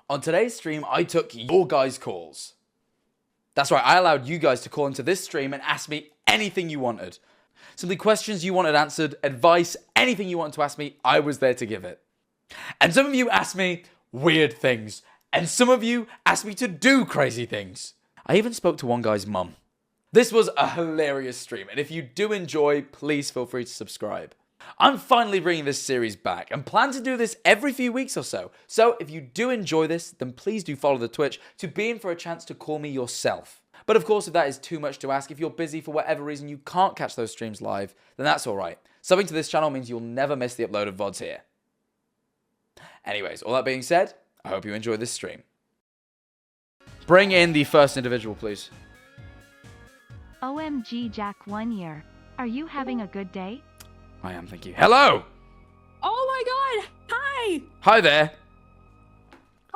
On today's stream, I took your guys' calls. That's right, I allowed you guys to call into this stream and ask me anything you wanted. Simply questions you wanted answered, advice, anything you wanted to ask me, I was there to give it. And some of you asked me weird things, and some of you asked me to do crazy things. I even spoke to one guy's mum. This was a hilarious stream, and if you do enjoy, please feel free to subscribe. I'm finally bringing this series back and plan to do this every few weeks or so. So if you do enjoy this, then please do follow the Twitch to be in for a chance to call me yourself. But of course, if that is too much to ask, if you're busy for whatever reason you can't catch those streams live, then that's alright. Subbing to this channel means you'll never miss the upload of VODs here. Anyways, all that being said, I hope you enjoy this stream. Bring in the first individual, please. OMG Jack 1 year. Are you having a good day? I am, thank you. Hello! Oh my god! Hi! Hi there.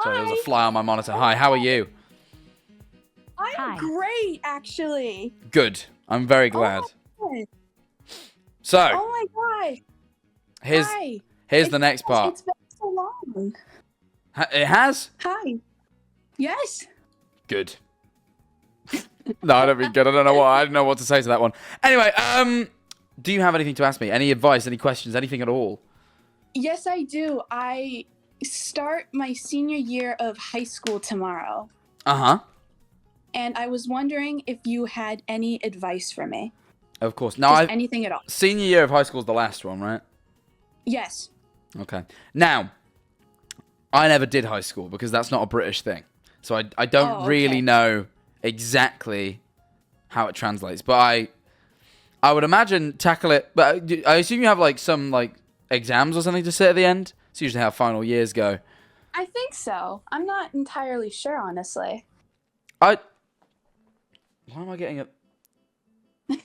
Sorry, Hi. there was a fly on my monitor. Hi, how are you? I'm Hi. great, actually. Good. I'm very glad. Oh my So, gosh. here's Hi. the next part. It's been so long. It has? Hi. Yes. Good. No, I don't mean good. I don't know what to say to that one. Anyway, do you have anything to ask me? Any advice, any questions, anything at all? Yes, I do. I start my senior year of high school tomorrow. Uh-huh. And I was wondering if you had any advice for me. Of course. Now, Just anything at all. senior year of high school is the last one, right? Yes. Okay. Now, I never did high school because that's not a British thing. So I don't really know exactly how it translates. But I would imagine tackle it. But I assume you have like some like exams or something to sit at the end. It's usually how final years go. I think so. I'm not entirely sure, honestly. Why am I getting a... Oh,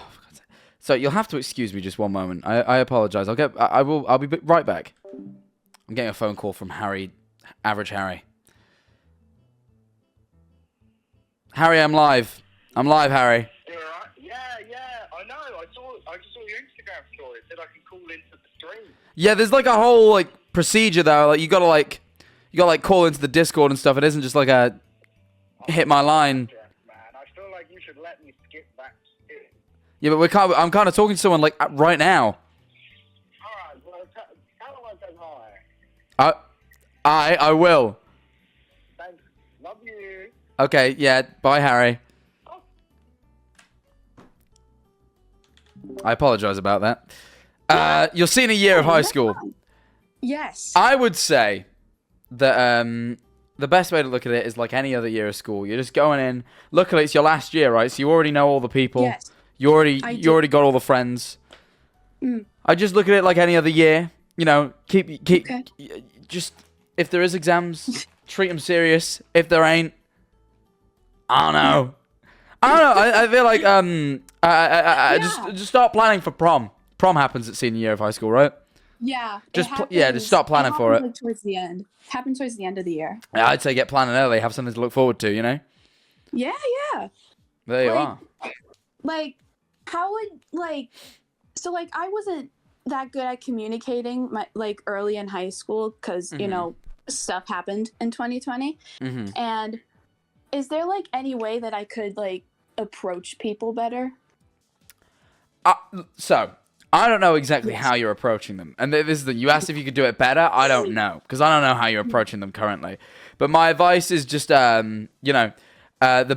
for God's sake. So you'll have to excuse me just one moment. I apologize. I'll be right back. I'm getting a phone call from Harry, Average Harry. Harry, I'm live. I'm live, Harry. You alright? Yeah, I know. I just saw your Instagram story. It said I can call into the stream. Yeah, there's like a whole like procedure though. Like you gotta call into the Discord and stuff. It isn't just like a hit my line. Yeah, man. I feel like you should let me skip that skip. Yeah, but I'm kind of talking to someone like right now. Alright, well, tell them I said hi. I will. Thanks. Love you. Okay, yeah. Bye, Harry. Oh. I apologize about that. Your senior year of high school. Yes. I would say that the best way to look at it is like any other year of school. You're just going in. Luckily, it's your last year, right? So you already know all the people. Yes. You already got all the friends. Mm. I just look at it like any other year. You know, keep Okay. just if there is exams, treat them serious. If there ain't, I don't know. I feel like just start planning for prom. Prom happens at senior year of high school, right? Yeah. Just start planning for it. Like towards the end. Happened towards the end of the year. I'd say get planning early. Have something to look forward to. You know. Yeah. There you Like- are. Like, how would so I wasn't that good at communicating early in high school because you know stuff happened in 2020. Mm-hmm. And is there like any way that I could like approach people better? So I don't know exactly Yes. how you're approaching them, and this is the you asked if you could do it better. I don't know because I don't know how you're approaching them currently. But my advice is just the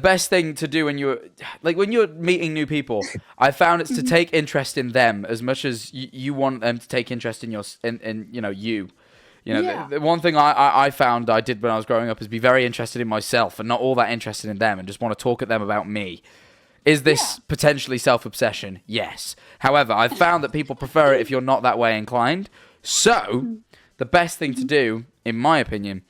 best thing to do when you're meeting new people, I found it's to take interest in them as much as you want them to take interest in you. Yeah. The one thing I found I did when I was growing up is be very interested in myself and not all that interested in them and just want to talk at them about me. Is this potentially self-obsession? Yes. However, I've found that people prefer it if you're not that way inclined. So, the best thing to do, in my opinion,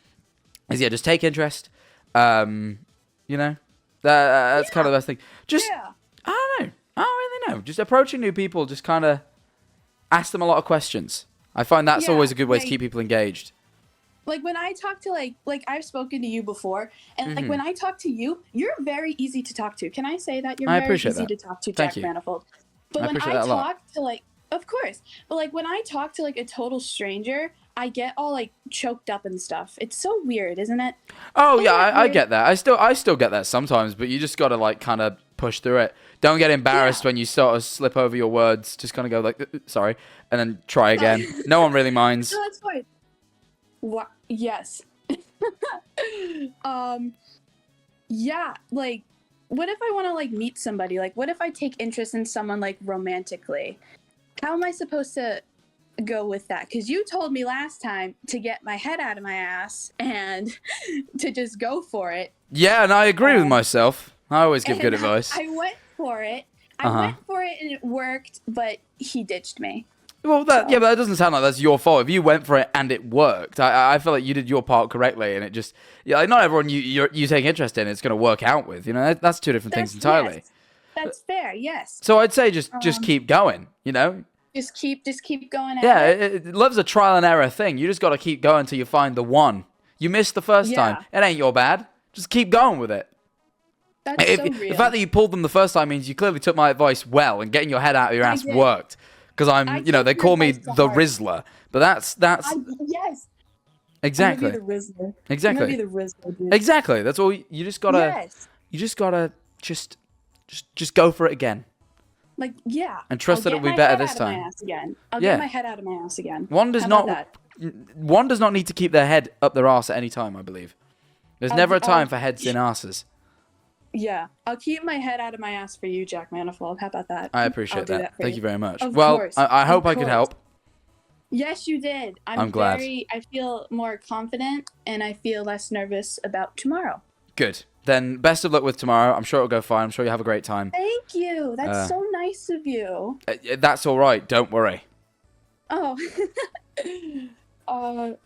is just take interest. You know, that's kind of the best thing. Just, I don't know. I don't really know. Just approaching new people, just kind of ask them a lot of questions. I find that's always a good way to keep people engaged. Like when I talk to like I've spoken to you before, and like when I talk to you, you're very easy to talk to. Can I say that you're I very appreciate easy that. to talk to, Thank Jack you. Manifold? But I when appreciate I that a lot. talk to Of course. But like when I talk to like a total stranger, I get all like choked up and stuff. It's so weird, isn't it? Oh Isn't yeah, that I weird? get that. I still get that sometimes, but you just gotta like kind of push through it. Don't get embarrassed when you sort of slip over your words. Just kind of go like, sorry, and then try again. No one really minds. No, that's fine. What? Yes. Yeah, like, what if I want to like meet somebody? Like, what if I take interest in someone like romantically? How am I supposed to go with that? Because you told me last time to get my head out of my ass and to just go for it. Yeah, and I agree with myself. I always give good And advice. I went for it. I went for it and it worked, but he ditched me. Well, yeah, but that doesn't sound like that's your fault. If you went for it and it worked, I feel like you did your part correctly, and it just, yeah, like not everyone you take interest in, it's going to work out with. You know, that's two different things entirely. Yes, that's fair. Yes. So I'd say just keep going. You know. Just keep going. Yeah, At it. love's a trial and error thing. You just got to keep going until you find the one. You missed the first time. It ain't your bad. Just keep going with it. That's so real. The fact that you pulled them the first time means you clearly took my advice well, and getting your head out of your ass did. worked. Because I'm, you know, they call me the Rizzler, but that's yes. exactly. I'm gonna be the Rizzler. Exactly. I'm gonna be the Rizzler, dude. Exactly. That's all. You just gotta. Yes. You just gotta just go for it again. Like, yeah. And trust that I'll it'll be get better my head this out of my time. ass again. I'll Yeah. get my head out of my ass again. One does How about not. that? One does not need to keep their head up their arse at any time. I believe. There's never a time I'll- for heads in arses. Yeah. I'll keep my head out of my ass for you, Jack Manifold. How about that? I appreciate I'll do that. for Thank you very much. Of Well, course. I hope Of I could course. help. Yes, you did. I'm glad. I feel more confident and I feel less nervous about tomorrow. Good. Then best of luck with tomorrow. I'm sure it'll go fine. I'm sure you have a great time. Thank you. That's so nice of you. That's all right. Don't worry. Oh.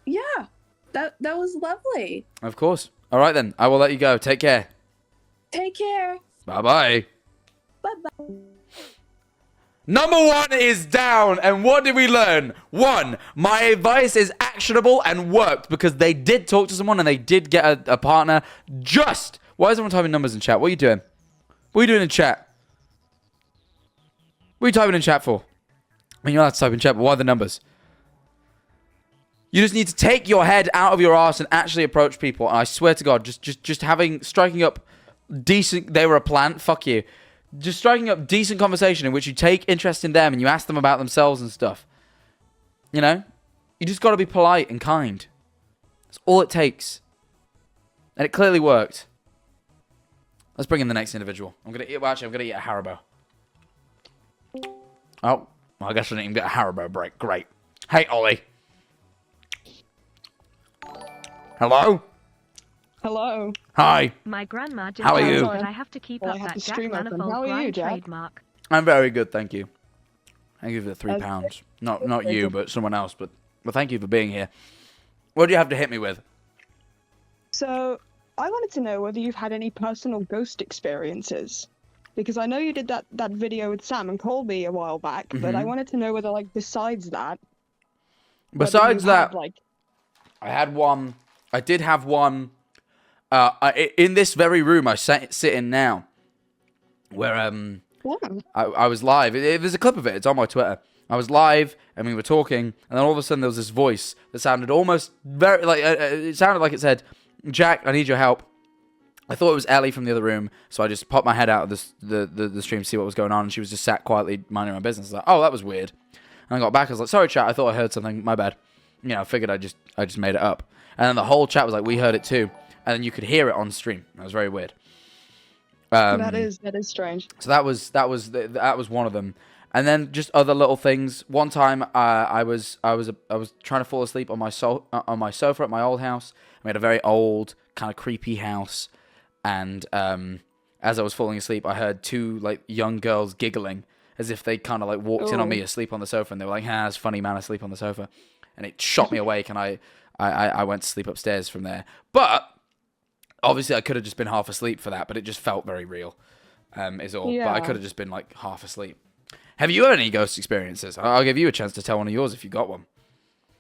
Yeah. That was lovely. Of course. All right then. I will let you go. Take care. Take care. Bye-bye. Bye-bye. Number 1 is down. And what did we learn? 1, my advice is actionable and worked because they did talk to someone and they did get a partner. Just. Why is everyone typing numbers in chat? What are you doing? What are you doing in chat? What are you typing in chat for? I mean, you're allowed to type in chat, but why the numbers? You just need to take your head out of your arse and actually approach people. And I swear to God, just striking up decent. They were a plant. Fuck you. Just striking up decent conversation in which you take interest in them and you ask them about themselves and stuff. You know, you just got to be polite and kind. That's all it takes. And it clearly worked. Let's bring in the next individual. I'm gonna eat a Haribo. Oh, well, I guess I didn't even get a Haribo break. Great. Hey, Ollie. Hello? Hello. Hi. My grandma just How are you? told me that I have to keep Well, I up have that the Jack stream open. Manifold How are you, grind Jack? trademark. I'm very good, thank you. Thank you for the £3. Okay. Not you, but someone else. But thank you for being here. What do you have to hit me with? So, I wanted to know whether you've had any personal ghost experiences. Because I know you did that video with Sam and Colby a while back, but I wanted to know whether, like, besides that... Besides whether you that, had, like... I had one. I did have one. In this very room I sit in now, where Wow. I was live. There's a clip of it. It's on my Twitter. I was live and we were talking, and then all of a sudden there was this voice that sounded almost very like it sounded like it said, "Jack, I need your help." I thought it was Ellie from the other room, so I just popped my head out of the stream to see what was going on, and she was just sat quietly minding her business. I was like, "Oh, that was weird." And I got back. I was like, "Sorry, chat. I thought I heard something. My bad." You know, I figured I just made it up. And then the whole chat was like, "We heard it too," and then you could hear it on stream. That was very weird. that is strange. So that was one of them, and then just other little things. One time, I was trying to fall asleep on my sofa at my old house. We had a very old, kind of creepy house, and as I was falling asleep, I heard two like young girls giggling as if they kind of like walked in on me asleep on the sofa, and they were like, "Ah, it's funny, man, asleep on the sofa," and it shot me awake, and I went to sleep upstairs from there, but. Obviously, I could have just been half asleep for that, but it just felt very real, is all. Yeah. But I could have just been, like, half asleep. Have you had any ghost experiences? I'll give you a chance to tell one of yours if you got one.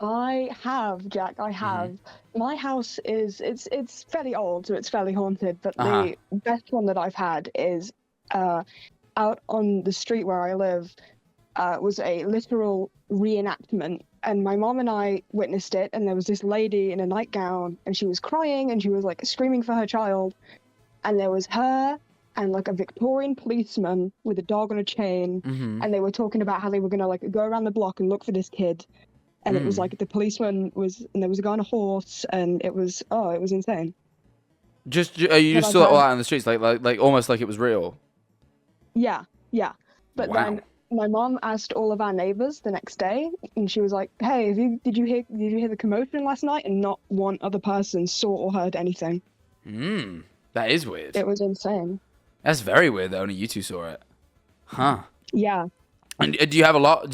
I have, Jack, I have. My house it's fairly old, so it's fairly haunted, but the best one that I've had is out on the street where I live. was a literal reenactment, and my mom and I witnessed it. And there was this lady in a nightgown, and she was crying, and she was like screaming for her child. And there was her and like a Victorian policeman with a dog on a chain, and they were talking about how they were gonna like go around the block and look for this kid. And it was like the policeman was, and there was a guy on a horse, and it was insane. You just saw it all out on the streets, like almost like it was real. Yeah. But Wow. then my mom asked all of our neighbors the next day, and she was like, "Hey, did you hear the commotion last night?" And not one other person saw or heard anything. That is weird. It was insane. That's very weird that only you two saw it. Huh. Yeah. And do you have a lot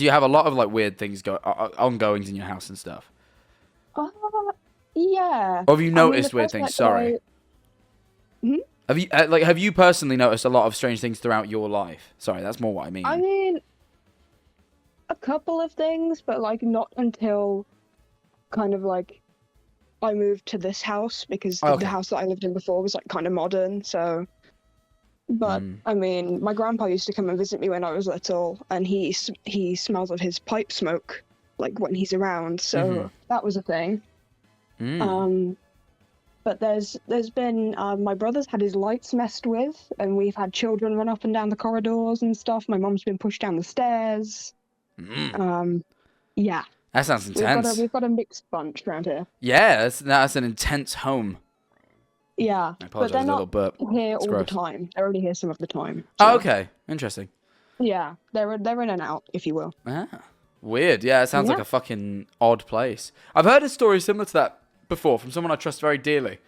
of like weird things ongoings in your house and stuff? Yeah. Or have you noticed the weird first things? night Sorry. Have you have you personally noticed a lot of strange things throughout your life? Sorry, that's more what I mean. I mean, a couple of things, but like not until kind of like I moved to this house, because the house that I lived in before was like kind of modern. So, but I mean, my grandpa used to come and visit me when I was little, and he smells of his pipe smoke like when he's around. So that was a thing. But there's been my brother's had his lights messed with, and we've had children run up and down the corridors and stuff. My mom's been pushed down the stairs. Yeah. That sounds intense. We've got a mixed bunch around here. Yeah, that's an intense home. Yeah, I apologize, but they're a little not burp. here It's all gross. the time. They're only here some of the time. Oh, so- okay. Interesting. Yeah, they're in and out, if you will. Ah, weird. Yeah, it sounds like a fucking odd place. I've heard a story similar to that before from someone I trust very dearly.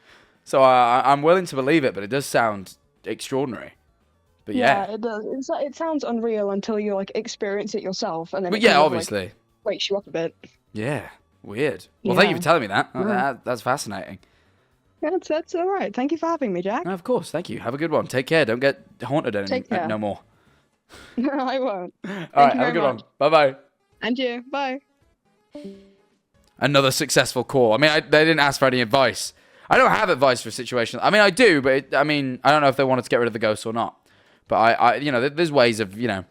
So I'm willing to believe it, but it does sound extraordinary. But yeah. It does. It sounds unreal until you like experience it yourself, and then. But it yeah, kind of, obviously. like, wakes you up a bit. Yeah. Weird. Well, thank you Yeah. for telling me that. That's fascinating. Yeah, that's all right. Thank you for having me, Jack. No, of course. Thank you. Have a good one. Take care. Don't get haunted Take care. no more. I won't. All right. you Have a very good much. one. Bye-bye. And you. Bye. Another successful call. I mean, they didn't ask for any advice. I don't have advice for situations. I mean, I do, but I don't know if they wanted to get rid of the ghosts or not. But I there's ways of, get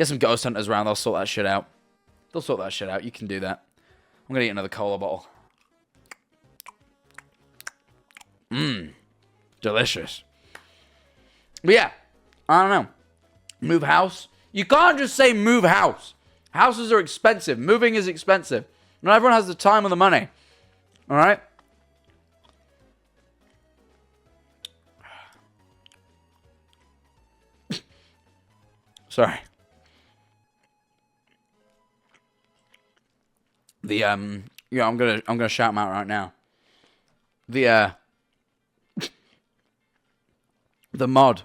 some ghost hunters around. They'll sort that shit out. You can do that. I'm going to eat another cola bottle. Delicious. But yeah, I don't know. Move house. You can't just say move house. Houses are expensive. Moving is expensive. Not everyone has the time or the money. All right? Sorry. I'm gonna shout them out right now. The mod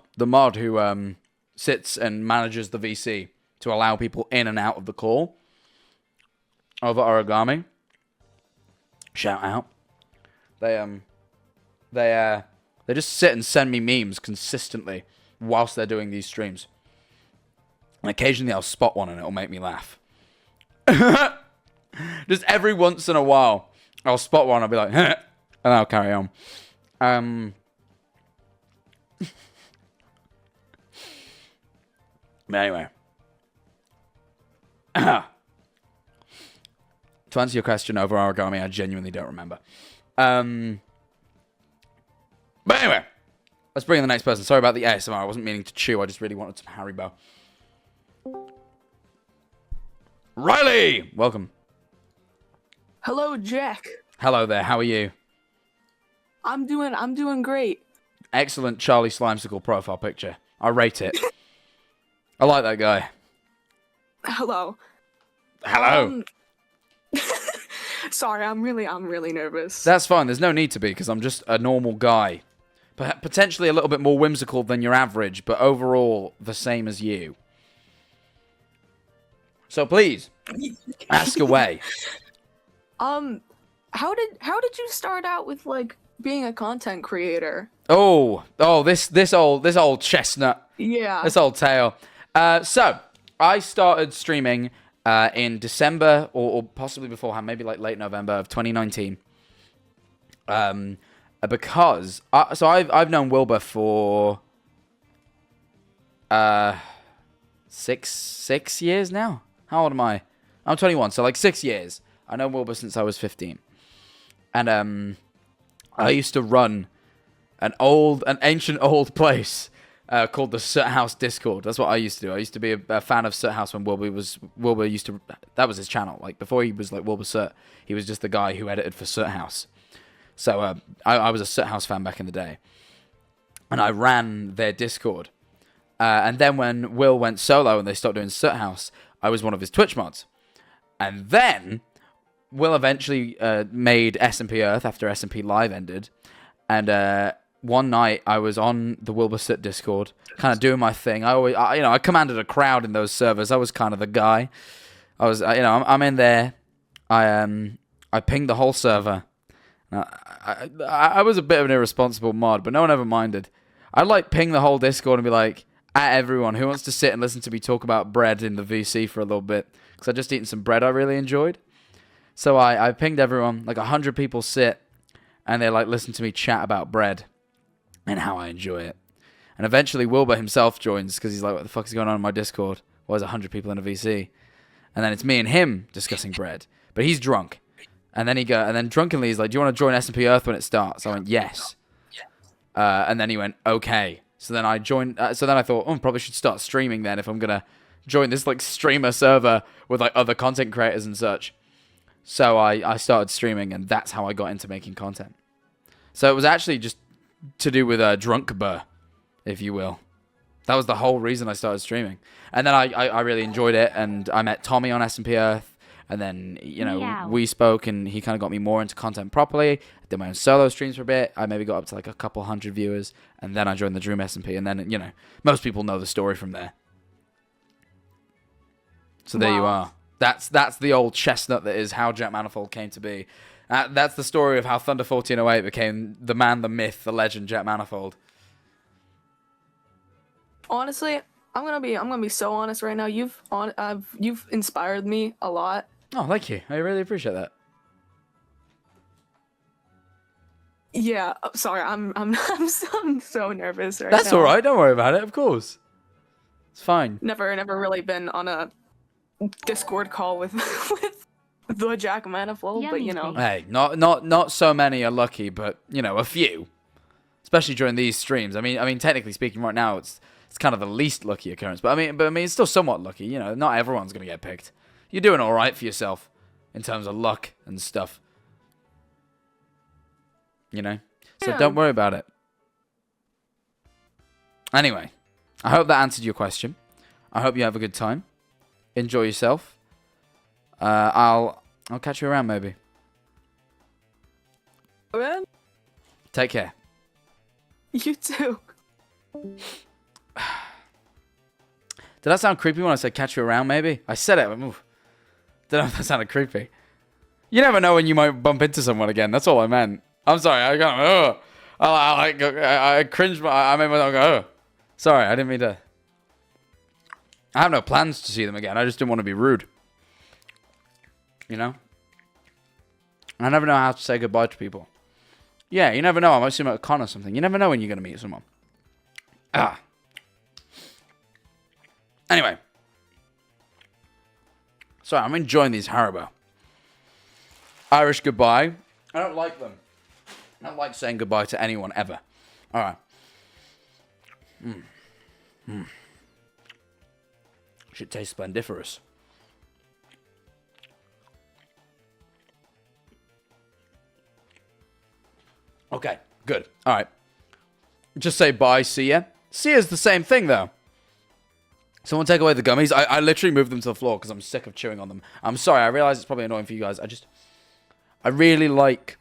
who sits and manages the VC to allow people in and out of the call over origami. Shout out. They just sit and send me memes consistently whilst they're doing these streams. And occasionally I'll spot one and it'll make me laugh. Just every once in a while, I'll spot one, I'll be like, and I'll carry on. But anyway. To answer your question over origami, I genuinely don't remember. But anyway, let's bring in the next person. Sorry about the ASMR. I wasn't meaning to chew. I just really wanted some Haribo. Riley! Welcome. Hello, Jack. Hello there. How are you? I'm doing great. Excellent Charlie Slimesicle profile picture. I rate it. I like that guy. Hello. Hello. Sorry, I'm really nervous. That's fine. There's no need to be because I'm just a normal guy. Potentially a little bit more whimsical than your average, but overall the same as you. So please, ask away. How did you start out with like being a content creator? Oh, this old chestnut. Yeah. This old tale. So I started streaming in December or possibly beforehand, maybe like late November of 2019. Because I've known Wilbur for six years now. How old am I? I'm 21, so like 6 years. I know Wilbur since I was 15. And I used to run an ancient old place called the Soot House Discord. That's what I used to do. I used to be a fan of Soot House when Wilbur used to, that was his channel. Like before he was like Wilbur Soot, he was just the guy who edited for Soot House. So I was a Soot House fan back in the day. And I ran their Discord. And then when Will went solo and they stopped doing Soot House, I was one of his Twitch mods. And then Will eventually made S&P Earth after S&P Live ended. And one night I was on the Wilbur Soot Discord, kind of doing my thing. I commanded a crowd in those servers. I was kind of the guy. I'm in there. I pinged the whole server. I was a bit of an irresponsible mod, but no one ever minded. I'd like ping the whole Discord and be like, at everyone who wants to sit and listen to me talk about bread in the VC for a little bit, because I'd just eaten some bread I really enjoyed. So I pinged everyone, like 100 people sit, and they like listen to me chat about bread and how I enjoy it. And eventually Wilbur himself joins, because he's like, what the fuck is going on in my Discord? Why is 100 people in a VC? And then it's me and him discussing bread. But he's drunk. And then drunkenly he's like, do you want to join S&P Earth when it starts? I went, yes. And then he went, okay. So then I joined. So then I thought, I probably should start streaming then if I'm gonna join this like streamer server with like other content creators and such. So I started streaming, and that's how I got into making content. So it was actually just to do with drunk burr, if you will. That was the whole reason I started streaming. And then I really enjoyed it, and I met Tommy on S&P Earth. And then, we spoke, and he kind of got me more into content properly. I did my own solo streams for a bit. I maybe got up to like a couple hundred viewers. And then I joined the Dream S&P. And then, most people know the story from there. So there you are. That's the old chestnut that is how Jack Manifold came to be. That's the story of how Thunder 1408 became the man, the myth, the legend, Jack Manifold. Honestly, I'm gonna be so honest right now. You've inspired me a lot. Oh, thank you. I really appreciate that. Yeah, sorry, I'm so nervous right That's now. all right. Don't worry about it. Of course, it's fine. Never really been on a Discord call with the Jack Manifold, but Hey, not so many are lucky, but a few, especially during these streams. I mean, technically speaking, right now it's kind of the least lucky occurrence, but I mean, it's still somewhat lucky. Not everyone's gonna get picked. You're doing all right for yourself in terms of luck and stuff. So Yeah. don't worry about it. Anyway, I hope that answered your question. I hope you have a good time. Enjoy yourself. I'll catch you around maybe. Man, Take care. you too. Did that sound creepy when I said catch you around maybe? I said it. Don't know if that sounded creepy. You never know when you might bump into someone again. That's all I meant. I'm sorry. I cringed. I made myself go, oh. Sorry, I didn't mean to. I have no plans to see them again. I just didn't want to be rude. I never know how to say goodbye to people. Yeah, you never know. I might see them at a con or something. You never know when you're going to meet someone. Anyway. Sorry, I'm enjoying these Haribo. Irish goodbye. I don't like them. I don't like saying goodbye to anyone ever. Alright. Should taste splendiferous. Okay, good. Alright. Just say bye, see ya. See ya's the same thing, though. Someone take away the gummies. I literally moved them to the floor because I'm sick of chewing on them. I'm sorry, I realize it's probably annoying for you guys. I really like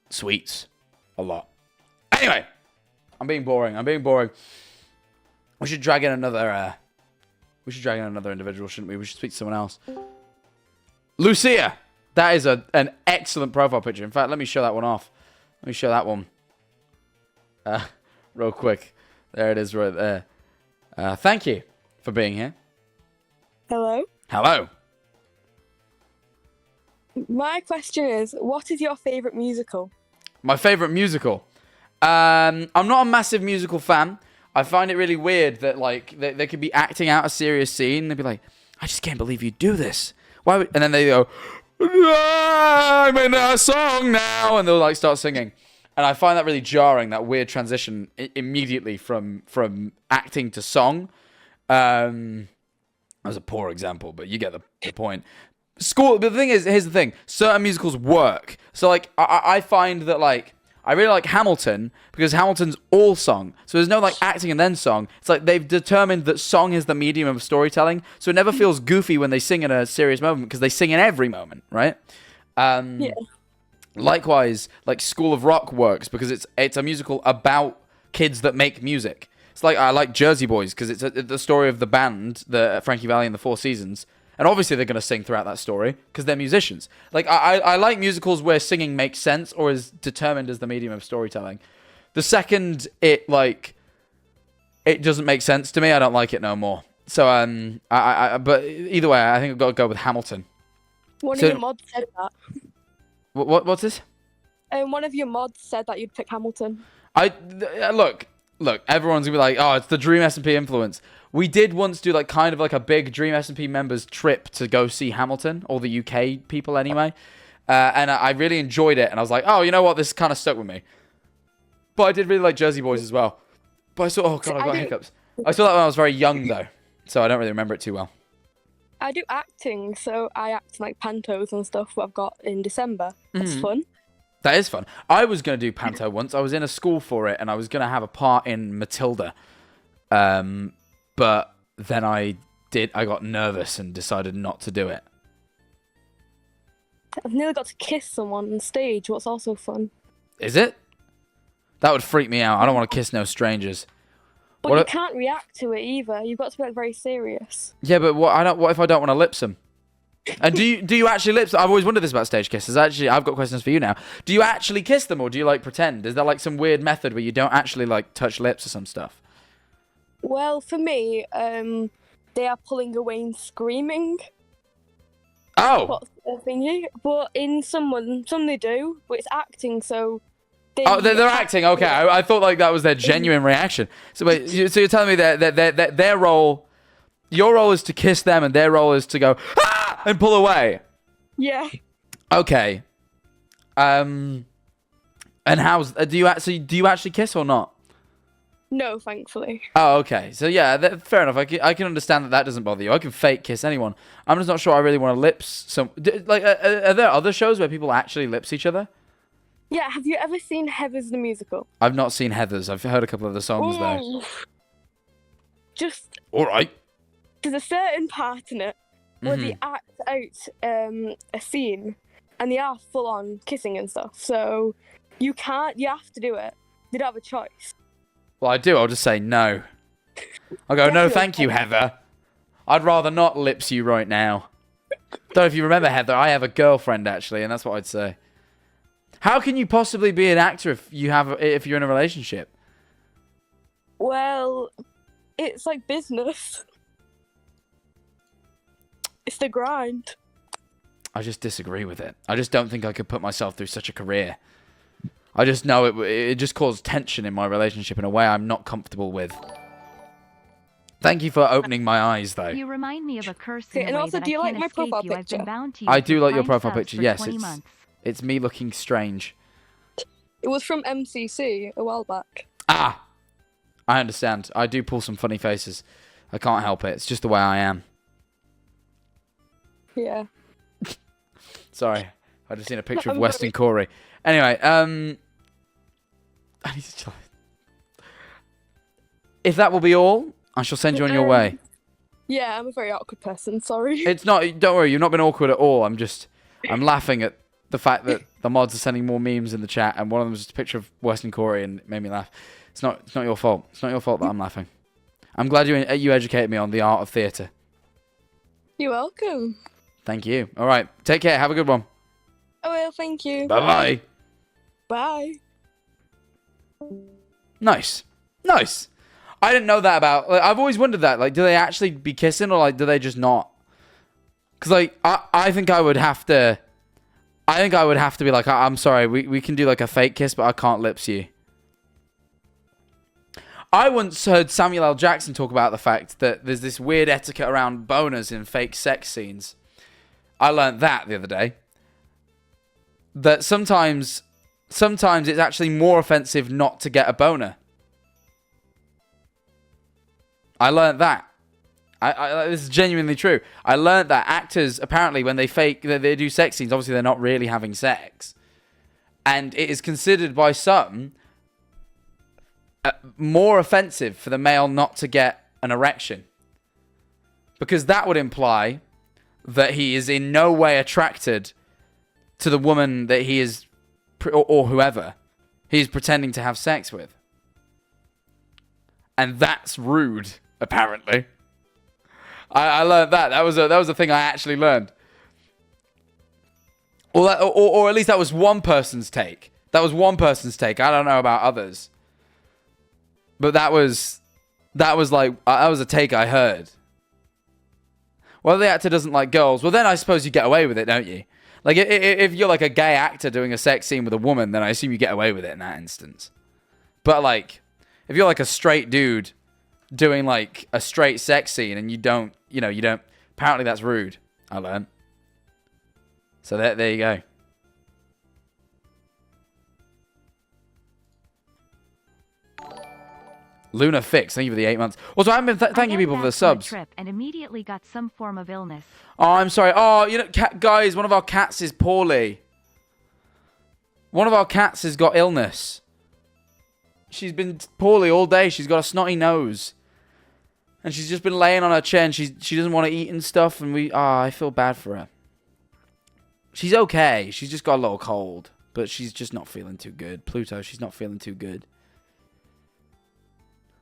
sweets a lot. Anyway, I'm being boring. We should drag in another individual, shouldn't we? We should speak to someone else. Lucia! That is an excellent profile picture. In fact, let me show that one off. Let me show that one. Real quick. There it is right there. Thank you for being here. Hello. Hello. My question is, what is your favorite musical? My favorite musical. I'm not a massive musical fan. I find it really weird that like they could be acting out a serious scene. They'd be like, I just can't believe you do this. Why would? And then they go, I'm in a song now, and they'll like start singing. And I find that really jarring, that weird transition immediately from acting to song. That was a poor example, but you get the point. But the thing is, here's the thing. Certain musicals work. So, like, I find that, like, I really like Hamilton because Hamilton's all song. So there's no, like, acting and then song. It's like they've determined that song is the medium of storytelling. So it never feels goofy when they sing in a serious moment because they sing in every moment, right? Yeah. Likewise, like, School of Rock works because it's a musical about kids that make music. It's like, I like Jersey Boys because it's the story of the band, the Frankie Valli and the Four Seasons. And obviously they're going to sing throughout that story because they're musicians. Like, I like musicals where singing makes sense or is determined as the medium of storytelling. The second it doesn't make sense to me, I don't like it no more. So, but either way, I think I've got to go with Hamilton. One of your mods said that. What's this? One of your mods said that you'd pick Hamilton. Look, everyone's going to be like, oh, it's the Dream S&P influence. We did once do like kind of like a big Dream S&P members trip to go see Hamilton, or the UK people anyway. And I really enjoyed it. And I was like, oh, you know what? This kind of stuck with me. But I did really like Jersey Boys as well. But I got hiccups. I saw that when I was very young though. So I don't really remember it too well. I do acting, so I act in, like, pantos and stuff what I've got in December. That's fun. That is fun. I was going to do panto once. I was in a school for it, and I was going to have a part in Matilda. But then I got nervous and decided not to do it. I've nearly got to kiss someone on stage, what's also fun. Is it? That would freak me out. I don't want to kiss no strangers. But you can't react to it either. You've got to be, like, very serious. Yeah, but what if I don't want to lips them? And do you actually lips? I've always wondered this about stage kisses. Actually, I've got questions for you now. Do you actually kiss them, or do you like pretend? Is there like some weird method where you don't actually like touch lips or some stuff? Well, for me, they are pulling away and screaming. Oh. What's the thingy? But in some they do, but it's acting, so. They're acting. Okay, I thought like that was their genuine reaction. So wait, so you're telling me that their role, your role is to kiss them, and their role is to go ah! and pull away. Yeah. Okay. And do you actually kiss or not? No, thankfully. Oh, okay. So yeah, fair enough. I can understand that doesn't bother you. I can fake kiss anyone. I'm just not sure I really want to lips some. Like, are there other shows where people actually lips each other? Yeah, have you ever seen Heathers the musical? I've not seen Heathers. I've heard a couple of the songs though. Just. All right. There's a certain part in it where they act out a scene, and they are full on kissing and stuff. So you have to do it. They don't have a choice. Well, I do. I'll just say no. I'll go, no, thank you, Heather. I'd rather not lips you right now. Don't know if you remember, Heather. I have a girlfriend, actually, and that's what I'd say. How can you possibly be an actor if you're in a relationship? Well, it's like business. It's the grind. I just disagree with it. I just don't think I could put myself through such a career. I just know it just caused tension in my relationship in a way I'm not comfortable with. Thank you for opening my eyes, though. You remind me of a curse Okay, in and a way also, that do you I like can't my escape profile you. I've picture? been bound to you I do for like your prime profile subs picture. for Yes, 20 months. it's me looking strange. It was from MCC a while back. Ah! I understand. I do pull some funny faces. I can't help it. It's just the way I am. Yeah. Sorry. I just seen a picture of I'm Weston sorry. Corey. Anyway, I need to try. If that will be all, I shall send you on your way. Yeah, I'm a very awkward person, sorry. It's not, don't worry, you've not been awkward at all. I'm laughing at the fact that the mods are sending more memes in the chat, and one of them is just a picture of Weston Corey, and it made me laugh. It's not your fault. It's not your fault that I'm laughing. I'm glad you educated me on the art of theatre. You're welcome. Thank you. All right, take care. Have a good one. I will, thank you. Bye-bye. Bye. Nice. Nice. I didn't know that about... Like, I've always wondered that. Like, do they actually be kissing, or, like, do they just not? Because, like, I think I would have to... I think I would have to be like, I'm sorry, we can do, like, a fake kiss, but I can't lips you. I once heard Samuel L. Jackson talk about the fact that there's this weird etiquette around boners in fake sex scenes. I learned that the other day. That sometimes it's actually more offensive not to get a boner. I learned that. This is genuinely true. I learned that actors, apparently, when they do sex scenes, obviously they're not really having sex. And it is considered by some more offensive for the male not to get an erection. Because that would imply that he is in no way attracted to the woman that he is, or whoever he's pretending to have sex with. And that's rude, apparently. I learned that. That was a thing I actually learned. Or at least that was one person's take. That was one person's take. I don't know about others. But that was a take I heard. Well, the actor doesn't like girls. Well, then I suppose you get away with it, don't you? Like, if you're like a gay actor doing a sex scene with a woman, then I assume you get away with it in that instance. But like, if you're like a straight dude doing like a straight sex scene and you don't, apparently that's rude, I learned. So there you go. Luna Fix, thank you for the 8 months. Also, I've been thanking people for the subs. Trip and immediately got some form of illness. Oh, I'm sorry. Oh, guys, one of our cats is poorly. One of our cats has got illness. She's been poorly all day. She's got a snotty nose. And she's just been laying on her chair and she doesn't want to eat and stuff. And I feel bad for her. She's okay. She's just got a little cold. But she's just not feeling too good. Pluto, she's not feeling too good.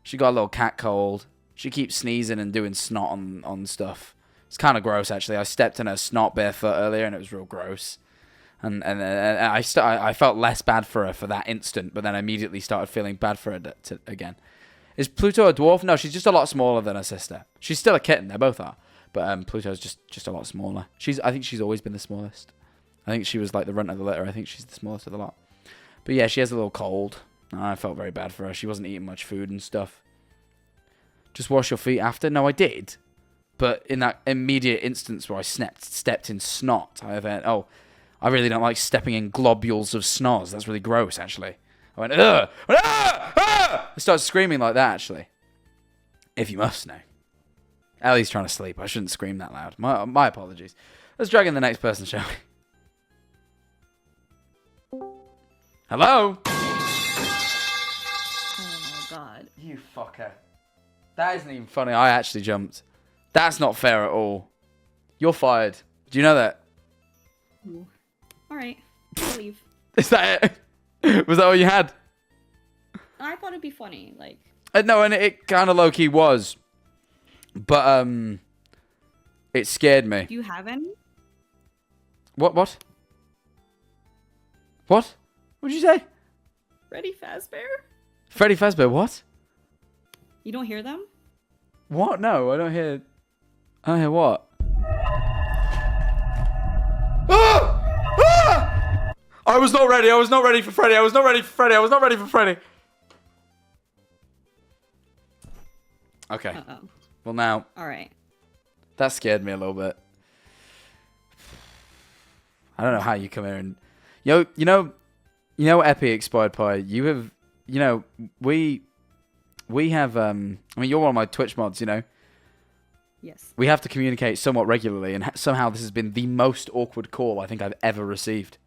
She got a little cat cold. She keeps sneezing and doing snot on stuff. It's kind of gross, actually. I stepped in her snot barefoot earlier, and it was real gross. And I felt less bad for her for that instant, but then I immediately started feeling bad for her again. Is Pluto a dwarf? No, she's just a lot smaller than her sister. She's still a kitten. They both are. But Pluto's just a lot smaller. I think she's always been the smallest. I think she was like the runt of the litter. I think she's the smallest of the lot. But yeah, she has a little cold. I felt very bad for her. She wasn't eating much food and stuff. Just wash your feet after? No, I did. But in that immediate instance where I stepped in snot, I went, I really don't like stepping in globules of snoz. That's really gross, actually. I went, ugh! I started screaming like that, actually. If you must know. Ellie's trying to sleep. I shouldn't scream that loud. My apologies. Let's drag in the next person, shall we? Hello? Oh, God. You fucker. That isn't even funny. I actually jumped. That's not fair at all. You're fired. Do you know that? Ooh. All right. I'll leave. Is that it? Was that all you had? I thought it'd be funny. Like. No, and it kind of low-key was. But, it scared me. Do you have any? What? What? What'd you say? Freddy Fazbear? Freddy Fazbear, what? You don't hear them? What? No, I don't hear what? Ah! Ah! I was not ready. I was not ready for Freddy. Okay. Uh-oh. Well, now. All right. That scared me a little bit. I don't know how you come here and... You know, Epi Expired Pie, you have... We have... I mean, you're one of my Twitch mods, you know? Yes. We have to communicate somewhat regularly, and somehow this has been the most awkward call I think I've ever received.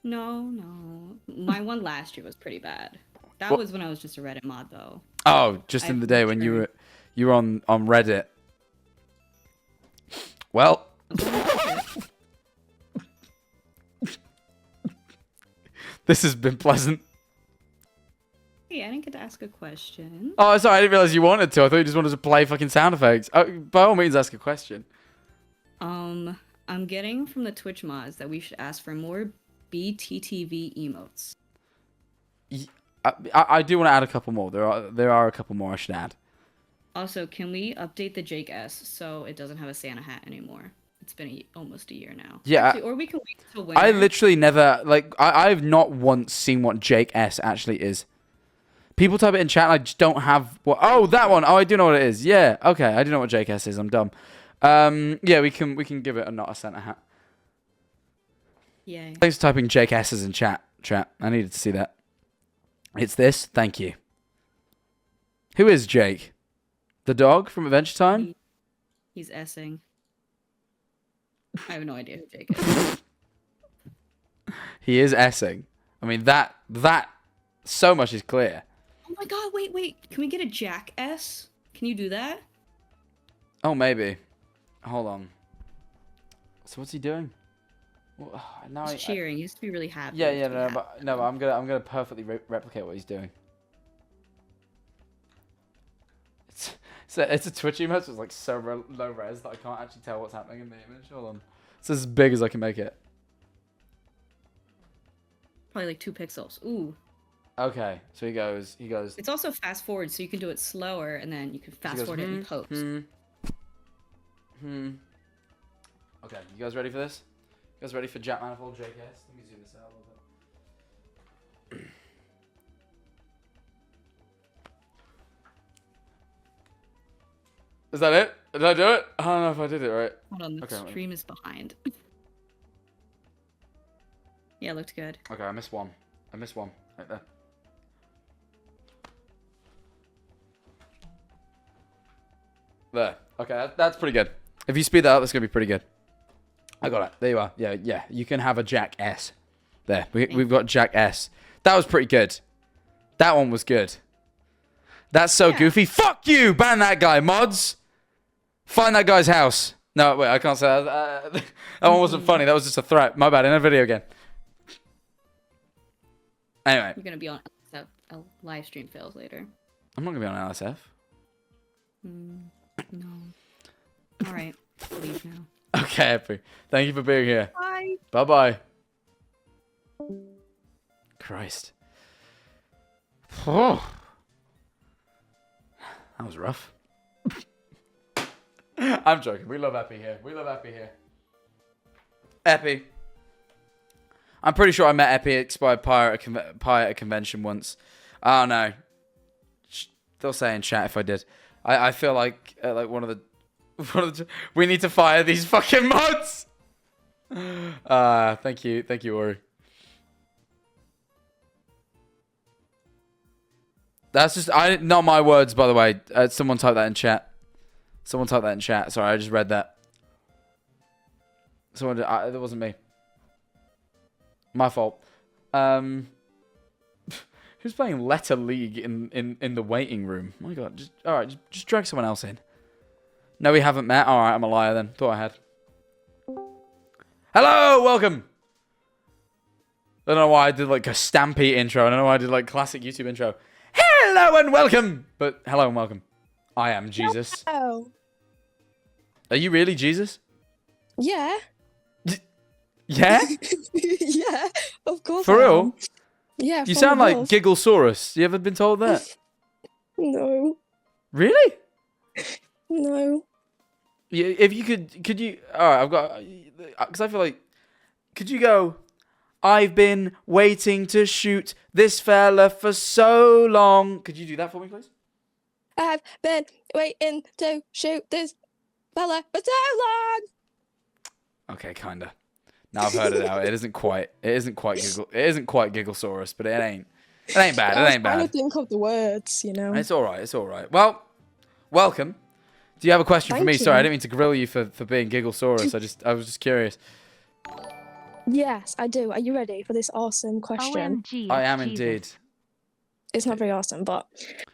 No. My one last year was pretty bad. That was when I was just a Reddit mod, though. Oh, just in the day when you were on Reddit. Well... This has been pleasant. Hey, I didn't get to ask a question. Oh, sorry, I didn't realize you wanted to. I thought you just wanted to play fucking sound effects. By all means, ask a question. I'm getting from the Twitch mods that we should ask for more BTTV emotes. I do want to add a couple more. There are a couple more I should add. Also, can we update the Jake S so it doesn't have a Santa hat anymore? It's been almost a year now. Yeah. Actually, or we can wait till winter. I literally never, I've not once seen what Jake S actually is. People type it in chat and I just don't have what. Oh, that one. Oh, I do know what it is. Yeah. Okay. I do know what JKS is. I'm dumb. Yeah, we can give it a not a center hat. Yay. Thanks for typing JKS's in chat. I needed to see that. It's this. Thank you. Who is Jake? The dog from Adventure Time? He's S-ing. I have no idea who Jake is. He is S-ing. I mean, that so much is clear. Oh my god, wait. Can we get a Jack S? Can you do that? Oh, maybe. Hold on. So what's he doing? Well, now He's cheering. He used to be really happy. Yeah, no, I'm gonna perfectly replicate what he's doing. It's a Twitch emote, so it's like so low res that I can't actually tell what's happening in the image. Hold on. It's as big as I can make it. Probably like 2 pixels. Ooh. Okay, so he goes. It's also fast forward, so you can do it slower, and then you can fast forward it in post. Okay, you guys ready for this? You guys ready for Jack Manifold JKS? Let me zoom this out a little bit. Is that it? Did I do it? I don't know if I did it right. Hold on, the stream is behind. Yeah, it looked good. Okay, I missed one. Right there. There. Okay, that's pretty good. If you speed that up, that's going to be pretty good. I got it. There you are. Yeah. You can have a Jack S. There. We've got Jack S. That was pretty good. That one was good. That's so goofy. Fuck you! Ban that guy, mods! Find that guy's house. No, wait, I can't say that. That one wasn't funny. That was just a threat. My bad. In a video again. Anyway. You're going to be on LSF. A live stream fails later. I'm not going to be on LSF. No. Alright. I'll leave now. Okay, Epi. Thank you for being here. Bye. Bye-bye. Christ. Oh. That was rough. I'm joking. We love Epi here. Epi. I'm pretty sure I met Epi at Expired Pie at a convention once. I don't know. They'll say in chat if I did. I feel like one of the we need to fire these fucking mods. Thank you, Ori. That's just not my words, by the way. Someone type that in chat. Sorry, I just read that. It wasn't me. My fault. Who's playing Letter League in the waiting room? My God. Just drag someone else in. No, we haven't met. All right, I'm a liar then. Thought I had. Hello, welcome. I don't know why I did like a Stampy intro. I don't know why I did like classic YouTube intro. Hello and welcome. But hello and welcome. I am Jesus. Oh. Are you really Jesus? Yeah. Yeah? Yeah, of course. For real? Yeah. You sound like Gigglesaurus. You ever been told that? No. Really? No. If you could you? All right, I've got because I feel like could you go? I've been waiting to shoot this fella for so long. Could you do that for me, please? I've been waiting to shoot this fella for so long. Okay, kinda. Now I've heard it out. It isn't quite Gigglesaurus, but it ain't bad. It ain't I bad. think of the words, you know. It's all right. Well, welcome. Do you have a question for me? Thank Sorry, I you. didn't mean to grill you for being Gigglesaurus. I was just curious. Yes, I do. Are you ready for this awesome question? OMG. I am Jesus. indeed. It's not very awesome, but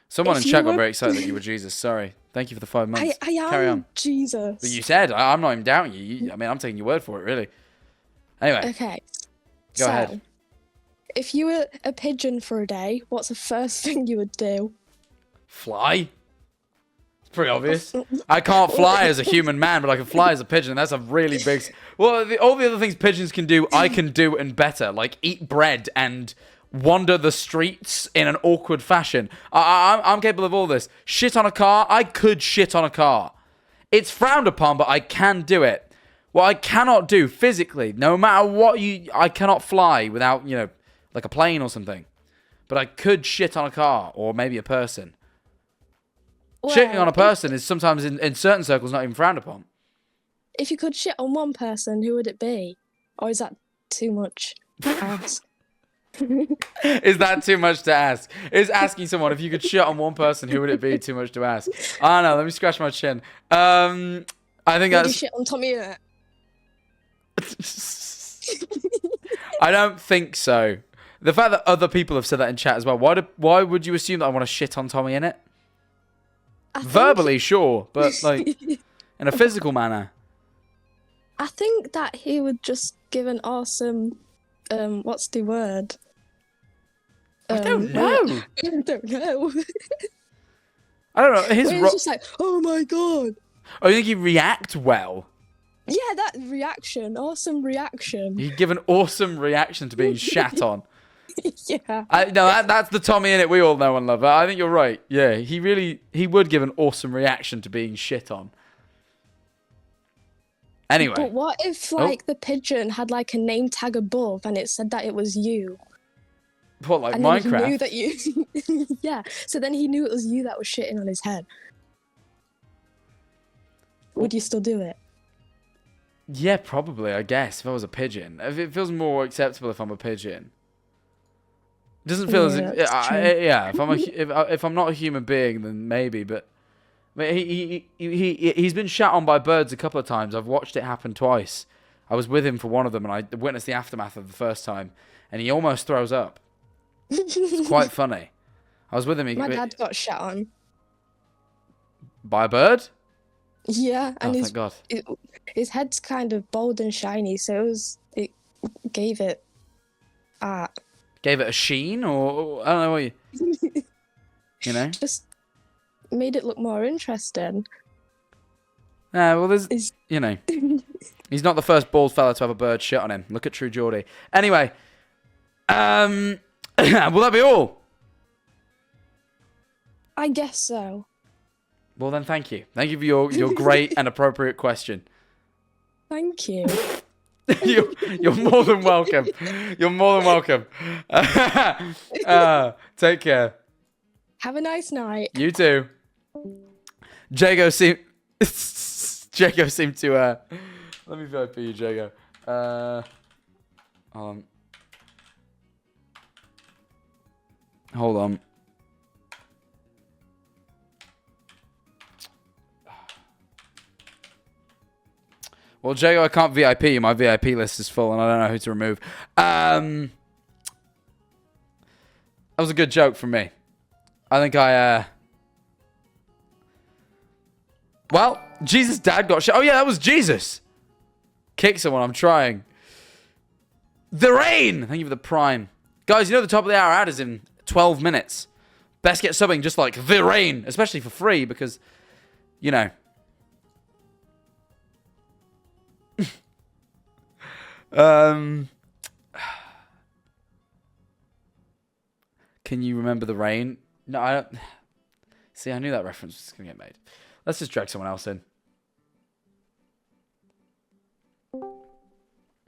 Someone in If you chat got were- very excited that you were Jesus. Sorry. Thank you for the 5 months. I am Carry on. Jesus. But you said I'm not even doubting you. I mean, I'm taking your word for it, really. Anyway, Okay. Go ahead. If you were a pigeon for a day, what's the first thing you would do? fly. It's pretty obvious. I can't fly as a human man, but I can fly as a pigeon. That's a really big. Well, all the other things pigeons can do, I can do and better. Like eat bread and wander the streets in an awkward fashion. I'm capable of all this. Shit on a car. I could shit on a car. It's frowned upon, but I can do it. What I cannot do physically, no matter what I cannot fly without, like a plane or something. but I could shit on a car or maybe a person. Shitting on a person is sometimes in certain circles not even frowned upon. If you could shit on one person, who would it be? Or is that too much to ask? Is that too much to ask? Is asking someone if you could shit on one person, who would it be, too much to ask? I don't know. Let me scratch my chin. I think Would you that's... shit on Tommy? I don't think so. The fact that other people have said that in chat as well. Why would you assume that I want to shit on Tommy in it? Verbally, sure, but like in a physical manner. I think that he would just give an awesome, what's the word? I don't know. I don't know. I don't know. He's just like, oh my god. Oh, you think he'd react well? Yeah, that reaction, awesome reaction. He'd give an awesome reaction to being shat on. Yeah. No, that's the Tommy in it we all know and love. I think you're right. Yeah, he would give an awesome reaction to being shit on. Anyway. But what if like the pigeon had like a name tag above and it said that it was you? What, like and Minecraft? Then he knew that you. Yeah. So then he knew it was you that was shitting on his head. Would you still do it? Yeah, probably. I guess if I was a pigeon, it feels more acceptable if I'm a pigeon. It doesn't feel as yeah. If I'm not a human being, then maybe. But he's been shat on by birds a couple of times. I've watched it happen twice. I was with him for one of them, and I witnessed the aftermath of the first time, and he almost throws up. It's quite funny. I was with him. My dad got shat on. By a bird? Yeah, and thank God. His head's kind of bald and shiny, so it gave it Gave it a sheen, or I don't know what you know? Just made it look more interesting. Yeah, well, there's, you know, he's not the first bald fella to have a bird shit on him. Look at True Geordie. Anyway, will that be all? I guess so. Well, then, thank you. Thank you for your great and appropriate question. Thank you. You're more than welcome. You're more than welcome. Take care. Have a nice night. You too. Jago seemed to let me VIP you, Jago. Hold on. Well, Jago, I can't VIP you. My VIP list is full, and I don't know who to remove. That was a good joke from me. I think well, Jesus' dad got shot. Oh, yeah, that was Jesus. Kick someone. I'm trying. The rain. Thank you for the prime. Guys, you know the top of the hour ad is in 12 minutes. Best get subbing just like the rain, especially for free, because, you know. Can you remember the rain? No, I don't. See, I knew that reference was going to get made. Let's just drag someone else in.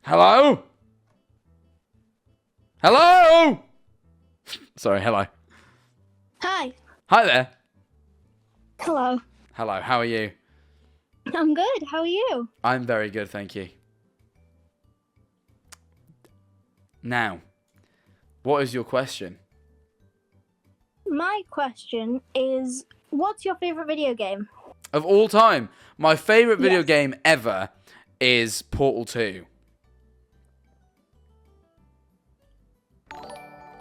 Hello? Hello? Sorry, hello. Hi. Hi there. Hello. Hello, how are you? I'm good. How are you? I'm very good, thank you. Now, what is your question? My question is, what's your favorite video game? Of all time, my favorite video game ever is Portal 2.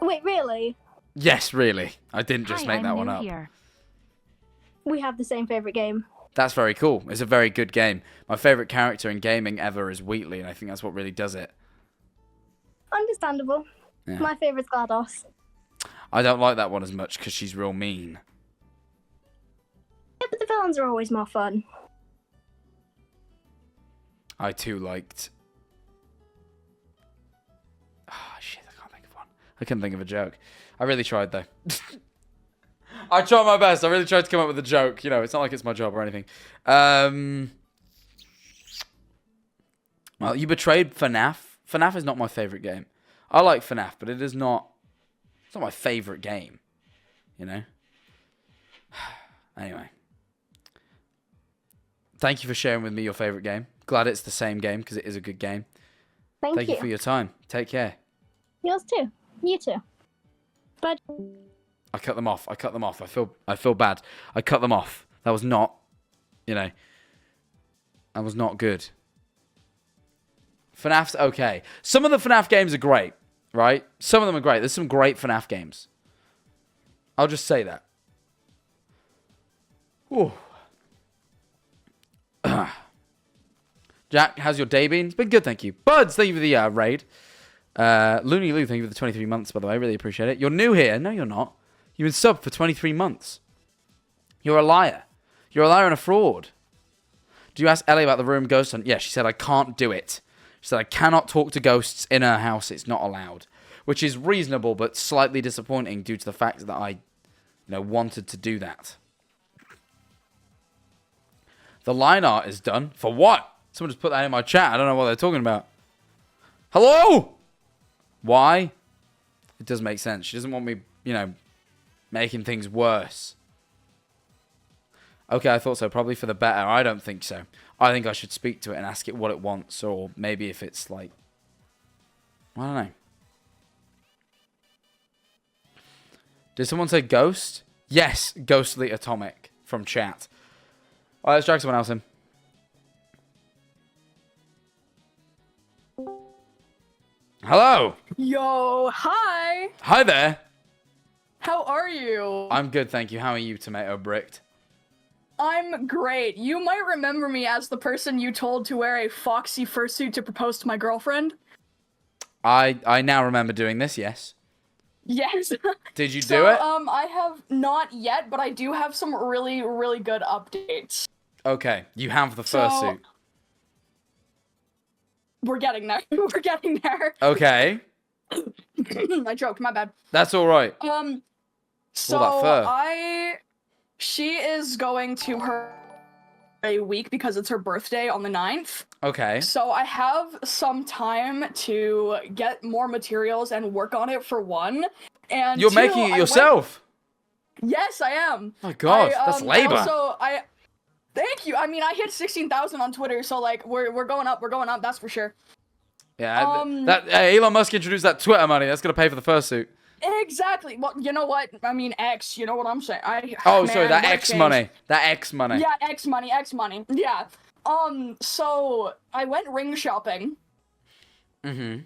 Wait, really? Yes, really. I didn't just make that one up. Here. We have the same favorite game. That's very cool. It's a very good game. My favorite character in gaming ever is Wheatley, and I think that's what really does it. Understandable. Yeah. My favorite's GLaDOS. I don't like that one as much because she's real mean. Yeah, but the villains are always more fun. I too liked... shit, I can't think of one. I couldn't think of a joke. I really tried, though. I tried my best. I really tried to come up with a joke. You know, it's not like it's my job or anything. Well, you betrayed FNAF. FNAF is not my favorite game. I like FNAF, but it's not not my favorite game, you know? Anyway. Thank you for sharing with me your favorite game. Glad it's the same game because it is a good game. Thank you for your time. Take care. Yours too. You too. But I cut them off. I feel bad. I cut them off. That was not, that was not good. FNAF's okay. Some of the FNAF games are great, right? Some of them are great. There's some great FNAF games. I'll just say that. Ooh. Jack, how's your day been? It's been good, thank you. Buds, thank you for the raid. Looney Lou, thank you for the 23 months, by the way. I really appreciate it. You're new here. No, you're not. You've been subbed for 23 months. You're a liar. You're a liar and a fraud. Do you ask Ellie about the room ghost hunt? Yeah, she said, I can't do it. She said, I cannot talk to ghosts in her house. It's not allowed. Which is reasonable, but slightly disappointing due to the fact that I, wanted to do that. The line art is done. For what? Someone just put that in my chat. I don't know what they're talking about. Hello? Why? It does make sense. She doesn't want me, making things worse. Okay, I thought so. Probably for the better. I don't think so. I think I should speak to it and ask it what it wants. Or maybe if it's like... I don't know. Did someone say ghost? Yes, Ghostly Atomic from chat. Alright, let's drag someone else in. Hello. Yo, hi. Hi there. How are you? I'm good, thank you. How are you, Tomato Bricked? I'm great. You might remember me as the person you told to wear a foxy fursuit to propose to my girlfriend. I now remember doing this, yes. Yes. Did you do it? I have not yet, but I do have some really, really good updates. Okay, you have the fursuit. We're getting there. We're getting there. Okay. I joked, my bad. That's alright. So All that fur. She is going to her a week because it's her birthday on the 9th. Okay. So I have some time to get more materials and work on it for one. And You're two, making it yourself? Yes, I am. Oh my god, that's labor. Thank you. I mean, I hit 16,000 on Twitter, so like we're going up, that's for sure. Yeah, Elon Musk introduced that Twitter money. That's gonna pay for the fursuit. Exactly. Well, you know what? I mean, X. You know what I'm saying? Sorry, that X money. That X money. Yeah, X money. Yeah. So I went ring shopping. Mm-hmm.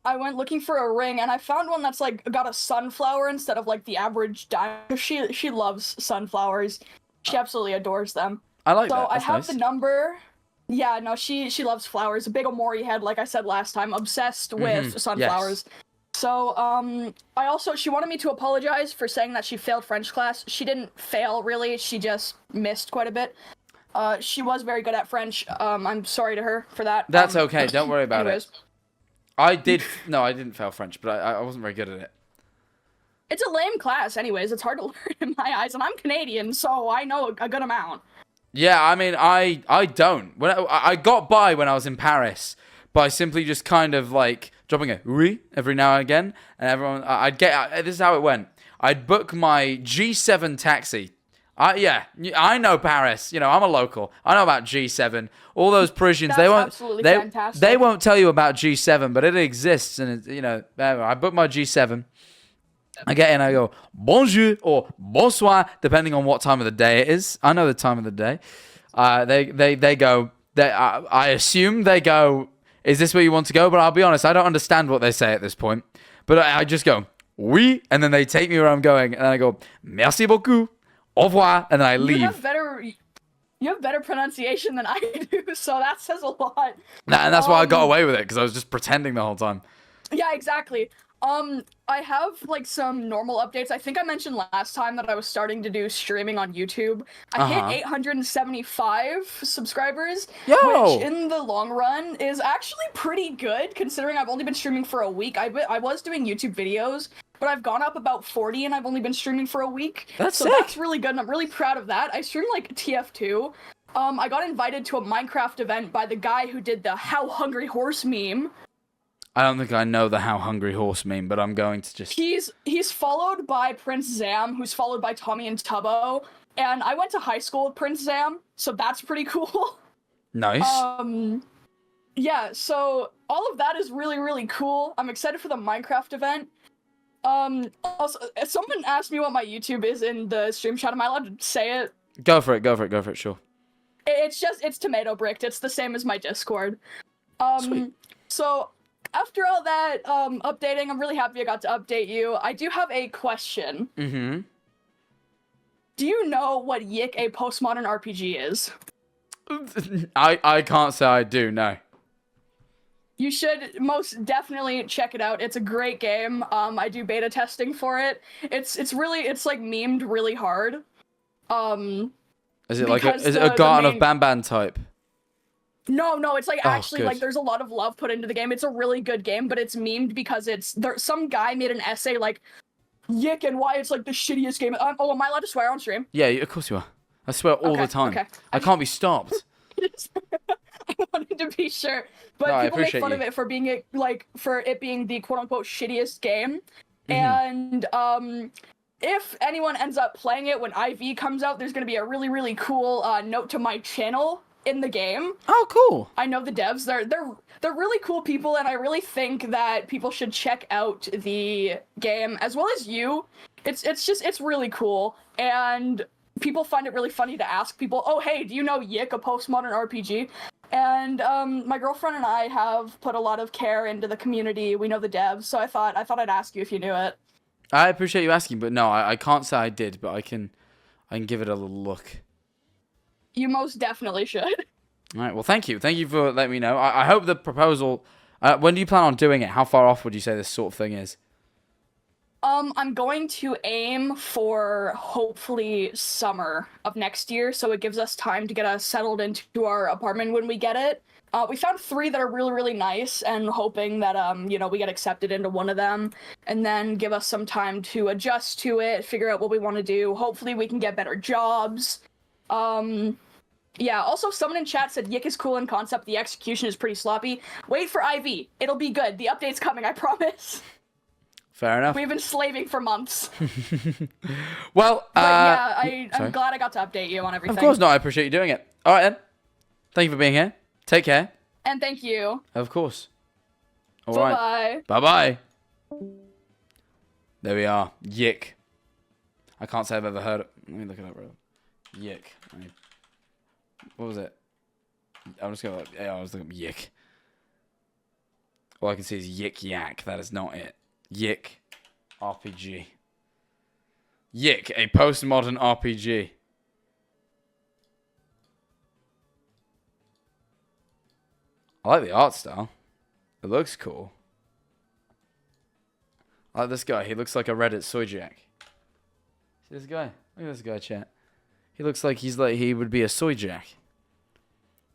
I went looking for a ring, and I found one that's like got a sunflower instead of like the average diamond. She loves sunflowers. She absolutely adores them. I like that. So That's I have nice. the number. Yeah, no, she loves flowers. A big Omori head, like I said last time, obsessed with sunflowers. Yes. So, she wanted me to apologize for saying that she failed French class. She didn't fail, really. She just missed quite a bit. She was very good at French. I'm sorry to her for that. That's okay. Don't worry about anyways. it. No, I didn't fail French, but I wasn't very good at it. It's a lame class, anyways. It's hard to learn in my eyes, and I'm Canadian, so I know a good amount. Yeah, I mean, I don't. I got by when I was in Paris by simply just kind of like dropping a oui every now and again, and everyone, this is how it went. I'd book my G7 taxi. I know Paris. I'm a local. I know about G7. All those Parisians, fantastic. They won't tell you about G7, but it exists, and I book my G7. I get in, I go, bonjour or bonsoir, depending on what time of the day it is. I know the time of the day. They go, I assume they go, is this where you want to go? But I'll be honest, I don't understand what they say at this point. But I just go, oui, and then they take me where I'm going, and I go, merci beaucoup, au revoir, and then I leave. You have better pronunciation than I do, so that says a lot. And that's why I got away with it, because I was just pretending the whole time. Yeah, exactly. I have like some normal updates. I think I mentioned last time that I was starting to do streaming on YouTube. I hit 875 subscribers, which in the long run is actually pretty good considering I've only been streaming for a week. I was doing YouTube videos, but I've gone up about 40 and I've only been streaming for a week. That's sick. That's really good and I'm really proud of that. I streamed like TF2. I got invited to a Minecraft event by the guy who did the How Hungry Horse meme. I don't think I know the How Hungry Horse meme, but I'm going to just... He's followed by Prince Zam, who's followed by Tommy and Tubbo, and I went to high school with Prince Zam, so that's pretty cool. Nice. Yeah, so all of that is really, really cool. I'm excited for the Minecraft event. Also, someone asked me what my YouTube is in the stream chat. Am I allowed to say it? Go for it, sure. It's tomato bricked. It's the same as my Discord. Sweet. So after all that updating, I'm really happy I got to update you. I do have a question. Mm-hmm. Do you know what Yik, a postmodern RPG is? I can't say I do, no. You should most definitely check it out. It's a great game. I do beta testing for it. It's like memed really hard. Is it like a Garden of Banban type? No, it's like actually good. like there's a lot of love put into the game. It's a really good game, but it's memed because some guy made an essay like Yik and why it's like the shittiest game. Oh, am I allowed to swear on stream? Yeah, of course you are. I swear all the time. Okay. I can't be stopped. I wanted to be sure, but No, I people make appreciate fun you. of it for it being the quote unquote shittiest game. Mm-hmm. And if anyone ends up playing it when IV comes out, there's gonna be a really, really cool note to my channel in the game. Oh, cool. I know the devs. They're really cool people, and I really think that people should check out the game as well as you. It's really cool, and people find it really funny to ask people, oh, hey, do you know Yik, a postmodern RPG? And my girlfriend and I have put a lot of care into the community. We know the devs, so I thought I'd ask you if you knew it. I appreciate you asking, but no, I can't say I did, but I can give it a little look. You most definitely should. All right, well, thank you. Thank you for letting me know. I hope the proposal... when do you plan on doing it? How far off would you say this sort of thing is? I'm going to aim for hopefully summer of next year, so it gives us time to get us settled into our apartment when we get it. We found 3 that are really, really nice, and hoping that we get accepted into one of them, and then give us some time to adjust to it, figure out what we want to do. Hopefully we can get better jobs. Yeah, also someone in chat said Yik is cool in concept, the execution is pretty sloppy. Wait for IV. It'll be good. The update's coming, I promise. Fair enough. We've been slaving for months. Well, But yeah, I'm sorry. glad I got to update you on everything. Of course not. I appreciate you doing it. All right, then. Thank you for being here. Take care. And thank you. Of course. All right. Bye-bye. Bye-bye. There we are. Yik. I can't say I've ever heard it. Let me look it up, bro. Yik. What was it? I'm just going to... I was looking up Yik. All I can see is Yik Yak. That is not it. Yik RPG. Yik, a postmodern RPG. I like the art style. It looks cool. I like this guy. He looks like a Reddit soy jack. See this guy? Look at this guy, chat. He looks like he would be a soy jack.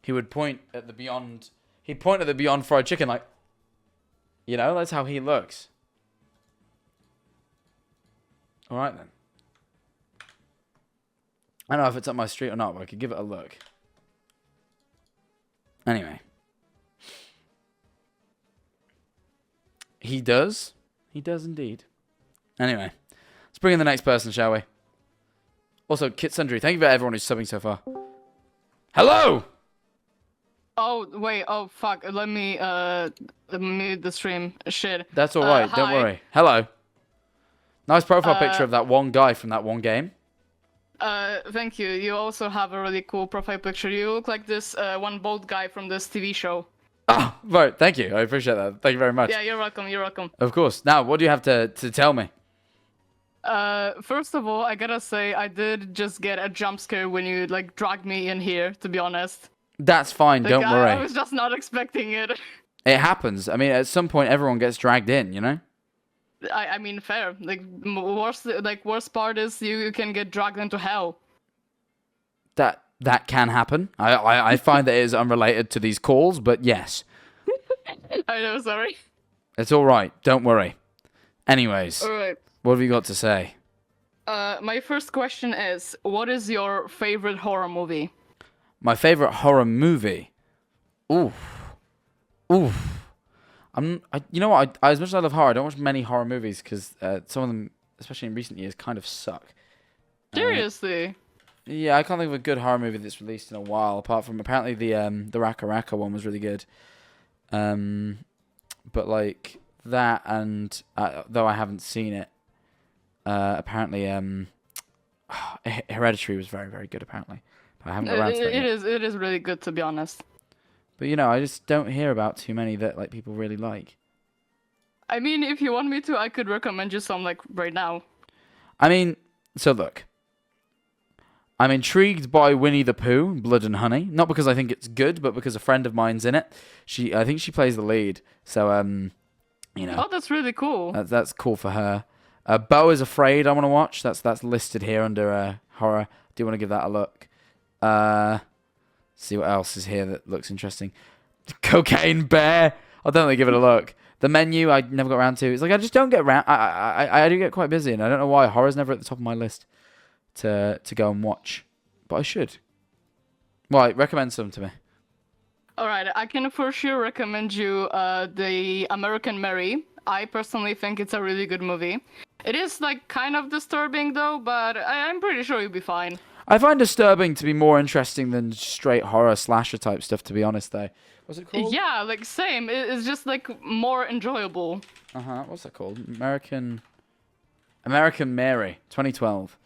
He would point at the beyond. He'd point at the Beyond Fried Chicken like, you know, that's how he looks. All right then. I don't know if it's up my street or not, but I could give it a look. Anyway. He does. He does indeed. Anyway. Let's bring in the next person, shall we? Also, Kit Sundry, thank you for everyone who's subbing so far. Hello! Oh, wait. Oh, fuck. Let me mute the stream. Shit. That's alright, don't hi. worry. Hello. Nice profile picture of that one guy from that one game. Thank you. You also have a really cool profile picture. You look like this one bald guy from this TV show. Ah, right. Thank you. I appreciate that. Thank you very much. Yeah, you're welcome. You're welcome. Of course. Now, what do you have to tell me? First of all, I gotta say, I did just get a jump scare when you, like, dragged me in here, to be honest. That's fine. Like, Don't worry. I was just not expecting it. It happens. I mean, at some point, everyone gets dragged in, you know? I mean, fair. Like, worst part is you can get dragged into hell. That can happen. I find that it is unrelated to these calls, but yes. I know, sorry. It's all right. Don't worry. Anyways, Alright. what have you got to say? My first question is, what is your favorite horror movie? My favorite horror movie? Oof. You know what? As much as I love horror, I don't watch many horror movies because some of them, especially in recent years, kind of suck. Seriously? Yeah, I can't think of a good horror movie that's released in a while, apart from apparently the Raka Raka one was really good. But like that, and though I haven't seen it, apparently Hereditary was very, very good. Apparently, but I haven't got around to that yet. It is really good, to be honest. But you know, I just don't hear about too many that like people really like. I mean, if you want me to, I could recommend you some like right now. I mean, so look. I'm intrigued by Winnie the Pooh, Blood and Honey. Not because I think it's good, but because a friend of mine's in it. I think she plays the lead. So, you know. Oh, that's really cool. That's cool for her. Beau is Afraid I want to watch. That's listed here under horror. Do want to give that a look. See what else is here that looks interesting. Cocaine Bear. I'll definitely give it a look. The Menu I never got around to. It's like I just don't get around. I do get quite busy, and I don't know why. Horror's never at the top of my list to go and watch, but I should. Right, recommend some to me. All right, I can for sure recommend you the American Mary. I personally think it's a really good movie. It is like kind of disturbing though, but I'm pretty sure you'll be fine. I find disturbing to be more interesting than straight horror slasher type stuff, to be honest though. What's it called? Yeah, like same. It's just like more enjoyable. What's that called? American Mary, 2012.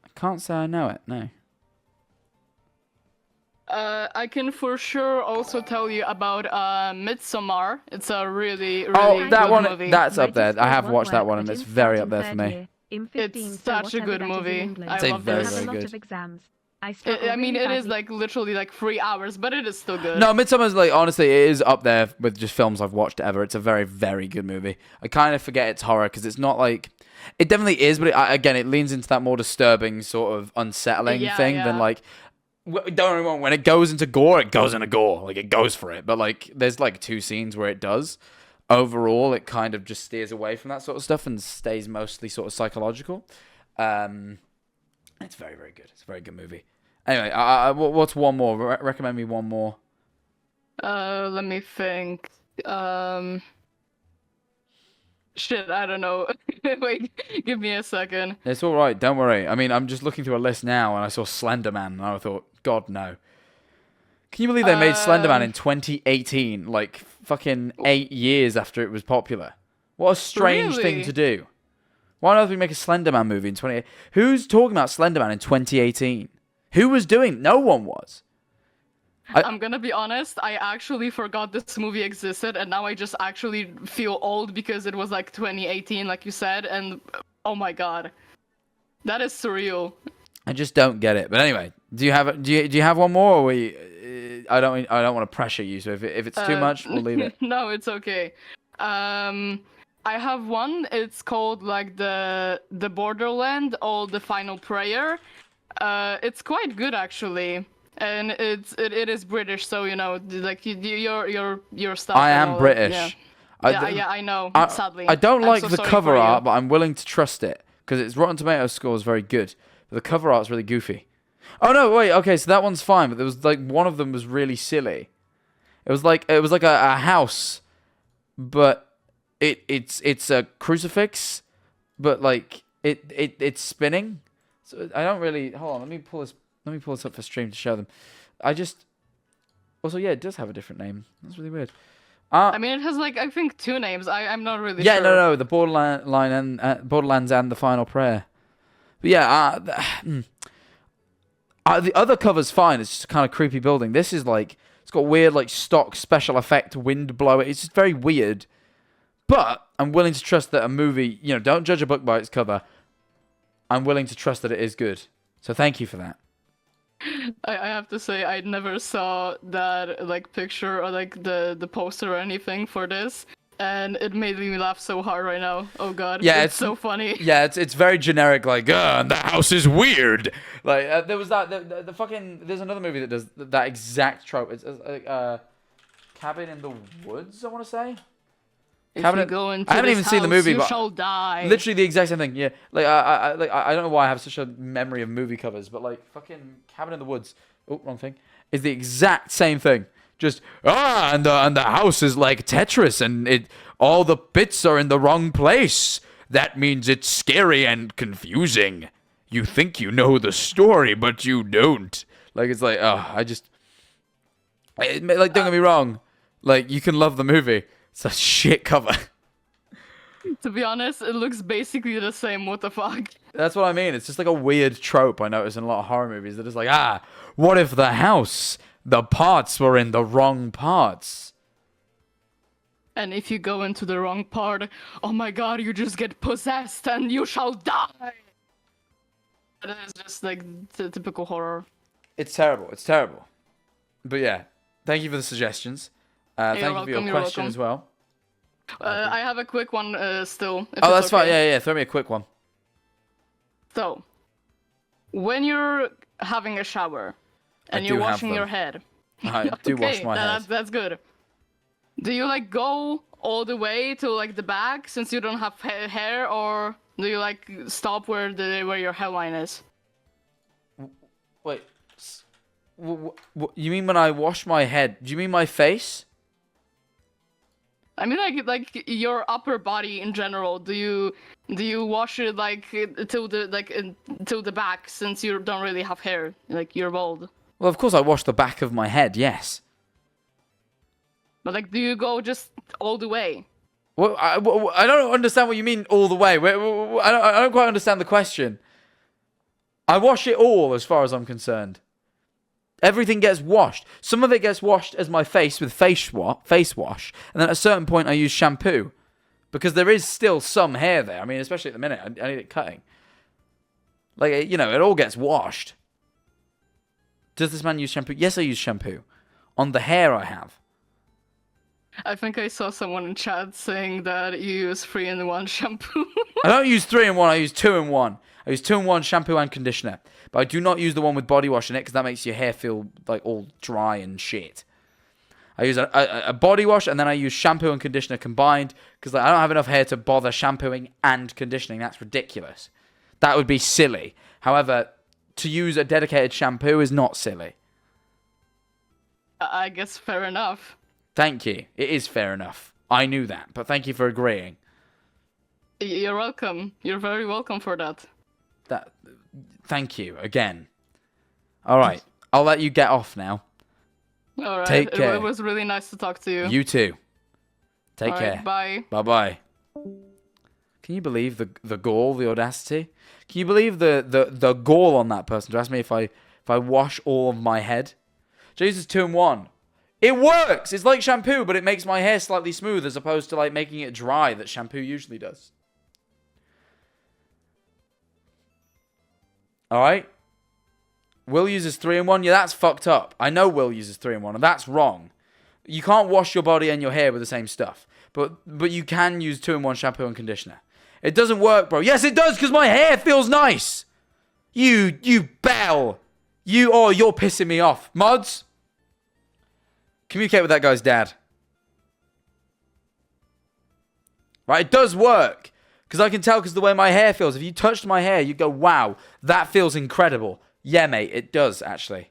I can't say I know it. No. I can for sure also tell you about Midsommar. It's a really good that one. movie. That's up there. I have watched that one, and it's very up there for me. It's such a good movie. I It's love very, this. very good. I mean, it is like literally like 3 hours, but it is still good. No, Midsommar's like honestly, it is up there with just films I've watched ever. It's a very, very good movie. I kind of forget it's horror because it's not like it definitely is, but again, it leans into that more disturbing sort of unsettling thing than like. Don't get me wrong, when it goes into gore, it goes into gore. Like, it goes for it. But, like, there's, like, 2 scenes where it does. Overall, it kind of just steers away from that sort of stuff and stays mostly sort of psychological. It's very, very good. It's a very good movie. Anyway, what's one more? Recommend me one more. Let me think. Shit, I don't know. Wait, give me a second. It's all right. Don't worry. I mean, I'm just looking through a list now, and I saw Slender Man, and I thought, God, no. Can you believe they made Slender Man in 2018, like fucking 8 years after it was popular? What a strange thing to do. Why on earth would we make a Slender Man movie in 2018? Who's talking about Slender Man in 2018? Who was doing? No one was. I'm gonna be honest, I actually forgot this movie existed, and now I just actually feel old because it was like 2018, like you said, and oh my god. That is surreal. I just don't get it. But anyway, do you have one more, or I don't want to pressure you, so if it's too much, we'll leave it. No, it's okay. I have one. It's called like the Borderland or the Final Prayer. It's quite good actually. And it is British, so you know, like your stuff. I am British. Yeah, I know. Sadly, I don't like so the sorry cover for you. art, but I'm willing to trust it because its Rotten Tomatoes score is very good. But the cover art's really goofy. Oh no, wait, okay, so that one's fine, but there was like one of them was really silly. It was like a house, but it's a crucifix, but like it's spinning. So I don't really hold on. Let me pull this up for stream to show them. Also, yeah, it does have a different name. That's really weird. I mean, it has like I think 2 names. I'm not really sure. Yeah, no, the Borderlands and the Final Prayer. But yeah, the other cover's fine. It's just a kind of creepy building. This is like it's got weird like stock special effect wind blower. It's just very weird. But I'm willing to trust that a movie. You know, don't judge a book by its cover. I'm willing to trust that it is good. So thank you for that. I have to say I never saw that like picture or like the poster or anything for this, and it made me laugh so hard right now. Oh god, yeah, it's so funny. Yeah, it's very generic. Like, the house is weird. Like there was that the fucking. There's another movie that does that exact trope. It's Cabin in the Woods. I want to say. If you go into I haven't even seen the movie, you but shall die. Literally the exact same thing. Yeah, like I don't know why I have such a memory of movie covers, but like fucking Cabin in the Woods. Oh, wrong thing. Is the exact same thing. Just, and the house is like Tetris, and all the bits are in the wrong place. That means it's scary and confusing. You think you know the story, but you don't. Like, it's like, like, don't get me wrong. Like, you can love the movie. It's a shit cover. To be honest, it looks basically the same. What the fuck? That's what I mean. It's just like a weird trope I notice in a lot of horror movies. They're just like, what if the house, the parts were in the wrong parts? And if you go into the wrong part, oh my god, you just get possessed and you shall die. That is just like the typical horror. It's terrible. It's terrible. But yeah, thank you for the suggestions. Thank you for your question as well. I have a quick one still. Oh, that's fine. Yeah. Throw me a quick one. So, when you're having a shower and you're washing your head. I do wash my head. That's good. Do you like go all the way to like the back since you don't have hair, or do you like stop where your hairline is? Wait. You mean when I wash my head? Do you mean my face? I mean, like your upper body in general. Do you wash it like till the back since you don't really have hair, like you're bald? Well, of course I wash the back of my head. Yes. But like, do you go just all the way? Well, I don't understand what you mean all the way. I don't quite understand the question. I wash it all, as far as I'm concerned. Everything gets washed. Some of it gets washed as my face with face wash, and then at a certain point I use shampoo, because there is still some hair there. I mean, especially at the minute, I need it cutting. Like, it all gets washed. Does this man use shampoo? Yes, I use shampoo. On the hair I have. I think I saw someone in chat saying that you use 3-in-1 shampoo. I don't use 3-in-1, I use 2-in-1. I use 2-in-1 shampoo and conditioner. But I do not use the one with body wash in it, because that makes your hair feel like all dry and shit. I use a body wash, and then I use shampoo and conditioner combined, because I don't have enough hair to bother shampooing and conditioning. That's ridiculous. That would be silly. However, to use a dedicated shampoo is not silly. I guess fair enough. Thank you. It is fair enough. I knew that, but thank you for agreeing. You're welcome. You're very welcome for that. Thank you again. All right, I'll let you get off now. All right. Take care. It was really nice to talk to you. You too. Take All care. Right, bye. Bye-bye. Can you believe the gall, the audacity? Can you believe the gall on that person to ask me if I wash all of my head? Jesus, 2-in-1. It works! It's like shampoo, but it makes my hair slightly smooth as opposed to like making it dry that shampoo usually does. Alright? Will uses 3-in-1. Yeah, that's fucked up. I know Will uses 3-in-1, and that's wrong. You can't wash your body and your hair with the same stuff. But you can use 2-in-1 shampoo and conditioner. It doesn't work, bro. Yes, it does, because my hair feels nice. You bell. You're pissing me off. Mods? Communicate with that guy's dad. Right, it does work. Because I can tell because the way my hair feels. If you touched my hair, you'd go, wow, that feels incredible. Yeah, mate, it does, actually.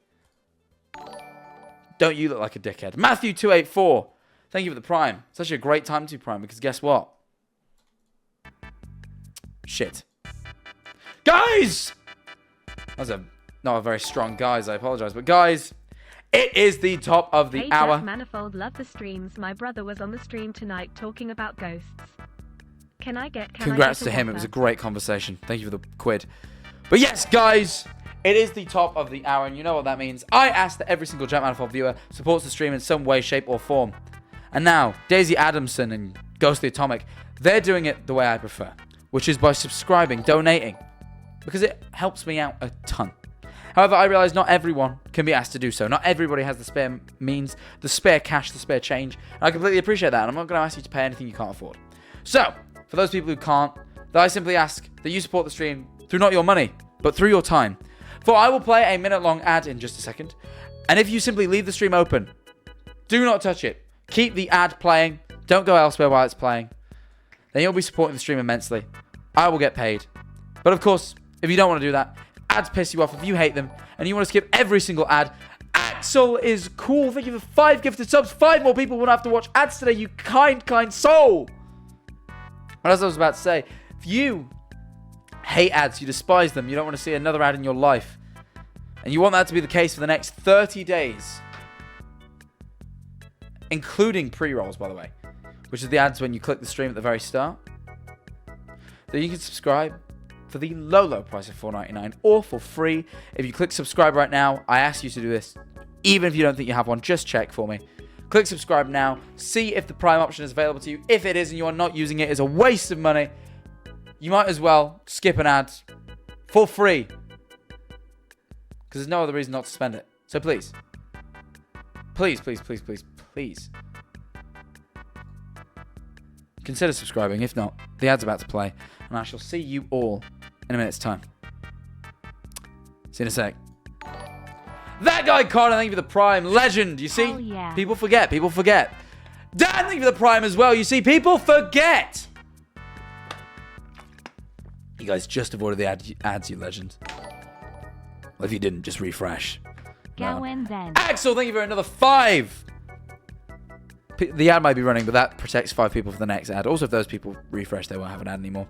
Don't you look like a dickhead. Matthew284. Thank you for the Prime. It's actually a great time to Prime, because guess what? Shit. Guys! That was not a very strong guys, I apologize. But guys, it is the top of the hour. Manifold, love the streams. My brother was on the stream tonight talking about ghosts. Congrats to him. It was a great conversation. Thank you for the quid. But yes, guys, it is the top of the hour, and you know what that means. I ask that every single Jack Manifold viewer supports the stream in some way, shape, or form. And now, Daisy Adamson and Ghostly Atomic, they're doing it the way I prefer, which is by subscribing, donating, because it helps me out a ton. However, I realize not everyone can be asked to do so. Not everybody has the spare means, the spare cash, the spare change. And I completely appreciate that, and I'm not going to ask you to pay anything you can't afford. So, for those people who can't, that I simply ask that you support the stream through not your money, but through your time. For I will play a minute-long ad in just a second, and if you simply leave the stream open, do not touch it. Keep the ad playing. Don't go elsewhere while it's playing. Then you'll be supporting the stream immensely. I will get paid. But of course, if you don't want to do that, ads piss you off, if you hate them, and you want to skip every single ad, at Axel is cool. Thank you for 5 gifted subs. 5 more people will have to watch ads today, you kind, kind soul. And as I was about to say, if you hate ads, you despise them, you don't want to see another ad in your life, and you want that to be the case for the next 30 days, including pre-rolls, by the way, which is the ads when you click the stream at the very start, then you can subscribe for the low price of $4.99 or for free. If you click subscribe right now, I ask you to do this. Even if you don't think you have one, just check for me. Click subscribe now. See if the Prime option is available to you. If it is and you are not using it, it's a waste of money. You might as well skip an ad for free, because there's no other reason not to spend it. So please, please, please, please, please, please consider subscribing. If not, the ad's about to play, and I shall see you all in a minute's time. See you in a sec. That guy, Connor, thank you for the Prime. Legend, you see? Oh, yeah. People forget. People forget. Dan, thank you for the Prime as well. You see, people forget. You guys just avoided the ads, you legend. Well, if you didn't, just refresh. Go in then. Axel, thank you for another 5. The ad might be running, but that protects 5 people for the next ad. Also, if those people refresh, they won't have an ad anymore.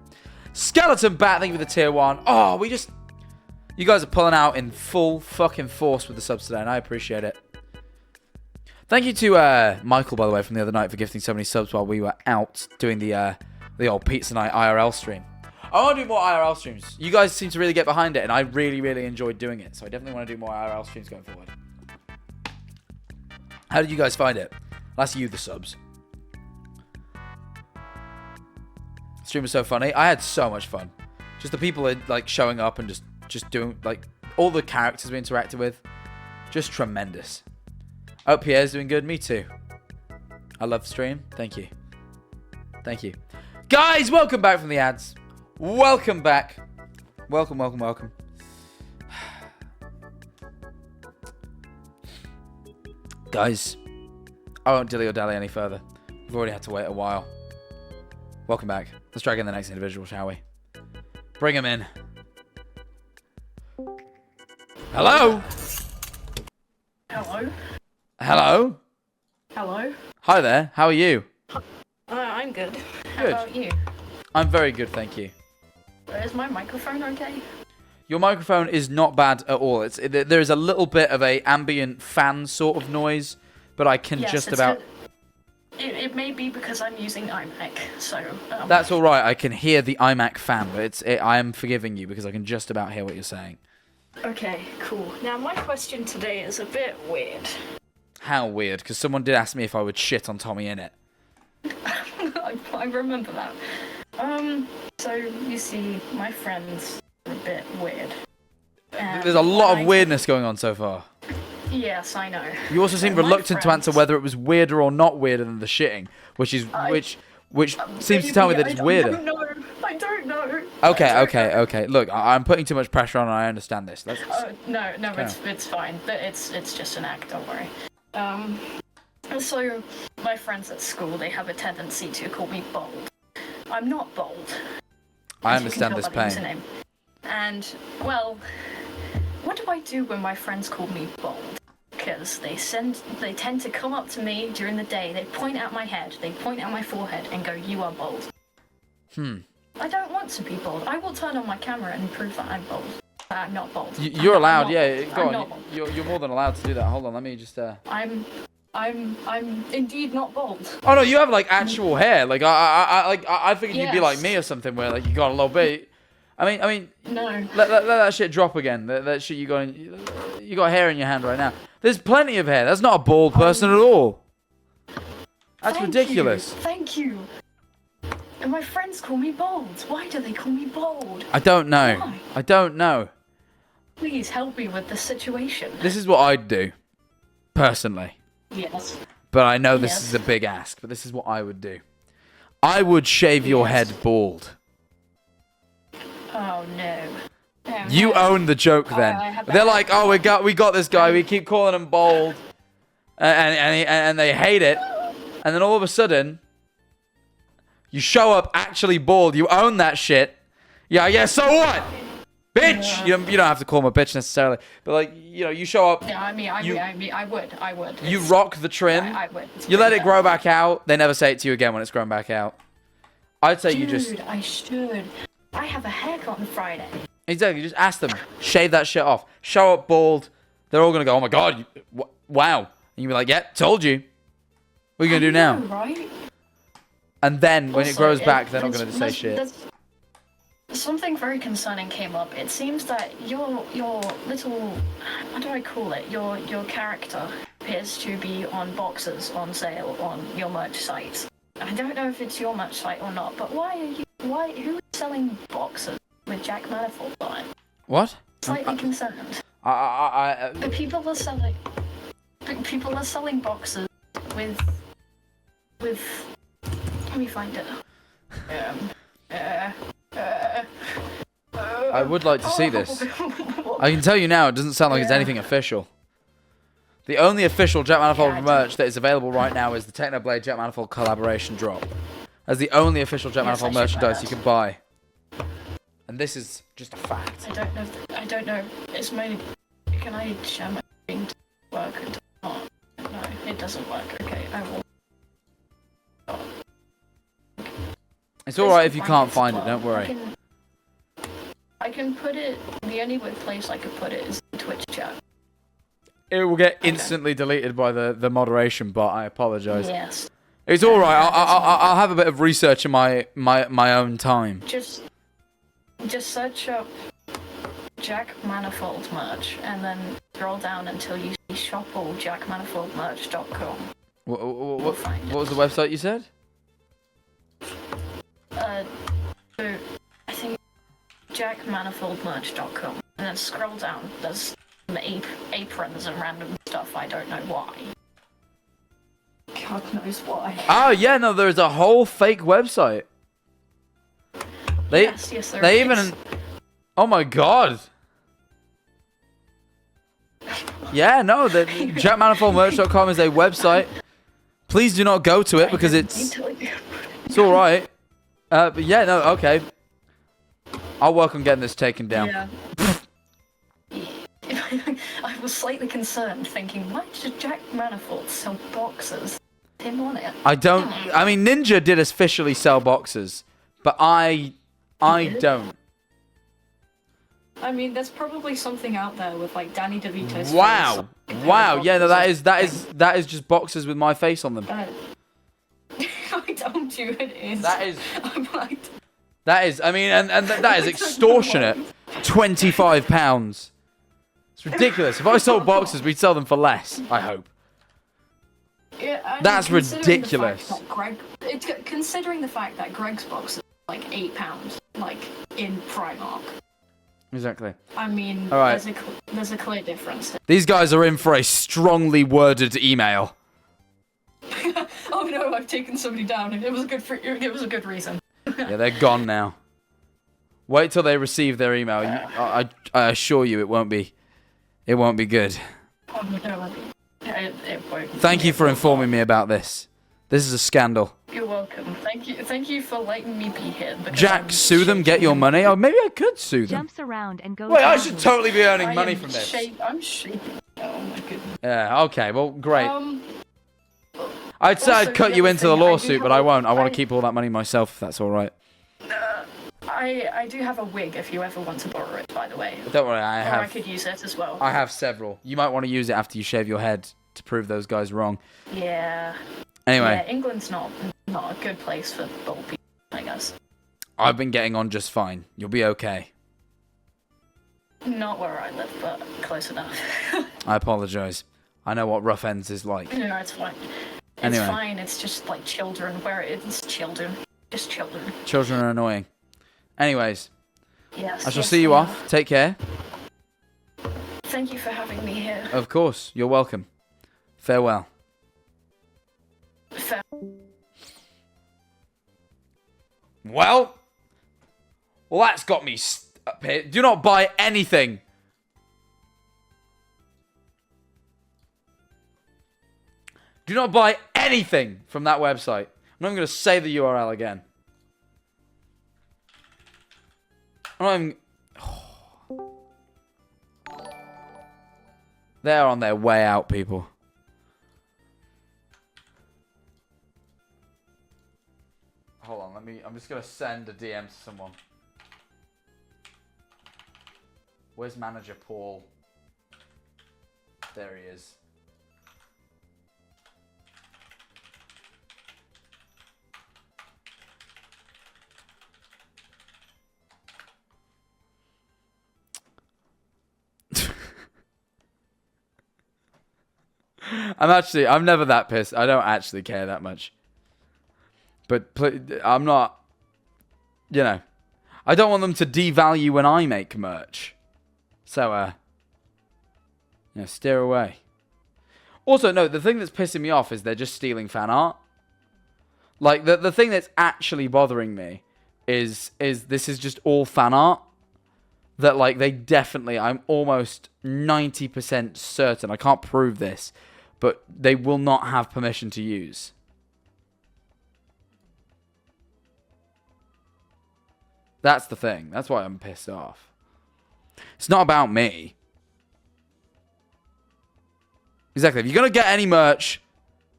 Skeleton Bat, thank you for the tier 1. Oh, you guys are pulling out in full fucking force with the subs today, and I appreciate it. Thank you to Michael, by the way, from the other night for gifting so many subs while we were out doing the old Pizza Night IRL stream. I want to do more IRL streams. You guys seem to really get behind it, and I really, really enjoyed doing it. So I definitely want to do more IRL streams going forward. How did you guys find it? That's you, the subs. The stream was so funny. I had so much fun. Just the people like showing up and just doing, like, all the characters we interacted with. Just tremendous. I hope Pierre's doing good. Me too. I love the stream. Thank you. Thank you. Guys, welcome back from the ads. Welcome back. Welcome, welcome, welcome. Guys, I won't dilly or dally any further. We've already had to wait a while. Welcome back. Let's drag in the next individual, shall we? Bring him in. Hello? Hello? Hello? Hello? Hi there. How are you? I'm good. How Good. about you? I'm very good, thank you. Is my microphone okay? Your microphone is not bad at all. There is a little bit of a ambient fan sort of noise, but I can just about... It may be because I'm using iMac, so... That's all right. I can hear the iMac fan, but I am forgiving you because I can just about hear what you're saying. Okay, cool. Now, my question today is a bit weird. How weird? Because someone did ask me if I would shit on Tommy Innit. I remember that. So, you see, my friends are a bit weird. There's a lot of weirdness going on so far. Yes, I know. You also seem reluctant to answer whether it was weirder or not weirder than the shitting, which seems to tell me that it's weirder. I don't know. Okay. Look, I'm putting too much pressure on, and I understand this. No, it's fine. It's just an act. Don't worry. So my friends at school, they have a tendency to call me bold. I'm not bold. I understand this pain. And well, what do I do when my friends call me bold? Because they tend to come up to me during the day, they point at my head, they point at my forehead and go, "You are bold." I don't want to be bold. I will turn on my camera and prove that I'm bold. I'm not bold. You're allowed, yeah. Go on. You're more than allowed to do that. Hold on, let me just. I'm indeed not bold. Oh no, you have like actual hair. Like I figured you'd be like me or something, where like you got a little bit. I mean. No. Let that shit drop again. That shit you got hair in your hand right now. There's plenty of hair. That's not a bald person at all. That's ridiculous. Thank you. And my friends call me bold. Why do they call me bold? I don't know. Why? I don't know. Please help me with the situation. This is what I'd do, personally. Yes. But I know this is a big ask, but this is what I would do. I would shave your head bald. Oh no. You own the joke then. They're like, oh, we got this guy. We keep calling him bold, and they hate it. And then all of a sudden, you show up actually bald. You own that shit. Yeah. So what? Bitch! You don't have to call him a bitch necessarily. But, like, you know, you show up. Yeah, I mean, I would. You rock the trim. I would. You let it grow back out. They never say it to you again when it's grown back out. I'd say you just... Dude, I should. I have a haircut on Friday. Exactly. You just ask them. Shave that shit off. Show up bald. They're all going to go, oh my God. Wow. And you'll be like, yeah, told you. What are you going to do now? Right? And then when it Also, grows back, they're not going to say shit. Something very concerning came up. It seems that your little, how do I call it? Your character appears to be on boxes on sale on your merch site. I don't know if it's your merch site or not, but who is selling boxes with Jack Manifold on it? What? Slightly concerned. The people are selling boxes with let me find it. I would like to see this. I can tell you now, it doesn't sound like it's anything official. The only official Jack Manifold merch that is available right now is the Technoblade Jack Manifold collaboration drop. That's the only official Jack Manifold merchandise you can buy. And this is just a fact. I don't know. It's my. Can I share my screen to work? It does not. No, it doesn't work. Okay, I will. It's alright if you can't find it, don't worry. I can put it. The only place I could put it is the Twitch chat. It will get instantly deleted by the moderation bot. I apologize. Yes. It's alright. I'll have a bit of research in my own time. Just search up Jack Manifold merch and then scroll down until you see shopalljackmanifoldmerch.com. What was the website you said? So I think jackmanifoldmerch.com, and then scroll down. There's some aprons and random stuff. I don't know why. God knows why. Oh yeah, no, there's a whole fake website. Yes, there is. Even. Oh my God. Yeah, no, the jackmanifoldmerch.com is a website. Please do not go to it because it's alright. But yeah, no, okay. I'll work on getting this taken down. Yeah. I was slightly concerned, thinking, why did Jack Manifold sell boxes? Him on it. I mean, Ninja did officially sell boxes, but I don't. I mean, there's probably something out there with like Danny DeVito's Wow. face. Wow. Yeah, no, that is just boxes with my face on them. I told you it is. That is. I'm like. That is. I mean, and that is extortionate. £25. It's ridiculous. If I sold boxes, we'd sell them for less. I hope. Yeah, I mean, that's considering ridiculous. The fact that considering the fact that Greg's box is like £8, like in Primark. Exactly. I mean, all right. there's a clear difference. These guys are in for a strongly worded email. Oh no, I've taken somebody down. It was a good reason. Yeah, they're gone now. Wait till they receive their email. I assure you, it won't be good. Oh no, it won't. Thank you for informing me about this. This is a scandal. You're welcome. Thank you for letting me be here. Jack, sue them, get your money. Oh, maybe I could sue them. Jumps around and goes. Wait, I should totally be earning money from this. I'm shaking. Oh my goodness. Yeah. Okay. Well, great. I'd say I'd cut you into the lawsuit, but I won't. I want to keep all that money myself, if that's all right. I do have a wig if you ever want to borrow it, by the way. Don't worry, I have. Or I could use it as well. I have several. You might want to use it after you shave your head to prove those guys wrong. Yeah. Anyway. Yeah, England's not a good place for bald people, I guess. I've been getting on just fine. You'll be okay. Not where I live, but close enough. I apologize. I know what rough ends is like. No, it's fine. Anyway. It's fine. It's just like children. Where it's children. Just children. Children are annoying. Anyways. Yes. I shall see you off. Take care. Thank you for having me here. Of course. You're welcome. Farewell. Well, that's got me up here. Do not buy anything. Do not buy anything from that website. I'm not even going to say the URL again. I'm not even... They're on their way out, people. Hold on, I'm just gonna send a DM to someone. Where's manager Paul? There he is. I'm never that pissed. I don't actually care that much. But I'm not, you know, I don't want them to devalue when I make merch. So, you know, steer away. Also, no, the thing that's pissing me off is they're just stealing fan art. Like, the thing that's actually bothering me is this is just all fan art. That, like, they definitely, I'm almost 90% certain, I can't prove this, but they will not have permission to use. That's the thing. That's why I'm pissed off. It's not about me. Exactly. If you're going to get any merch,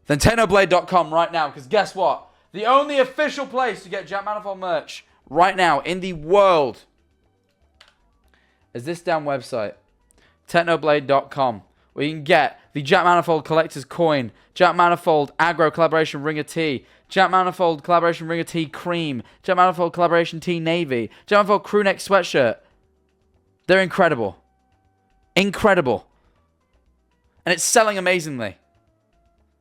then technoblade.com right now. Because guess what? The only official place to get Jack Manifold merch right now in the world is this damn website. technoblade.com. Where you can get the Jack Manifold Collector's Coin, Jack Manifold Aggro Collaboration Ringer Tee, Jack Manifold Collaboration Ringer Tee Cream, Jack Manifold Collaboration Tee Navy, Jack Manifold Crewneck Sweatshirt. They're incredible. Incredible. And it's selling amazingly.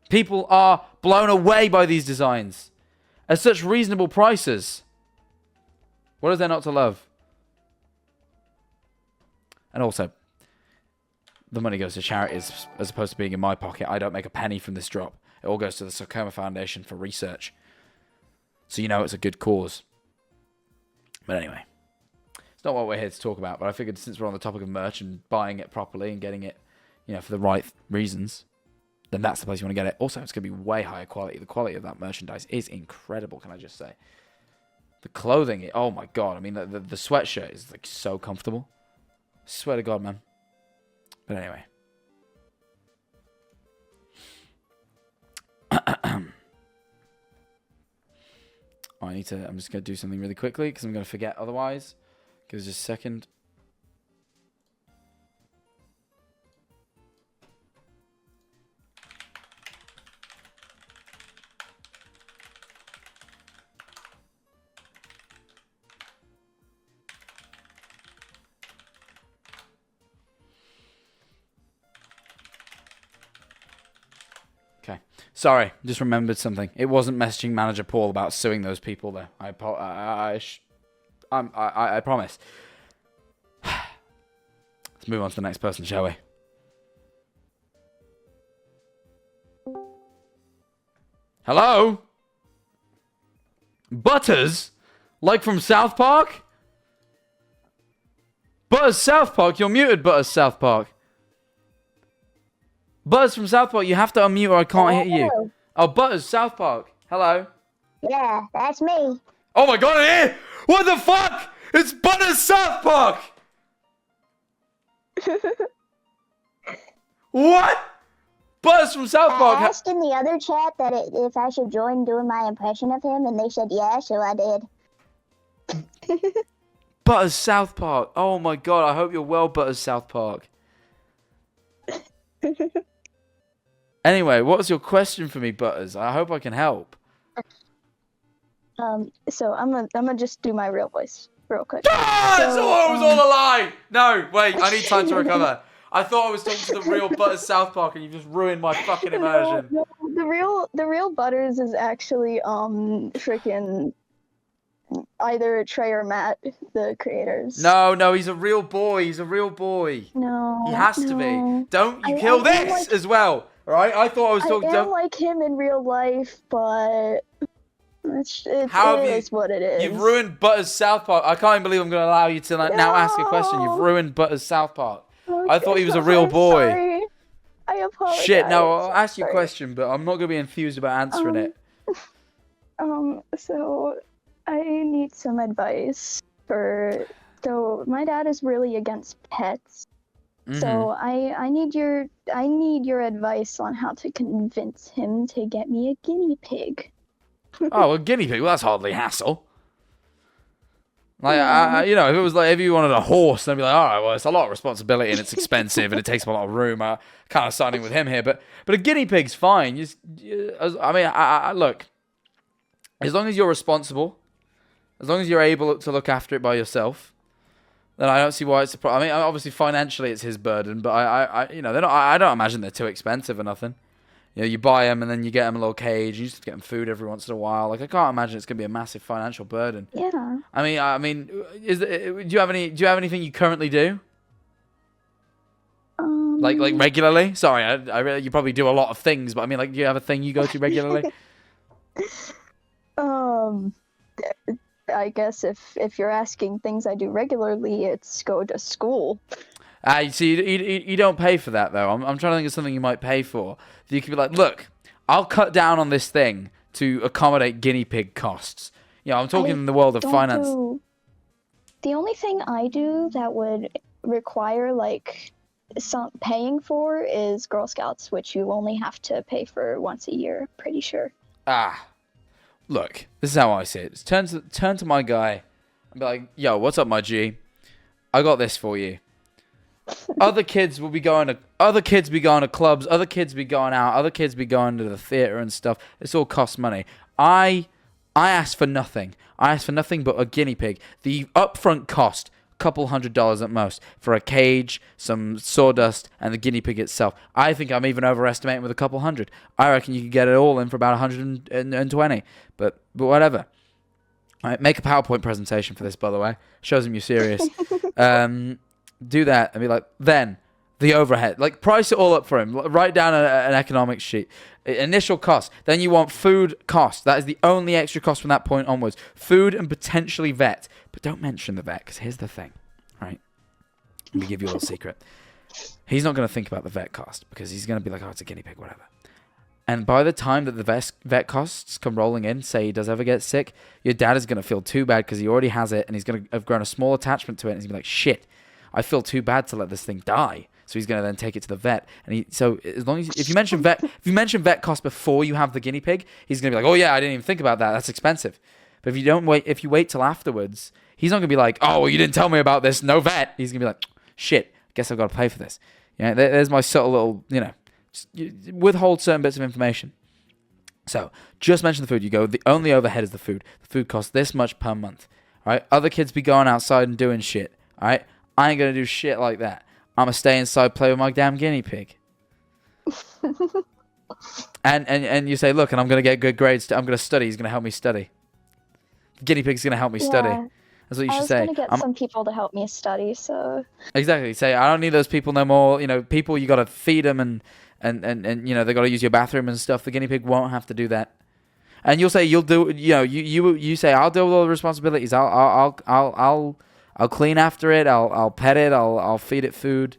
People are blown away by these designs. At such reasonable prices. What is there not to love? And also, the money goes to charities as opposed to being in my pocket. I don't make a penny from this drop. It all goes to the Sarcoma Foundation for research. So you know it's a good cause. But anyway, it's not what we're here to talk about. But I figured since we're on the topic of merch and buying it properly and getting it, you know, for the right reasons, then that's the place you want to get it. Also, it's going to be way higher quality. The quality of that merchandise is incredible, can I just say. The clothing, oh my god. I mean, the sweatshirt is like so comfortable. I swear to God, man. But anyway. I'm just going to do something really quickly because I'm going to forget otherwise. Give us just a second. Okay. Sorry, just remembered something. It wasn't messaging manager Paul about suing those people though. I promise. Let's move on to the next person, shall we? Hello? Butters? Like from South Park? Butters South Park? You're muted, Butters South Park. Butters from South Park, you have to unmute or I can't hear you. Oh, Butters, South Park. Hello. Yeah, that's me. Oh my god, I'm here! What the fuck? It's Butters South Park! What? Butters from South Park. I asked in the other chat that if I should join doing my impression of him, and they said yeah, so I did. Butters South Park. Oh my god, I hope you're well, Butters South Park. Anyway, what was your question for me, Butters? I hope I can help. So I'm gonna just do my real voice real quick. Ah! So, it was all a lie! No, wait, I need time to recover. I thought I was talking to the real Butters South Park and you just ruined my fucking immersion. No, the real Butters is actually freaking either Trey or Matt, the creators. No, he's a real boy. He's a real boy. No. He has to be. Don't you kill this as well. Alright? I thought I was talking to... I am like him in real life, but it is what it is. You've ruined Butters South Park. I can't even believe I'm going to allow you to now ask a question. You've ruined Butters South Park. Okay, I thought he was a real boy. Sorry. I apologize. Shit, no, I'll ask you a question, but I'm not going to be enthused about answering it. So I need some advice for... So my dad is really against pets. So I need your advice on how to convince him to get me a guinea pig. Oh, a guinea pig. Well, that's hardly hassle. Like, you know, if it was like if you wanted a horse, then I'd be like, all right, well, it's a lot of responsibility and it's expensive and it takes up a lot of room. Kind of siding with him here, but a guinea pig's fine. Look, as long as you're responsible, as long as you're able to look after it by yourself, then I don't see why it's a problem. I mean, obviously financially it's his burden, but I don't imagine they're too expensive or nothing. You know, you buy them and then you get them a little cage. You just get them food every once in a while. Like, I can't imagine it's gonna be a massive financial burden. Yeah. I mean, do you have anything you currently do? Like regularly? Sorry, you probably do a lot of things, but I mean, like, do you have a thing you go to regularly? I guess if you're asking things I do regularly, it's go to school. You don't pay for that, though. I'm trying to think of something you might pay for. You could be like, look, I'll cut down on this thing to accommodate guinea pig costs. You know, I'm talking in the world of finance. The only thing I do that would require, like, some paying for is Girl Scouts, which you only have to pay for once a year, pretty sure. Look, this is how I see it. Just turn to my guy and be like, yo, what's up, my G? I got this for you. Other kids be going to clubs, other kids be going out, other kids be going to the theater and stuff. This all costs money. I asked for nothing. I asked for nothing but a guinea pig. The upfront cost, $200 at most, for a cage, some sawdust, and the guinea pig itself. I think I'm even overestimating with a couple hundred. I reckon you could get it all in for about 120. But whatever. All right, make a PowerPoint presentation for this, by the way. Shows him you're serious. Do that and be like, then the overhead, like, price it all up for him. Write down an economics sheet. Initial cost. Then you want food cost. That is the only extra cost from that point onwards. Food and potentially vet. But don't mention the vet, because here's the thing, right? Let me give you a little secret. He's not going to think about the vet cost, because he's going to be like, oh, it's a guinea pig, whatever. And by the time that the vet costs come rolling in, say he does ever get sick, your dad is going to feel too bad because he already has it, and he's going to have grown a small attachment to it, and he's going to be like, shit, I feel too bad to let this thing die. So he's going to then take it to the vet. And so as long as if you mention vet cost before you have the guinea pig, he's going to be like, oh yeah, I didn't even think about that. That's expensive. But if you wait till afterwards, he's not going to be like, oh, well, you didn't tell me about this. No vet. He's going to be like, shit, I guess I've got to pay for this. You know, there's my subtle little, just withhold certain bits of information. So just mention the food. You go, the only overhead is the food. The food costs this much per month. All right. Other kids be going outside and doing shit. All right. I ain't going to do shit like that. I'm going to stay inside, play with my damn guinea pig. and you say, look, and I'm going to get good grades. I'm going to study. He's going to help me study. The guinea pig's going to help me study. That's what you should say. I was going to get some people to help me study, so... Exactly. Say, I don't need those people no more. You know, people, you got to feed them and you know, they got to use your bathroom and stuff. The guinea pig won't have to do that. And you'll say, you'll do, you know, you say, I'll deal with all the responsibilities. I'll clean after it. I'll pet it. I'll feed it food.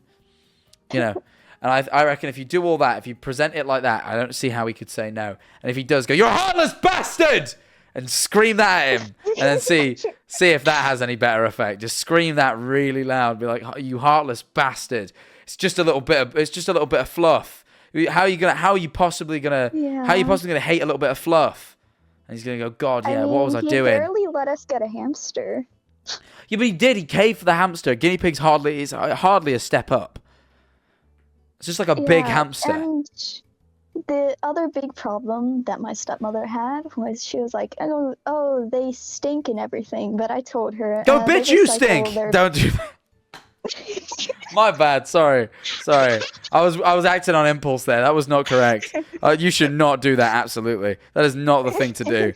You know, and I reckon if you do all that, if you present it like that, I don't see how he could say no. And if he does go, "You're a heartless bastard," and scream that at him, and then see if that has any better effect. Just scream that really loud. Be like, "You heartless bastard." It's just a little bit of fluff. How are you possibly gonna hate a little bit of fluff? And he's gonna go, God, yeah, what was I doing? He barely let us get a hamster. Yeah, but he did. He caved for the hamster. Guinea pig's hardly a step up. It's just like a big hamster. And the other big problem that my stepmother had was she was like, oh, they stink and everything. But I told her, go, bitch, you stink. Don't do that. My bad. Sorry. I was acting on impulse there. That was not correct. You should not do that. Absolutely, that is not the thing to do.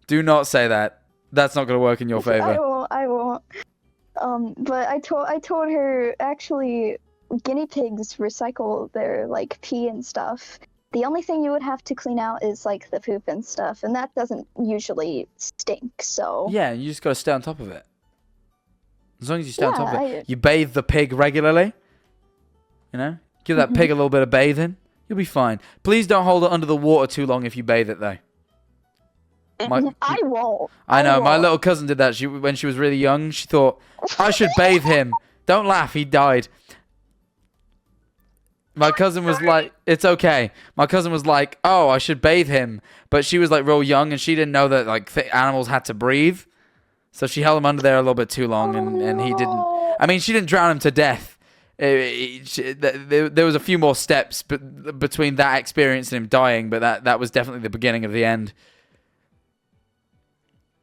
Do not say that. That's not going to work in your favor. I won't. But I told her, actually, guinea pigs recycle their, like, pee and stuff. The only thing you would have to clean out is, like, the poop and stuff, and that doesn't usually stink, so... Yeah, you just got to stay on top of it. As long as you stay on top of it. You bathe the pig regularly. You know? Give that pig a little bit of bathing. You'll be fine. Please don't hold it under the water too long if you bathe it, though. I won't. I know. My little cousin did that. When she was really young, she thought, I should bathe him. Don't laugh. He died. My cousin was like, it's okay. My cousin was like, oh, I should bathe him. But she was like real young and she didn't know that like animals had to breathe. So she held him under there a little bit too long and he didn't. I mean, she didn't drown him to death. There was a few more steps between that experience and him dying, but that was definitely the beginning of the end.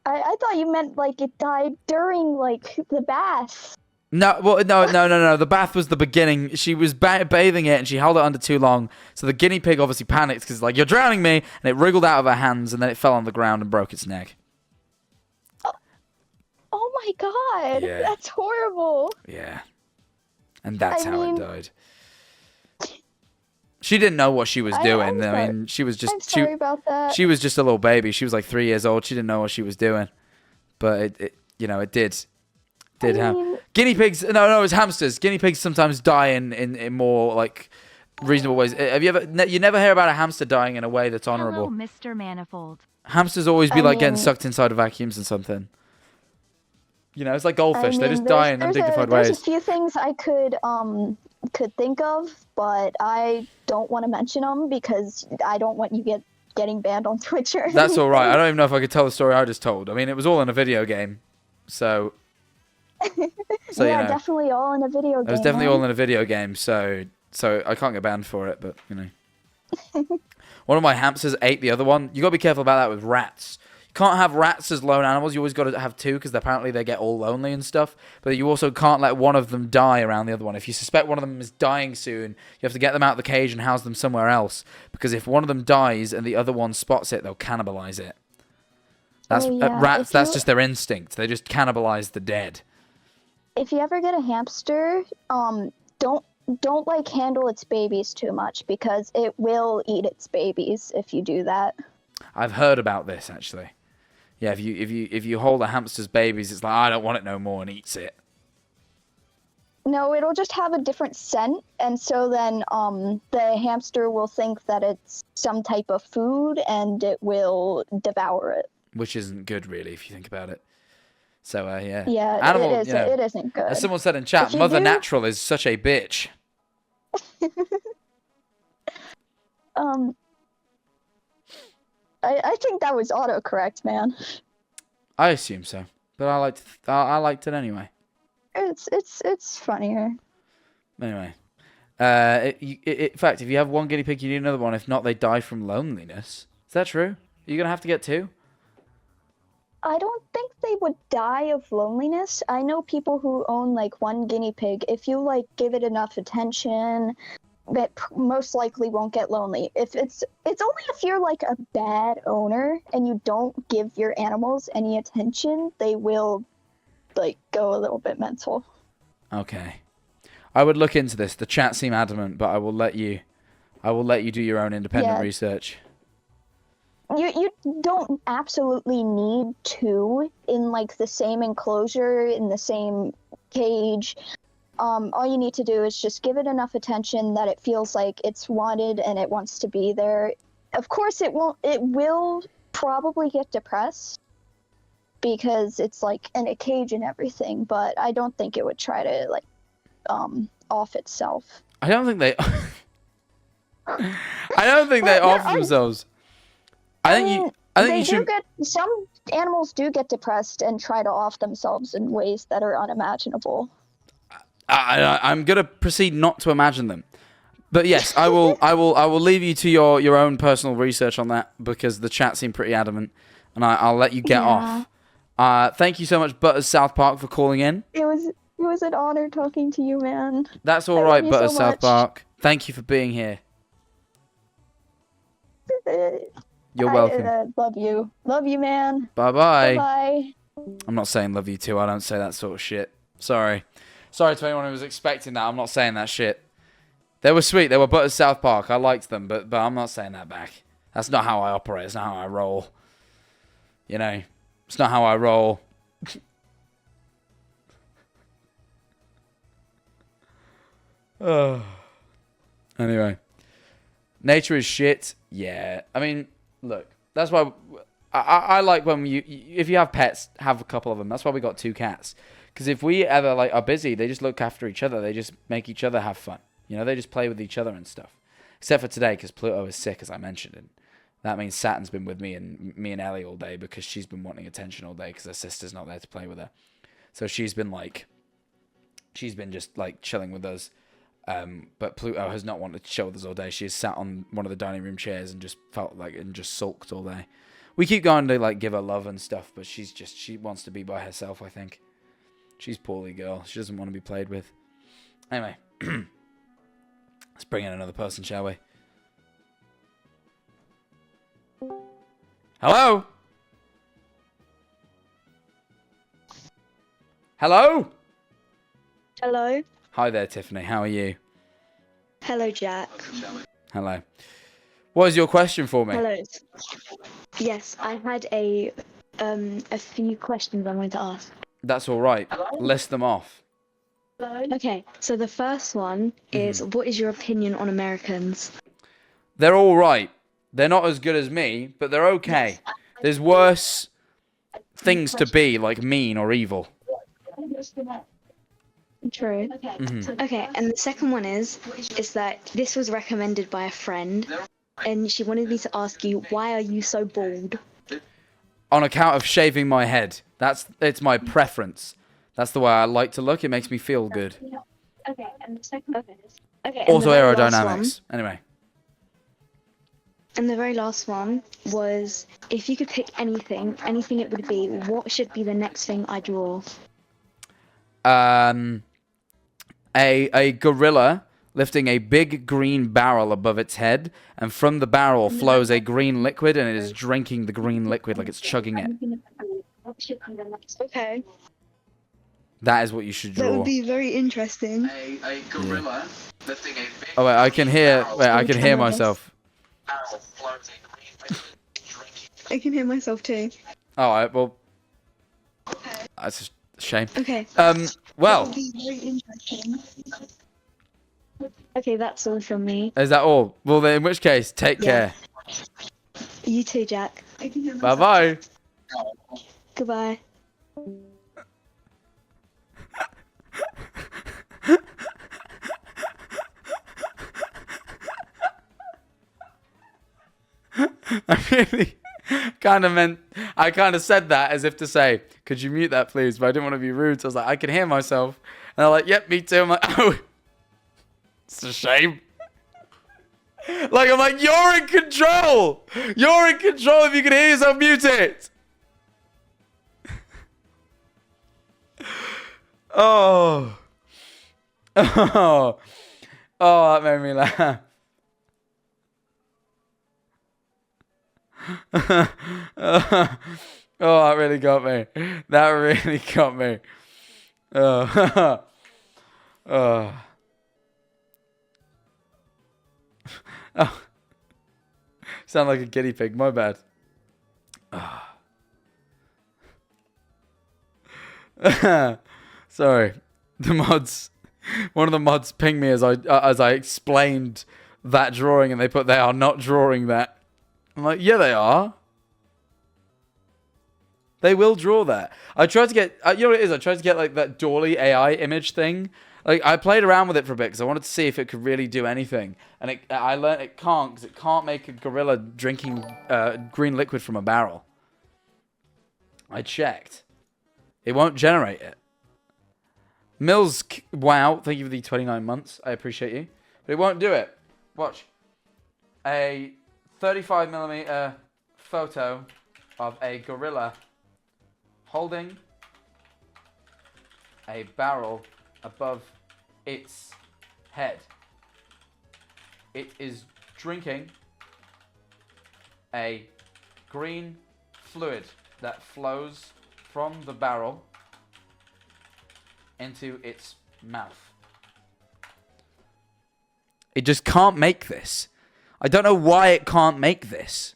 I thought you meant like it died during like the bath. No, well, no. The bath was the beginning. She was bathing it, and she held it under too long. So the guinea pig obviously panicked because, like, you're drowning me, and it wriggled out of her hands, and then it fell on the ground and broke its neck. Oh my god, Yeah. that's horrible. Yeah, and that's how it died. She didn't know what she was doing. I mean, she was just. I'm sorry about that. She was just a little baby. She was like 3 years old. She didn't know what she was doing, but it did happen. Guinea pigs, no, it's hamsters. Guinea pigs sometimes die in more like reasonable ways. Have you never hear about a hamster dying in a way that's honorable? Hello, Mr. Manifold. Hamsters always be like getting sucked inside of vacuums and something. You know, it's like goldfish. They just die in undignified ways. There's a few things I could think of, but I don't want to mention them because I don't want you getting banned on Twitch or anything. That's all right. I don't even know if I could tell the story I just told. I mean, it was all in a video game, so. So, yeah, definitely all in a video game. It was definitely all in a video game, so I can't get banned for it, but, you know. One of my hamsters ate the other one. You got to be careful about that with rats. You can't have rats as lone animals. You always got to have two because apparently they get all lonely and stuff. But you also can't let one of them die around the other one. If you suspect one of them is dying soon, you have to get them out of the cage and house them somewhere else. Because if one of them dies and the other one spots it, they'll cannibalize it. That's rats. That's just their instinct. They just cannibalize the dead. If you ever get a hamster, don't like handle its babies too much because it will eat its babies if you do that. I've heard about this actually. Yeah, if you hold a hamster's babies, it's like I don't want it no more and eats it. No, it'll just have a different scent, and so then the hamster will think that it's some type of food and it will devour it. Which isn't good really if you think about it. So, yeah. Yeah, Animal, it is. It isn't good. As someone said in chat, Mother Natural is such a bitch. I think that was autocorrect, man. I assume so, but I liked it anyway. It's funnier. Anyway, in fact, if you have one guinea pig, you need another one. If not, they die from loneliness. Is that true? Are you gonna have to get two? I don't think they would die of loneliness. I know people who own like one guinea pig. If you like give it enough attention, it most likely won't get lonely. It's only if you're like a bad owner and you don't give your animals any attention, they will like go a little bit mental. Okay. I would look into this. The chat seem adamant, but I will let you do your own independent research. You don't absolutely need two in like the same enclosure, in the same cage. All you need to do is just give it enough attention that it feels like it's wanted and it wants to be there. Of course it will probably get depressed because it's like in a cage and everything, but I don't think it would try to like off itself. I don't think they off themselves. I think you should. Some animals do get depressed and try to off themselves in ways that are unimaginable. I'm gonna proceed not to imagine them, but yes, I will leave you to your own personal research on that because the chat seemed pretty adamant, and I'll let you get off. Thank you so much, Butters South Park, for calling in. It was an honor talking to you, man. That's all right, Butters South Park. Thank you for being here. You're welcome. Love you. Love you, man. Bye-bye. Bye-bye. I'm not saying love you too. I don't say that sort of shit. Sorry to anyone who was expecting that. I'm not saying that shit. They were sweet. They were Butters South Park. I liked them, but I'm not saying that back. That's not how I operate. It's not how I roll. You know, it's not how I roll. Anyway, nature is shit. Yeah, I mean, look, that's why I like when if you have pets, have a couple of them. That's why we got 2 cats. Because if we ever like are busy, they just look after each other. They just make each other have fun. You know, they just play with each other and stuff. Except for today, because Pluto is sick, as I mentioned. And that means Saturn's been with me and Ellie all day because she's been wanting attention all day because her sister's not there to play with her. So she's been just like chilling with us. But Pluto has not wanted to chill with us all day. She has sat on one of the dining room chairs and just just sulked all day. We keep going to like give her love and stuff, but she wants to be by herself, I think. She's a poorly girl. She doesn't want to be played with. Anyway, let's bring in another person, shall we? Hello? Hello? Hello? Hi there, Tiffany. How are you? Hello, Jack. Hello. What is your question for me? Hello. Yes, I had a few questions I wanted to ask. That's all right. List them off. Okay, so the first one is, what is your opinion on Americans? They're all right. They're not as good as me, but they're okay. There's worse things to be, like mean or evil. True. Okay, and the second one is that this was recommended by a friend, and she wanted me to ask you, why are you so bald? On account of shaving my head. It's my preference. That's the way I like to look. It makes me feel good. Okay, and the second one is... Okay, Also aerodynamics. Anyway. And the very last one was, if you could pick anything it would be, what should be the next thing I draw? A gorilla lifting a big green barrel above its head, and from the barrel flows a green liquid, and it is drinking the green liquid like it's chugging it. Okay. That is what you should draw. That would be very interesting. A gorilla lifting a big... Oh wait, I can hear myself. I can hear myself too. Alright, well, that's a shame. Okay. Well. That would be very interesting. Okay, that's all from me. Is that all? Well, then, in which case, take care. You too, Jack. Bye-bye. Goodbye. I really I kind of said that as if to say, could you mute that please? But I didn't want to be rude, so I was like, I can hear myself. And they're like, yep, me too. I'm like, oh, it's a shame. I'm like, you're in control. You're in control. If you can hear yourself, mute it. Oh. Oh. Oh, that made me laugh. Oh, that really got me. That really got me. Oh. Oh. Oh. Sound like a guinea pig. My bad. Oh. Sorry. The mods. One of the mods pinged me as I explained that drawing, and they put, they are not drawing that. I'm like, yeah, they are. They will draw that. I tried to get, you know what it is? I tried to get like that Dolly AI image thing. Like, I played around with it for a bit because I wanted to see if it could really do anything. And I learned it can't, because it can't make a gorilla drinking green liquid from a barrel. I checked. It won't generate it. Mills, wow, thank you for the 29 months. I appreciate you. But it won't do it. Watch. A 35mm photo of a gorilla holding a barrel above its head. It is drinking a green fluid that flows from the barrel into its mouth. It just can't make this. I don't know why it can't make this.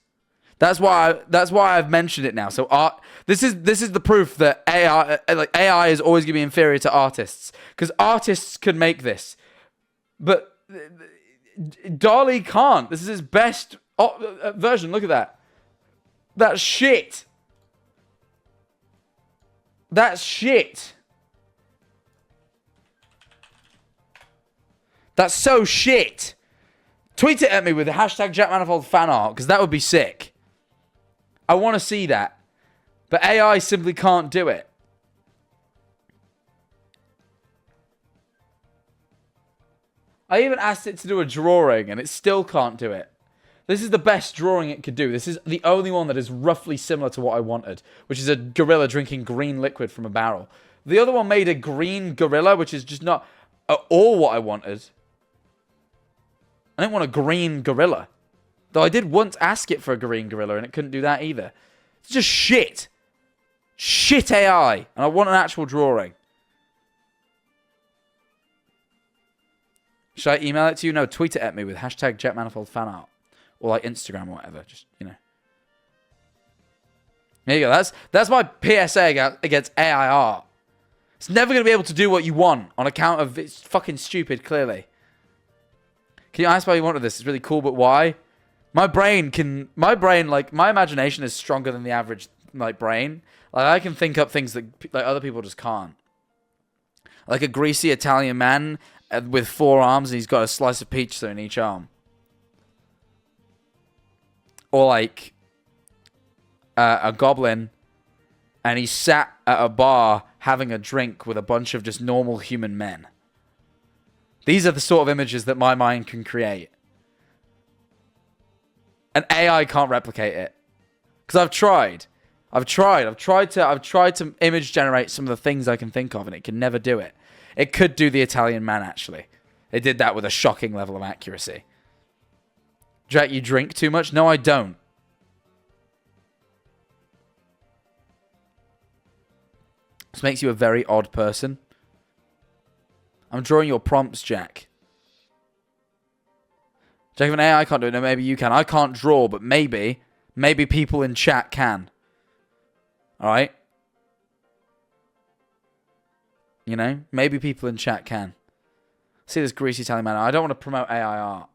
That's why I've mentioned it now. So this is the proof that AI is always going to be inferior to artists, because artists could make this, but Dolly can't. This is his best version. Look at that. That's shit. That's shit. That's so shit. Tweet it at me with the hashtag jackmanifoldfanart, because that would be sick. I want to see that. But AI simply can't do it. I even asked it to do a drawing, and it still can't do it. This is the best drawing it could do. This is the only one that is roughly similar to what I wanted, which is a gorilla drinking green liquid from a barrel. The other one made a green gorilla, which is just not at all what I wanted. I didn't want a green gorilla. Though I did once ask it for a green gorilla, and it couldn't do that either. It's just shit. Shit AI. And I want an actual drawing. Should I email it to you? No, tweet it at me with hashtag jackmanifoldfanart. Or like Instagram or whatever. Just, you know. There you go. That's my PSA against AI art. It's never going to be able to do what you want on account of it's fucking stupid, clearly. Can you ask why you wanted this? It's really cool, but why? My brain, like, my imagination is stronger than the average, like, brain. Like, I can think up things that, like, other people just can't. Like a greasy Italian man with 4 arms, and he's got a slice of pizza in each arm. Or, like, a goblin, and he's sat at a bar having a drink with a bunch of just normal human men. These are the sort of images that my mind can create. And AI can't replicate it. Because I've tried. I've tried to image generate some of the things I can think of, and it can never do it. It could do the Italian man, actually. It did that with a shocking level of accuracy. Jack, you drink too much? No, I don't. This makes you a very odd person. I'm drawing your prompts, Jack. Jack, if an AI can't do it, no, maybe you can. I can't draw, but maybe people in chat can. Alright? You know? Maybe people in chat can. See this greasy Italian man. I don't want to promote AI art.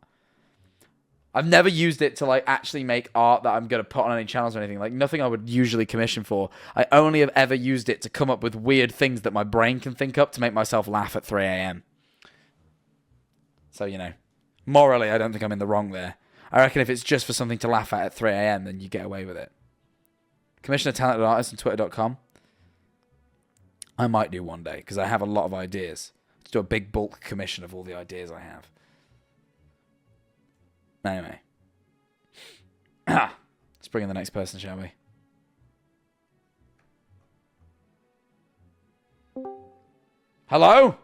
I've never used it to, like, actually make art that I'm going to put on any channels or anything. Like, nothing I would usually commission for. I only have ever used it to come up with weird things that my brain can think up to make myself laugh at 3 a.m. So, you know. Morally, I don't think I'm in the wrong there. I reckon if it's just for something to laugh at 3 a.m., then you get away with it. Commission a talented artist on twitter.com. I might do one day, because I have a lot of ideas. Let's do a big bulk commission of all the ideas I have. Anyway. Let's bring in the next person, shall we? Hello?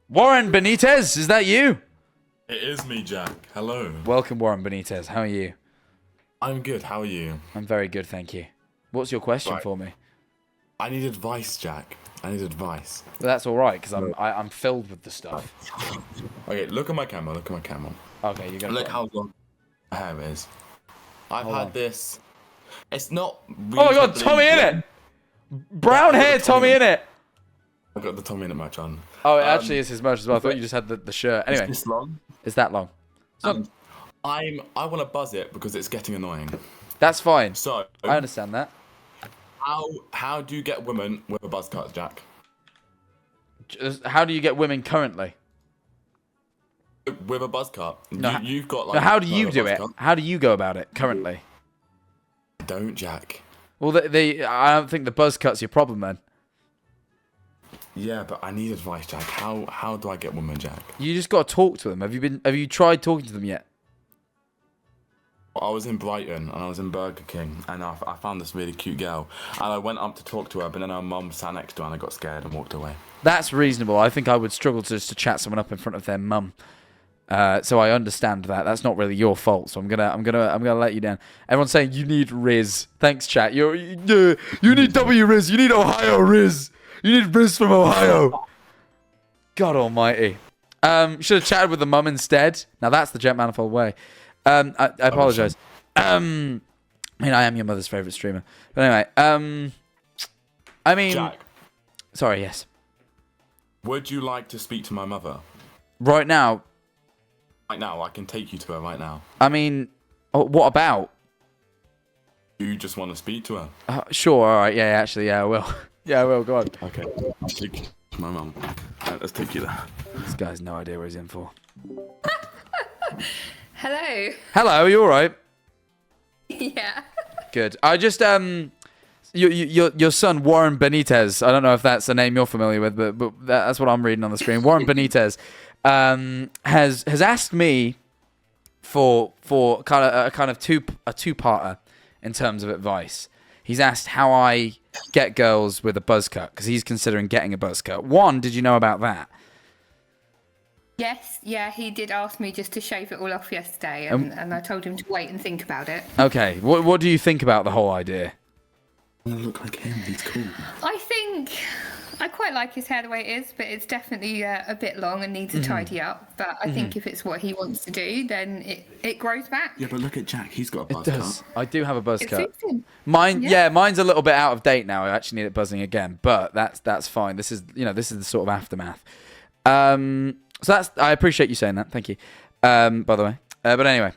Warren Benitez, is that you? It is me, Jack. Hello. Welcome, Warren Benitez. How are you? I'm good. How are you? I'm very good, thank you. What's your question for me? I need advice, Jack. I need advice. Well, that's all right, because I'm filled with the stuff. Okay, look at my camera. Look at my camera. Okay, you're gonna look how long my hair is. I've Hold had on. this. It's not. Oh my God, Tommy in it. Brown hair, Tommy in it. I got the Tommy in it match on. Oh, it actually is his merch as well. I thought you just had the shirt. Anyway, Is this long? It's that long. I want to buzz it because it's getting annoying. That's fine. So I understand that. How do you get women with a buzz cut, Jack? How do you get women currently? With a buzz cut. No, You've got like. No, how do you a do buzz it? cut. How do you go about it currently? Don't, Jack. Well, I don't think the buzz cut's your problem then. Yeah, but I need advice, Jack. How do I get women, Jack? You just got to talk to them. Have you tried talking to them yet? I was in Brighton and I was in Burger King and I found this really cute girl and I went up to talk to her, but then her mum sat next to her and I got scared and walked away. That's reasonable. I think I would struggle to chat someone up in front of their mum. So I understand that. That's not really your fault. So I'm gonna let you down. Everyone's saying you need Riz. Thanks, chat. You need W Riz. You need Ohio Riz. You need Riz from Ohio. God Almighty. Should have chatted with the mum instead. Now that's the Jet Manifold way. I apologize. I mean, I am your mother's favorite streamer. But anyway, I mean, Jack. Sorry. Yes. Would you like to speak to my mother? Right now. Right now, I can take you to her right now. I mean, what about? You just want to speak to her? Sure. All right. Yeah. Actually, yeah, I will. Yeah, I will. Go on. Okay. I'll take you to my mum. Right, let's take you there. This guy's no idea what he's in for. Hello. Hello, are you all right? Yeah. Good. I just your son Warren Benitez. I don't know if that's a name you're familiar with, but that's what I'm reading on the screen. Warren Benitez has asked me for a two-parter in terms of advice. He's asked how I get girls with a buzz cut because he's considering getting a buzz cut. One, did you know about that? Yes, yeah, he did ask me just to shave it all off yesterday, and I told him to wait and think about it. Okay, what do you think about the whole idea? I look like him. He's cool. I think I quite like his hair the way it is, but it's definitely a bit long and needs a tidy up. But I think if it's what he wants to do, then it grows back. Yeah, but look at Jack. He's got a buzz It does. cut. I do have a buzz It cut. suits him. Mine, yeah, mine's a little bit out of date now. I actually need it buzzing again, but that's fine. This is the sort of aftermath. So I appreciate you saying that. Thank you. By the way, but anyway,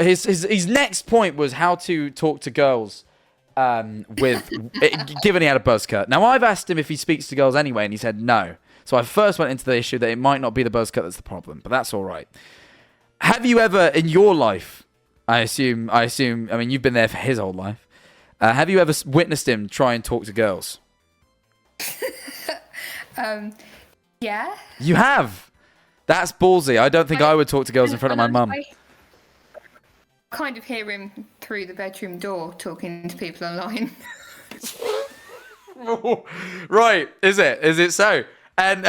his next point was how to talk to girls given he had a buzz cut. Now I've asked him if he speaks to girls anyway, and he said no. So I first went into the issue that it might not be the buzz cut that's the problem, but that's all right. Have you ever in your life? I assume. I mean, you've been there for his whole life. Have you ever witnessed him try and talk to girls? Yeah. You have. That's ballsy. I don't think I would talk to girls in front of my mum. I kind of hear him through the bedroom door talking to people online. Right, is it so? And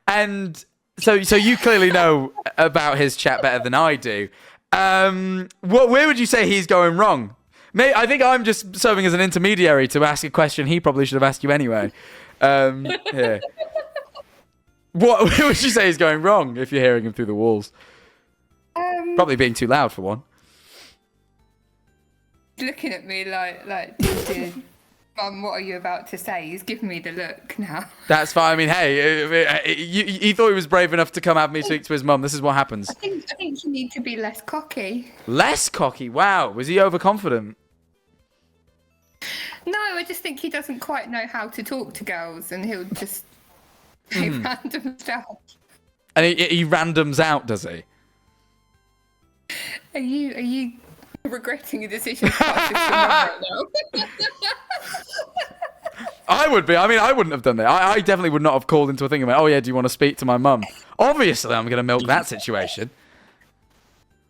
and so you clearly know about his chat better than I do. Where would you say he's going wrong? I think I'm just serving as an intermediary to ask a question he probably should have asked you anyway. Here. Where would you say he's going wrong if you're hearing him through the walls? Probably being too loud for one. Looking at me like, Mum, what are you about to say? He's giving me the look now. That's fine. I mean, hey, he thought he was brave enough to come have me speak to his mum. This is what happens. I think you need to be less cocky. Less cocky? Wow. Was he overconfident? No, I just think he doesn't quite know how to talk to girls, and he'll just say random stuff. And he randoms out, does he? Are you regretting a decision to pass this to Mum right now? I would be. I mean, I wouldn't have done that. I definitely would not have called into a thing about, oh yeah, do you want to speak to my mum? Obviously, I'm going to milk that situation.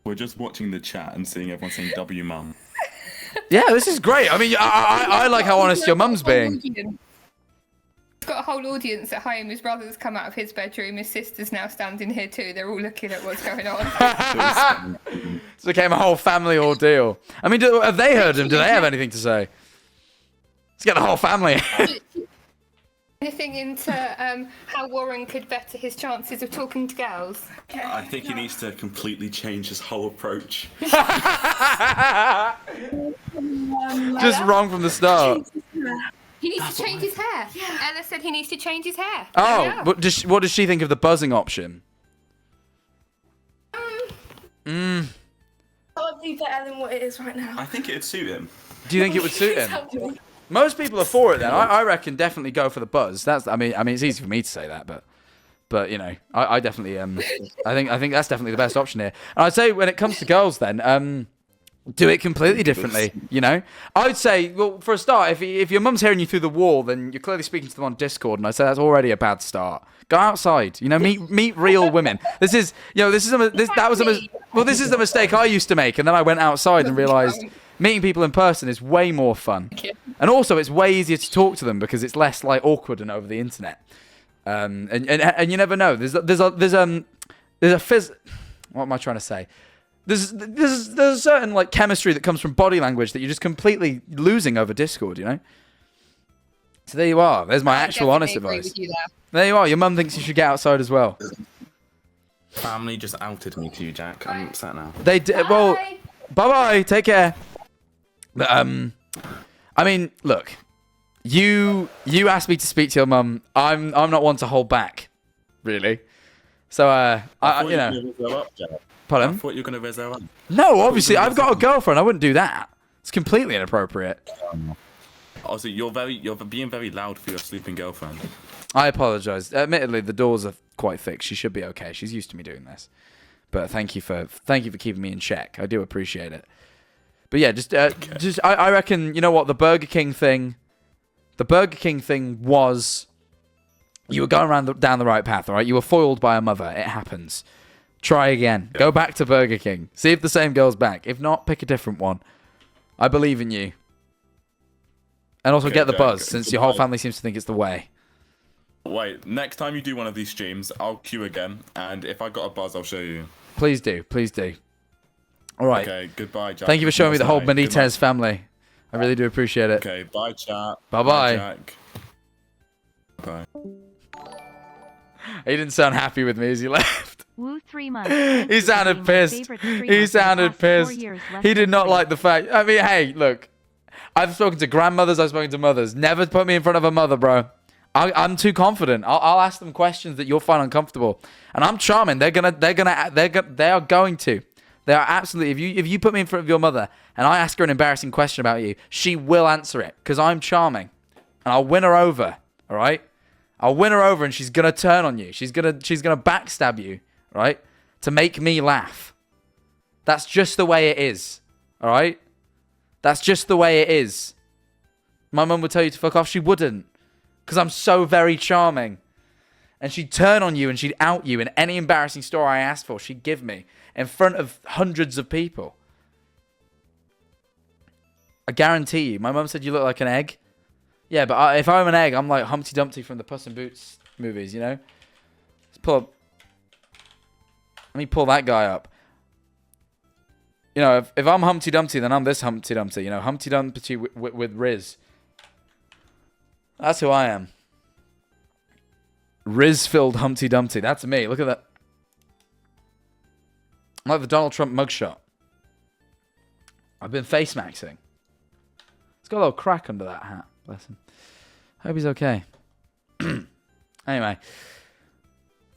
We're just watching the chat and seeing everyone saying W mum. Yeah, this is great. I mean, I like how honest your mum's being. He's got a whole audience at home. His brother's come out of his bedroom. His sister's now standing here too. They're all looking at what's going on. So it became a whole family ordeal. I mean, have they heard him? Do they have anything to say? Let's get the whole family. Anything into how Warren could better his chances of talking to girls? I think he needs to completely change his whole approach. Just wrong from the start. He needs to change his hair. Ella said he needs to change his hair. Oh, Yeah. what does she think of the buzzing option? Probably better than what it is right now. I think it'd suit him. Do you think it would suit him? Most people are for it then. I reckon definitely go for the buzz. I mean it's easy for me to say that, but you know, I definitely I think that's definitely the best option here. And I'd say when it comes to girls then, do it completely differently, you know? I'd say, well, for a start, if your mum's hearing you through the wall, then you're clearly speaking to them on Discord, and I'd say that's already a bad start. Go outside, you know, meet real women. This is the mistake I used to make, and then I went outside and realised meeting people in person is way more fun. And also, it's way easier to talk to them because it's less like awkward and over the internet. And you never know. There's a what am I trying to say? There's a certain like chemistry that comes from body language that you're just completely losing over Discord, you know? So there you are. There's my actual honest advice. There you are. Your mum thinks you should get outside as well. Family just outed me to you, Jack. I'm upset now. They did. Well, bye-bye. Take care. But, I mean, look. You asked me to speak to your mum. I'm not one to hold back, really. So, you know. Pardon? I thought you were going to raise her up. No, obviously, I've got a girlfriend. I wouldn't do that. It's completely inappropriate. Also, you're being very loud for your sleeping girlfriend. I apologise. Admittedly, the doors are quite thick. She should be okay. She's used to me doing this. but thank you for keeping me in check. I do appreciate it. But yeah, I reckon, you know what, the Burger King thing was, you were going down the right path, all right? You were foiled by a mother. It happens. Try again. Go back to Burger King. See if the same girl's back. If not, pick a different one. I believe in you. And also get the buzz, since your whole family seems to think it's the way. Wait, next time you do one of these streams, I'll queue again, and if I got a buzz, I'll show you. Please do. Please do. All right. Okay, goodbye, Jack. Thank you for showing me the whole Benitez family. I really do appreciate it. Okay, bye, chat. Bye-bye. Bye, Jack. Bye. He didn't sound happy with me as he left. Woo 3 months. He sounded pissed. He sounded pissed. He did not like the fact. I mean, hey, look. I've spoken to grandmothers. I've spoken to mothers. Never put me in front of a mother, bro. I'm too confident. I'll ask them questions that you'll find uncomfortable, and I'm charming. They are going to. They are absolutely. If you put me in front of your mother and I ask her an embarrassing question about you, she will answer it because I'm charming, and I'll win her over. All right, I'll win her over, and she's gonna turn on you. She's gonna backstab you, right, to make me laugh. That's just the way it is. All right, that's just the way it is. My mum would tell you to fuck off. She wouldn't. Because I'm so very charming. And she'd turn on you and she'd out you in any embarrassing story I asked for. She'd give me in front of hundreds of people. I guarantee you. My mum said you look like an egg. Yeah, but if I'm an egg, I'm like Humpty Dumpty from the Puss in Boots movies, you know? Let's pull up. Let me pull that guy up. You know, if I'm Humpty Dumpty, then I'm this Humpty Dumpty. You know, Humpty Dumpty with Riz. That's who I am. Riz-filled Humpty Dumpty. That's me. Look at that. I'm like the Donald Trump mugshot. I've been face maxing. It's got a little crack under that hat. Bless him. Hope he's okay. Anyway.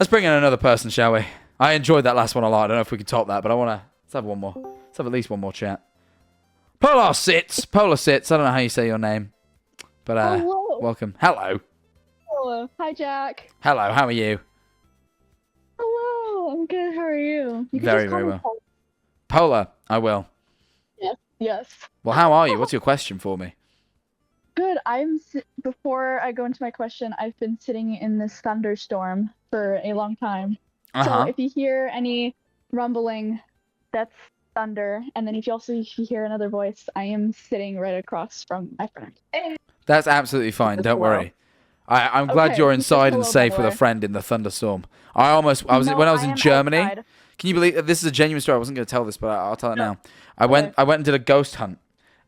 Let's bring in another person, shall we? I enjoyed that last one a lot. I don't know if we can top that, but I want to... Let's have one more. Let's have at least one more chat. Polar Sits. Polar Sits. I don't know how you say your name. But, hello. Welcome. Hello. Hello. Hi, Jack. Hello. How are you? Hello. I'm good. How are you? You can Very, just call very me well. Paul. Polar. I will. Yes. Yes. Well, how are you? What's your question for me? Good. Before I go into my question, I've been sitting in this thunderstorm for a long time. So if you hear any rumbling, that's thunder. And then if you hear another voice, I am sitting right across from my friend. That's absolutely fine. Don't worry. I'm glad you're inside and safe with a friend in the thunderstorm. When I was in Germany. Outside. Can you believe this is a genuine story? I wasn't going to tell this, but I'll tell it now. I went and did a ghost hunt,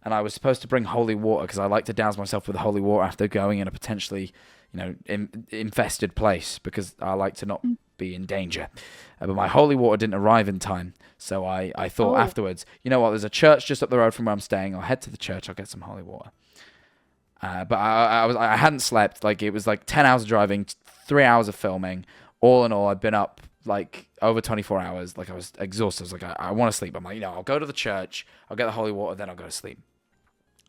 and I was supposed to bring holy water because I like to douse myself with holy water after going in a potentially, infested place because I like to not be in danger. But my holy water didn't arrive in time, so I thought afterwards, you know what? There's a church just up the road from where I'm staying. I'll head to the church. I'll get some holy water. But I hadn't slept. Like it was like 10 hours of driving, 3 hours of filming. All in all, I'd been up like over 24 hours. Like I was exhausted. I was like, I want to sleep. I'm like, I'll go to the church. I'll get the holy water. Then I'll go to sleep.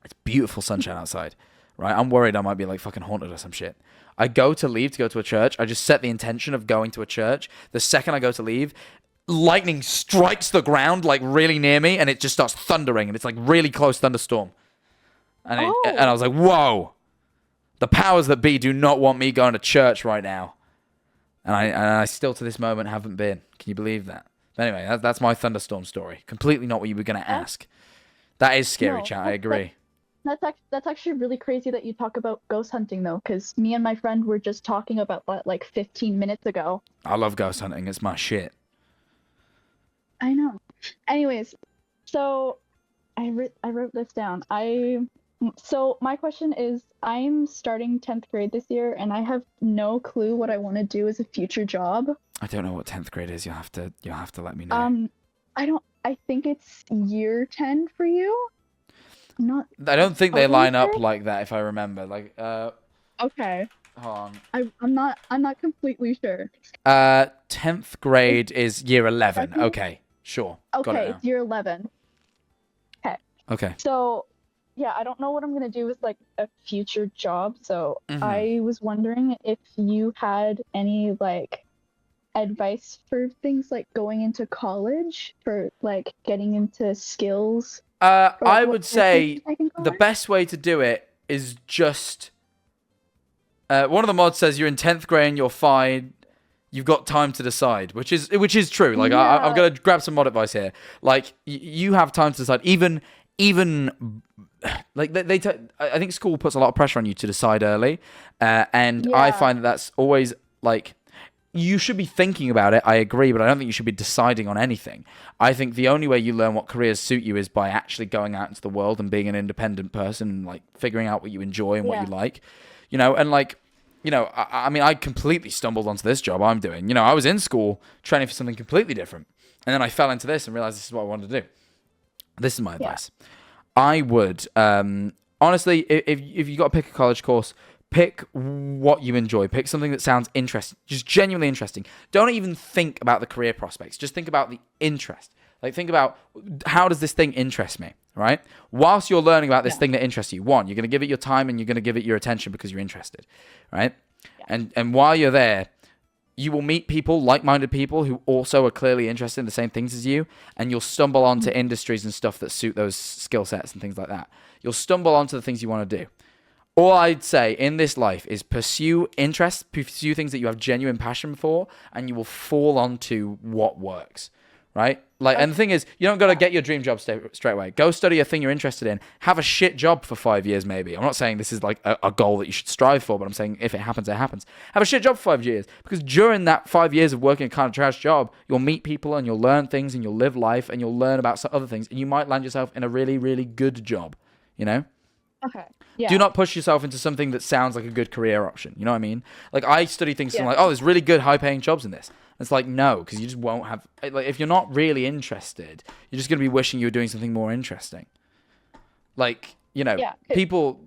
It's beautiful sunshine outside, right? I'm worried I might be like fucking haunted or some shit. I go to leave to go to a church. I just set the intention of going to a church. The second I go to leave, lightning strikes the ground like really near me, and it just starts thundering, and it's like really close thunderstorm. And I was like, whoa, the powers that be do not want me going to church right now. And I still to this moment haven't been. Can you believe that? But anyway, that's my thunderstorm story. Completely not what you were going to ask. That is scary, chat. I agree. That's actually really crazy that you talk about ghost hunting, though, because me and my friend were just talking about that like 15 minutes ago. I love ghost hunting. It's my shit. I know. Anyways, so I wrote this down. So my question is, I'm starting 10th grade this year, and I have no clue what I want to do as a future job. I don't know what 10th grade is. You'll have to let me know. I think it's year 10 for you. I don't think they line up like that, if I remember. Like, okay. Hold on. I'm not completely sure. 10th grade is year 11. Okay, sure. Got it Okay, now. it's year 11. Okay. Okay. So, yeah, I don't know what I'm gonna do with like a future job. So Mhm. I was wondering if you had any like advice for things like going into college, for like getting into skills? I would say the best way to do it is just. One of the mods says you're in 10th grade and you're fine. You've got time to decide, which is true. Like I'm gonna grab some mod advice here. Like you have time to decide. Even like I think school puts a lot of pressure on you to decide early, and I find that that's always like. You should be thinking about it, I agree, but I don't think you should be deciding on anything. I think the only way you learn what careers suit you is by actually going out into the world and being an independent person and like figuring out what you enjoy and what you like. You know, and like, you know, I mean, I completely stumbled onto this job I'm doing. You know, I was in school training for something completely different. And then I fell into this and realized this is what I wanted to do. This is my advice. I would, honestly, if you got to pick a college course, pick what you enjoy. Pick something that sounds interesting, just genuinely interesting. Don't even think about the career prospects. Just think about the interest. Like, think about how does this thing interest me, right? Whilst you're learning about this thing that interests you, one, you're going to give it your time and you're going to give it your attention because you're interested, right? And while you're there, you will meet people, like-minded people who also are clearly interested in the same things as you, and you'll stumble onto industries and stuff that suit those skill sets and things like that. You'll stumble onto the things you want to do. All I'd say in this life is pursue interests, pursue things that you have genuine passion for, and you will fall onto what works, right? Like, and the thing is, you don't got to get your dream job straight away. Go study a thing you're interested in. Have a shit job for 5 years, maybe. I'm not saying this is like a goal that you should strive for, but I'm saying if it happens, it happens. Have a shit job for 5 years, because during that 5 years of working a kind of trash job, you'll meet people and you'll learn things and you'll live life and you'll learn about some other things, and you might land yourself in a really, really good job, you know? Okay. Yeah. Do not push yourself into something that sounds like a good career option. You know what I mean? Like, I study things and I'm like, oh, there's really good high-paying jobs in this. And it's like, no, because you just won't have... Like, if you're not really interested, you're just going to be wishing you were doing something more interesting. Like, you know, people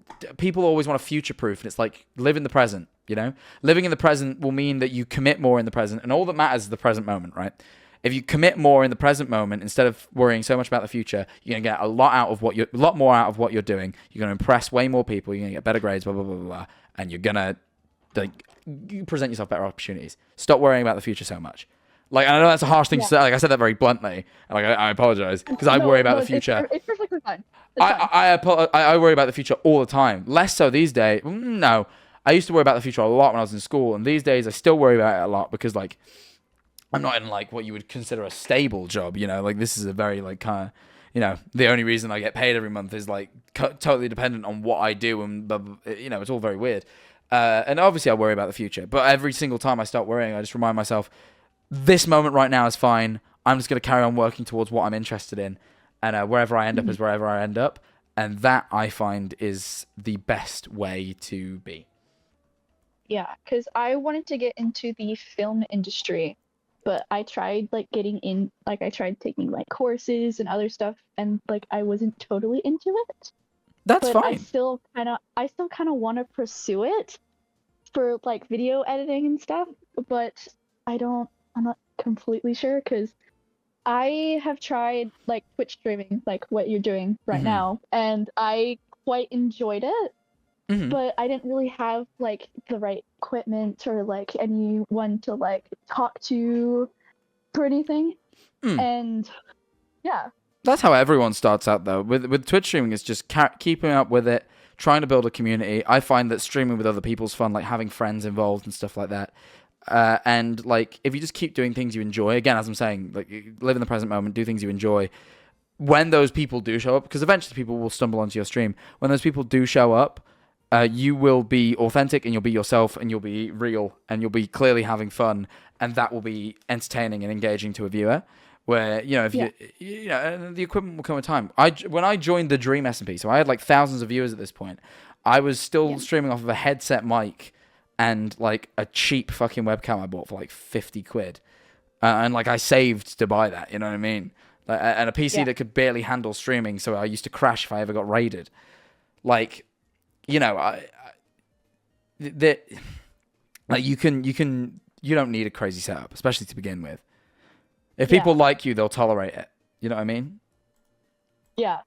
always want to future-proof, and it's like, live in the present, you know? Living in the present will mean that you commit more in the present, and all that matters is the present moment, right? If you commit more in the present moment instead of worrying so much about the future, you're gonna get a lot more out of what you're doing. You're gonna impress way more people. You're gonna get better grades, blah blah blah blah, blah, and you're gonna you present yourself better opportunities. Stop worrying about the future so much. Like, I know that's a harsh thing to say. Like, I said that very bluntly. Like, I apologize because I worry about the future. It's perfectly fine. I worry about the future all the time. Less so these days. No, I used to worry about the future a lot when I was in school, and these days I still worry about it a lot because like. I'm not in like what you would consider a stable job, you know, like this is a very like kind of, you know, the only reason I get paid every month is like totally dependent on what I do and, you know, it's all very weird. And obviously I worry about the future, but every single time I start worrying, I just remind myself, this moment right now is fine. I'm just going to carry on working towards what I'm interested in. And wherever I end up is wherever I end up. And that I find is the best way to be. Yeah, because I wanted to get into the film industry. But I tried like getting in, like I tried taking like courses and other stuff, and like I wasn't totally into it. That's but fine. I still kind of want to pursue it for like video editing and stuff. But I'm not completely sure because I have tried like Twitch streaming, like what you're doing right now, and I quite enjoyed it. But I didn't really have like the right equipment or like anyone to like talk to for anything. And yeah. That's how everyone starts out though. With Twitch streaming, it's just keeping up with it, trying to build a community. I find that streaming with other people's fun, like having friends involved and stuff like that. And like if you just keep doing things you enjoy, again, as I'm saying, like live in the present moment, do things you enjoy. When those people do show up, because eventually people will stumble onto your stream. When those people do show up, you will be authentic and you'll be yourself and you'll be real and you'll be clearly having fun, and that will be entertaining and engaging to a viewer. Where, you know, if you know, the equipment will come with time. When I joined the Dream SMP, so I had like thousands of viewers at this point. I was still streaming off of a headset mic and like a cheap fucking webcam I bought for like 50 quid, and like I saved to buy that. You know what I mean? Like, and a PC that could barely handle streaming, so I used to crash if I ever got raided. Like. You know, like you don't need a crazy setup, especially to begin with. If people like you, they'll tolerate it. You know what I mean? Yeah.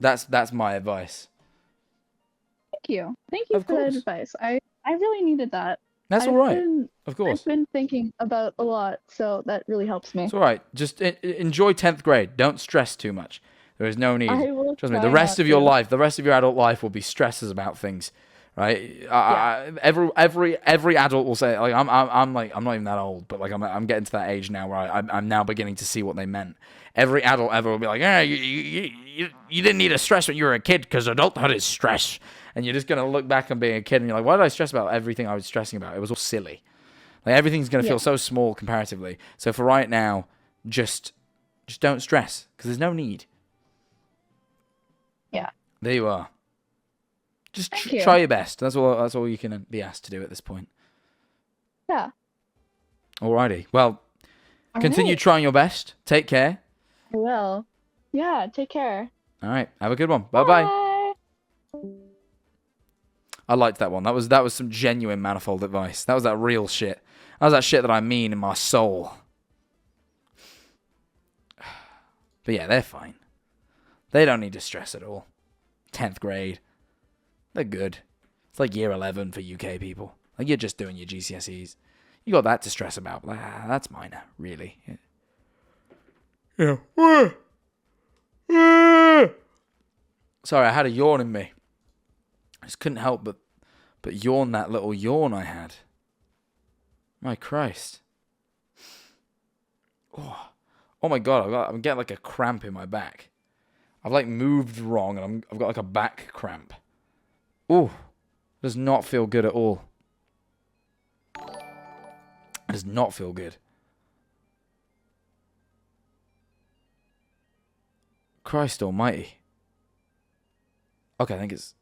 That's my advice. Thank you for that advice. I really needed that. That's all right. Of course. I've been thinking about a lot, so that really helps me. It's all right. Just enjoy 10th grade. Don't stress too much. There is no need. I will Trust me. try The rest not of your to. life, the rest of your adult life will be stresses about things, right? Every adult will say, like, I'm not even that old, but like I'm getting to that age now where I'm now beginning to see what they meant. Every adult ever will be like, you didn't need to stress when you were a kid because adulthood is stress. And you're just going to look back on being a kid and you're like, why did I stress about everything I was stressing about? It was all silly. Like, everything's going to feel so small comparatively. So for right now, just don't stress because there's no need. Yeah. There you are. Just Thank you. try your best. That's all you can be asked to do at this point. Yeah. Alrighty. Well, All continue right. trying your best. Take care. I will. Yeah, take care. All right. Have a good one. Bye-bye. I liked that one. That was some genuine Manifold advice. That was that real shit. That was that shit that I mean in my soul. But yeah, they're fine. They don't need to stress at all. 10th grade. They're good. It's like year 11 for UK people. Like, you're just doing your GCSEs. You got that to stress about. That's minor, really. Yeah. Sorry, I had a yawn in me. I just couldn't help but yawn that little yawn I had. My Christ. Oh my God, I'm getting like a cramp in my back. I've like moved wrong and I've got like a back cramp. Ooh, does not feel good at all. Does not feel good. Christ almighty. Okay, I think it's...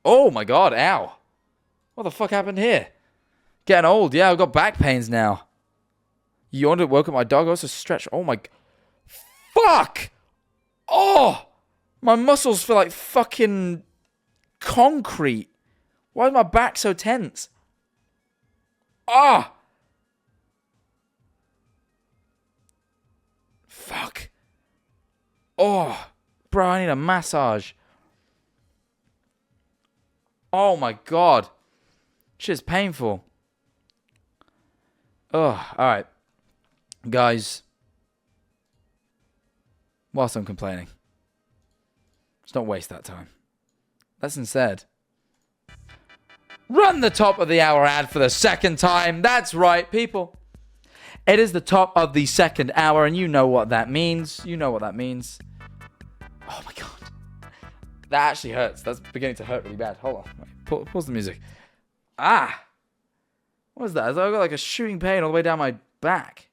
Oh my God, ow. What the fuck happened here? Getting old, yeah, I've got back pains now. Yawned and woke up my dog, I also stretched. Oh my... Fuck! Oh! My muscles feel like fucking concrete. Why is my back so tense? Ah! Fuck. Oh, bro, I need a massage. Oh my God. Shit's painful. Oh, alright. Guys. Whilst I'm complaining, let's not waste that time. That's instead. Run the top of the hour ad for the second time. That's right, people. It is the top of the second hour, and you know what that means. You know what that means. Oh my God. That actually hurts. That's beginning to hurt really bad. Hold on. Wait, pause the music. Ah! What was that? I've got like a shooting pain all the way down my back.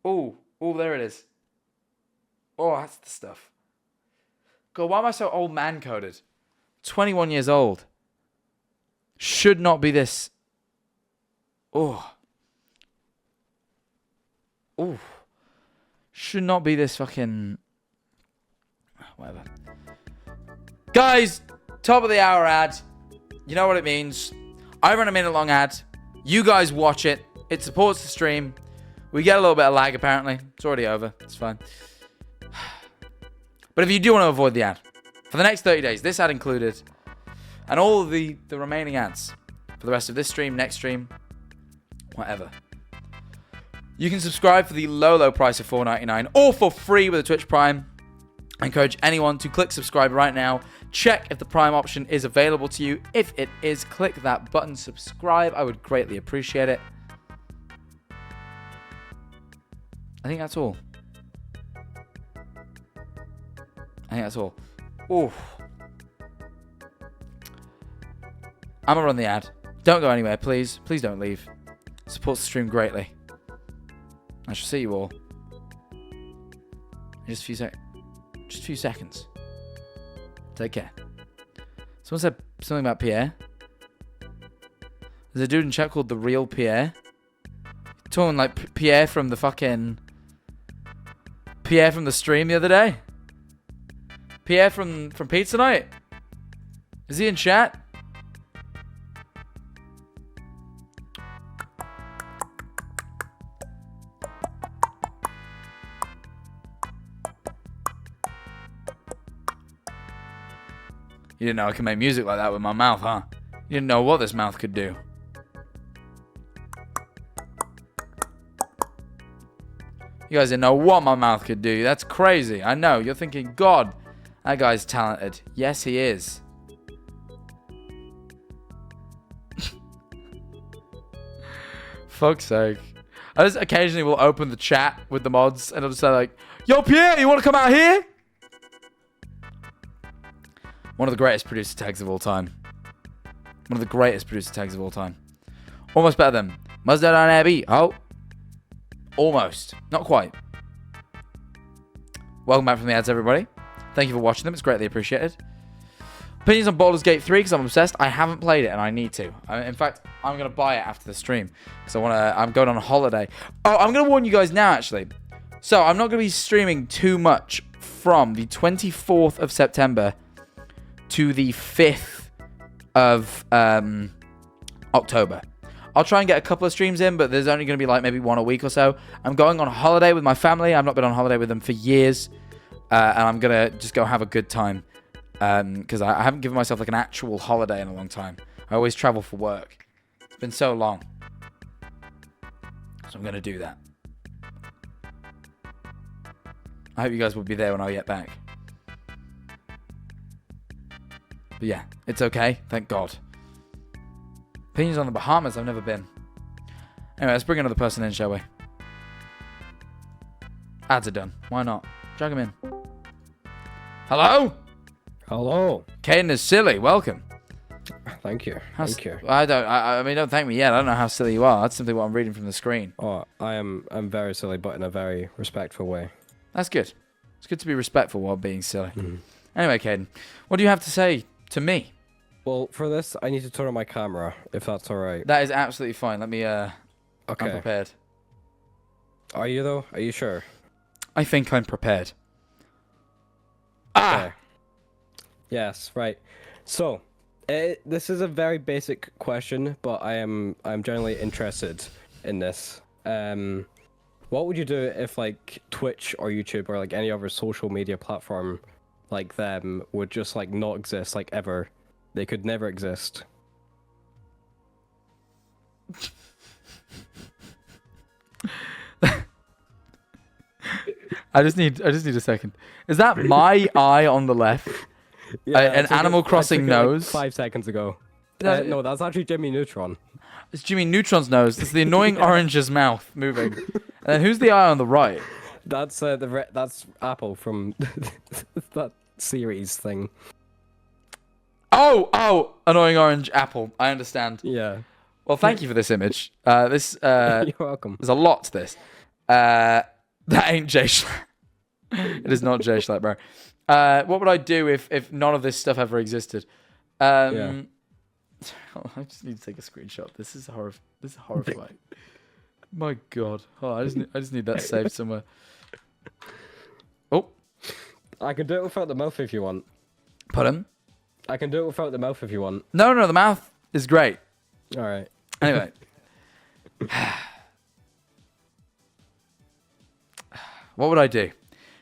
Oh, there it is. Oh, that's the stuff. God, why am I so old man-coded? 21 years old. Should not be this. Oh. Should not be this fucking... Whatever. Guys, top of the hour ad. You know what it means. I run a minute-long ad. You guys watch it. It supports the stream. We get a little bit of lag, apparently. It's already over. It's fine. But if you do want to avoid the ad, for the next 30 days, this ad included, and all of the remaining ads for the rest of this stream, next stream, whatever. You can subscribe for the low price of $4.99 or for free with a Twitch Prime. I encourage anyone to click subscribe right now. Check if the Prime option is available to you. If it is, click that button, subscribe. I would greatly appreciate it. I think that's all. Oof. I'm gonna run the ad. Don't go anywhere, please. Please don't leave. It supports the stream greatly. I shall see you all in just a few seconds. Take care. Someone said something about Pierre. There's a dude in chat called The Real Pierre. Talking like Pierre from the fucking... Pierre from the stream the other day. Pierre from Pizza Night. Is he in chat? You didn't know I can make music like that with my mouth, huh? You didn't know what this mouth could do. You guys didn't know what my mouth could do. That's crazy. I know. You're thinking, God, that guy's talented. Yes, he is. Fuck's sake. I just occasionally will open the chat with the mods and I'll just say like, yo, Pierre, you want to come out here? One of the greatest producer tags of all time. One of the greatest producer tags of all time. Almost better than Mustard on Abbey. Oh. Almost. Not quite. Welcome back from the ads, everybody. Thank you for watching them. It's greatly appreciated. Opinions on Baldur's Gate 3 because I'm obsessed. I haven't played it and I need to. In fact, I'm going to buy it after the stream because I'm going on a holiday. Oh, I'm going to warn you guys now, actually. So, I'm not going to be streaming too much from the 24th of September to the 5th of October. I'll try and get a couple of streams in, but there's only going to be like maybe one a week or so. I'm going on holiday with my family. I've not been on holiday with them for years. And I'm going to just go have a good time. Because I haven't given myself like an actual holiday in a long time. I always travel for work. It's been so long. So I'm going to do that. I hope you guys will be there when I get back. But yeah, it's okay. Thank God. Opinions on the Bahamas? I've never been. Anyway, let's bring another person in, shall we? Ads are done. Why not? Drag him in. Hello? Hello. Caden is silly. Welcome. Thank you. Thank you. I mean, don't thank me yet. I don't know how silly you are. That's simply what I'm reading from the screen. Oh, I'm very silly, but in a very respectful way. That's good. It's good to be respectful while being silly. Anyway, Caden, what do you have to say to me? Well, for this, I need to turn on my camera, if that's all right. That is absolutely fine. Let me, Okay. I'm prepared. Are you, though? Are you sure? I think I'm prepared. Okay. Yes, right. So, this is a very basic question, but I'm generally interested in this. What would you do if, like, Twitch or YouTube or, like, any other social media platform like them would just, like, not exist, like, ever? They could never exist. I just need a second. Is that my eye on the left? Yeah, an Animal Crossing nose? Like 5 seconds ago. No, that's actually Jimmy Neutron. It's Jimmy Neutron's nose. It's the annoying orange's mouth moving. And then who's the eye on the right? That's that's Apple from that series thing. Oh, annoying orange apple. I understand. Yeah. Well, thank you for this image. You're welcome. There's a lot to this. That ain't Jay Schlatt. It is not Jay Schlatt, bro. What would I do if none of this stuff ever existed? I just need to take a screenshot. This is horrifying. My God. Oh, I just need that saved somewhere. Oh. I can do it without the mouth if you want. Pardon? I can do it without the mouth if you want. No, the mouth is great. All right. Anyway. What would I do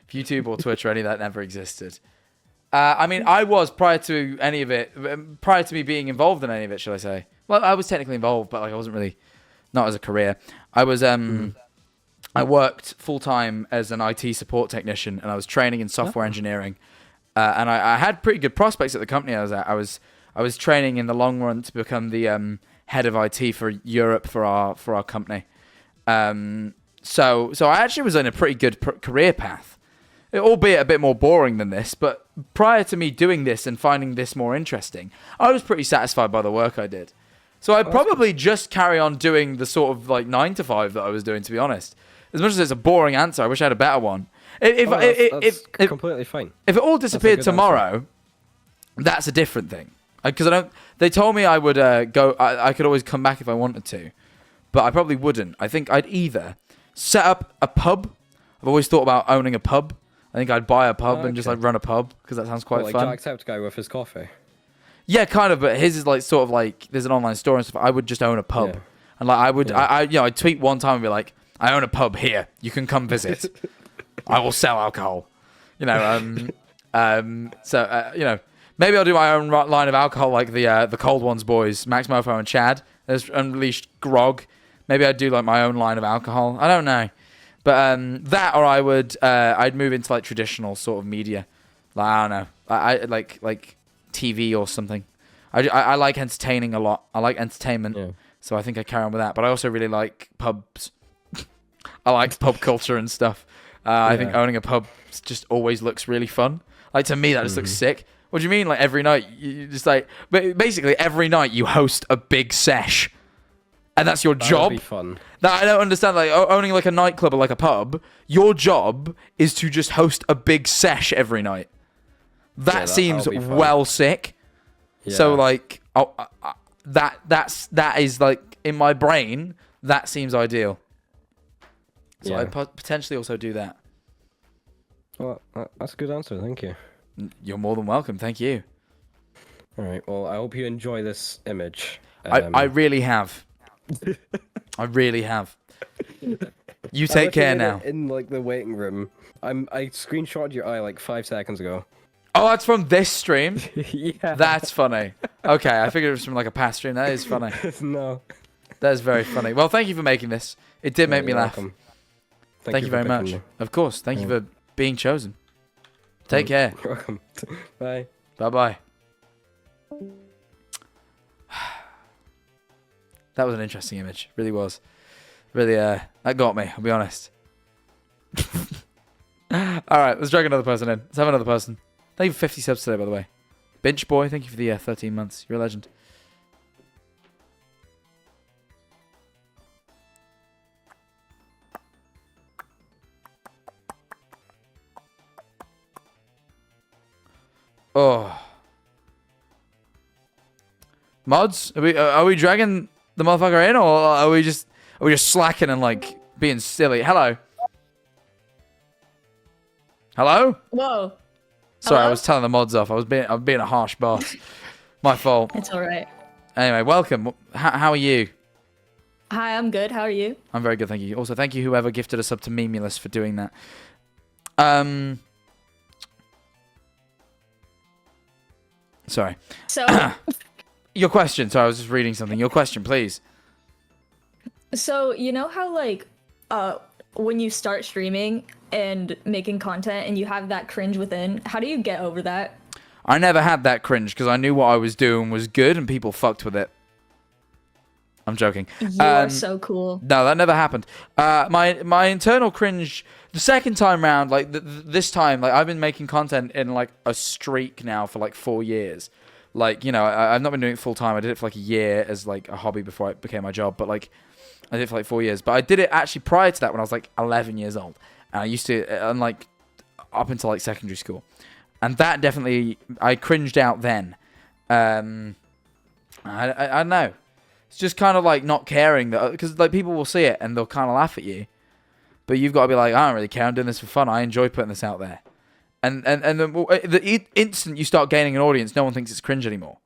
if YouTube or Twitch or any of that never existed? I mean, I was prior to me being involved in any of it, shall I say. Well, I was technically involved, but like I wasn't really, not as a career. I was, I worked full-time as an IT support technician, and I was training in software engineering. And I had pretty good prospects at the company I was at. I was training in the long run to become the head of IT for Europe for our company. So I actually was in a pretty good career path, albeit a bit more boring than this. But prior to me doing this and finding this more interesting, I was pretty satisfied by the work I did. So I'd probably just carry on doing the sort of like 9 to 5 that I was doing, to be honest. As much as it's a boring answer, I wish I had a better one. That's completely fine. If it all disappeared tomorrow, that's a different thing. Because they told me I would go. I could always come back if I wanted to, but I probably wouldn't. I think I'd either set up a pub. I've always thought about owning a pub. I think I'd buy a pub and just like run a pub because that sounds quite fun. Like Jacksepticeye with his coffee. Yeah, kind of. But his is like sort of like there's an online store and stuff. I would just own a pub, and like I would, I'd tweet one time and be like, I own a pub here. You can come visit. I will sell alcohol. You know, Maybe I'll do my own line of alcohol like the Cold Ones boys, Max Mofo and Chad. There's Unleashed Grog. Maybe I'd do like my own line of alcohol. I don't know. But that, or I'd move into like traditional sort of media. Like, I don't know. I like TV or something. I like entertaining a lot. I like entertainment. Yeah. So I think I carry on with that. But I also really like pubs. I like pub culture and stuff. I think owning a pub just always looks really fun. Like, to me, that just looks sick. What do you mean? Like, every night, you just like... But basically, every night you host a big sesh. And that's your job. That'd be fun. That I don't understand. Like, owning like a nightclub or like a pub, your job is to just host a big sesh every night. That seems well sick. Yeah. So, like, that is, like, in my brain, that seems ideal. So I'd potentially also do that. Well, that's a good answer. Thank you. You're more than welcome. Thank you. All right. Well, I hope you enjoy this image. I really have. I really have. You take care now. In like the waiting room, I screenshotted your eye like 5 seconds ago. Oh, that's from this stream? Yeah. That's funny. Okay, I figured it was from like a past stream. That is funny. No. That is very funny. Well, thank you for making this. It did make me laugh. Welcome. Thank you very much. Me. Of course. Thank you for being chosen. Take care. You're welcome. Bye. Bye-bye. That was an interesting image. Really was. Really, that got me, I'll be honest. Alright, let's drag another person in. Let's have another person. Thank you for 50 subs today, by the way. Bench Boy, thank you for the 13 months. You're a legend. Oh. Mods? Are we dragging the motherfucker in, or are we just slacking and like being silly? Hello. Hello? Whoa. Sorry, Hello? I was telling the mods off. I'm being a harsh boss. My fault. It's alright. Anyway, welcome. How are you? Hi, I'm good. How are you? I'm very good, thank you. Also, thank you whoever gifted us up to Memulus for doing that. Sorry. So your question. Sorry, I was just reading something. Your question, please. So you know how like when you start streaming and making content and you have that cringe within, how do you get over that? I never had that cringe because I knew what I was doing was good and people fucked with it. I'm joking. You are so cool. No, that never happened. My internal cringe, the second time round, like this time, like I've been making content in like a streak now for like 4 years. Like, you know, I've not been doing it full time. I did it for like a year as like a hobby before it became my job. But like, I did it for like 4 years. But I did it actually prior to that when I was like 11 years old. And I used to, and like up until like secondary school. And that definitely, I cringed out then. I don't know. It's just kind of like not caring that, because like people will see it and they'll kind of laugh at you, but you've got to be like, I don't really care. I'm doing this for fun. I enjoy putting this out there. And the instant you start gaining an audience, no one thinks it's cringe anymore.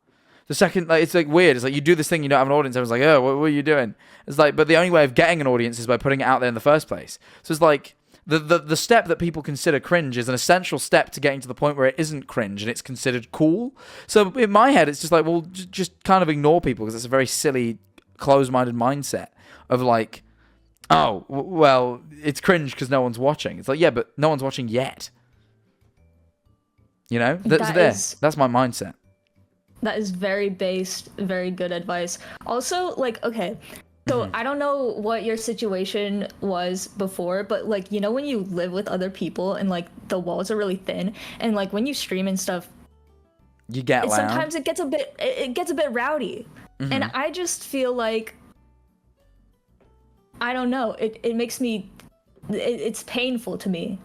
The second, like, it's like weird. It's like you do this thing, you don't have an audience. Everyone's like, oh, what are you doing? It's like, but the only way of getting an audience is by putting it out there in the first place. So it's like the step that people consider cringe is an essential step to getting to the point where it isn't cringe and it's considered cool. So in my head, it's just like, well, just kind of ignore people because it's a very silly, closed-minded mindset of like, oh, well, it's cringe because no one's watching. It's like, yeah, but no one's watching yet. You know, that's my mindset. That is very based, very good advice. Also, like, okay, so I don't know what your situation was before, but like, you know, when you live with other people and like the walls are really thin, and like when you stream and stuff, you get loud. Sometimes it gets a bit rowdy, and I just feel like, I don't know, it makes me, it's painful to me,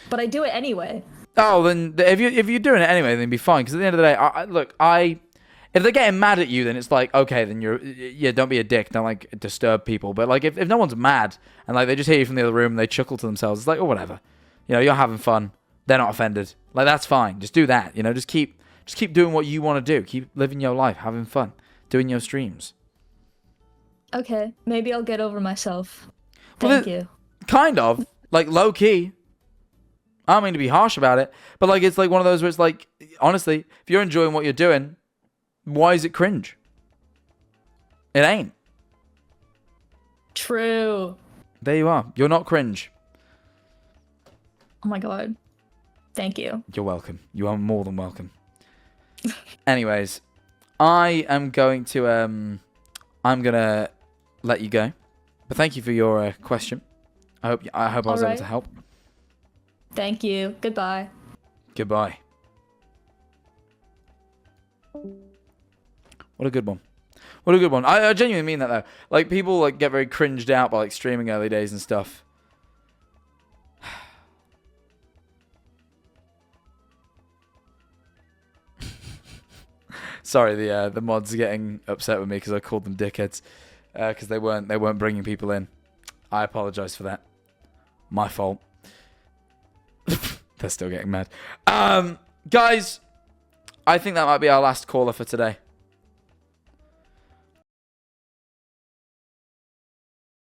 but I do it anyway. Oh, then if you're doing it anyway, then be fine. Because at the end of the day, if they're getting mad at you, then it's like, okay, then don't be a dick. Don't like disturb people. But like, if no one's mad and like they just hear you from the other room and they chuckle to themselves, it's like, oh, whatever. You know, you're having fun. They're not offended. Like, that's fine. Just do that. You know, just keep doing what you want to do. Keep living your life, having fun, doing your streams. Okay, maybe I'll get over myself. Thank you. Kind of, like, low key. I don't mean to be harsh about it, but like it's like one of those where it's like, honestly, if you're enjoying what you're doing, why is it cringe? It ain't. True. There you are. You're not cringe. Oh my god. Thank you. You're welcome. You are more than welcome. Anyways, I am going to I'm gonna let you go. But thank you for your question. I hope I was able to help. Thank you. Goodbye. Goodbye. What a good one. What a good one. I genuinely mean that though. Like people like get very cringed out by like streaming early days and stuff. Sorry, the mods are getting upset with me because I called them dickheads because they weren't bringing people in. I apologize for that. My fault. They're still getting mad. Guys, I think that might be our last caller for today.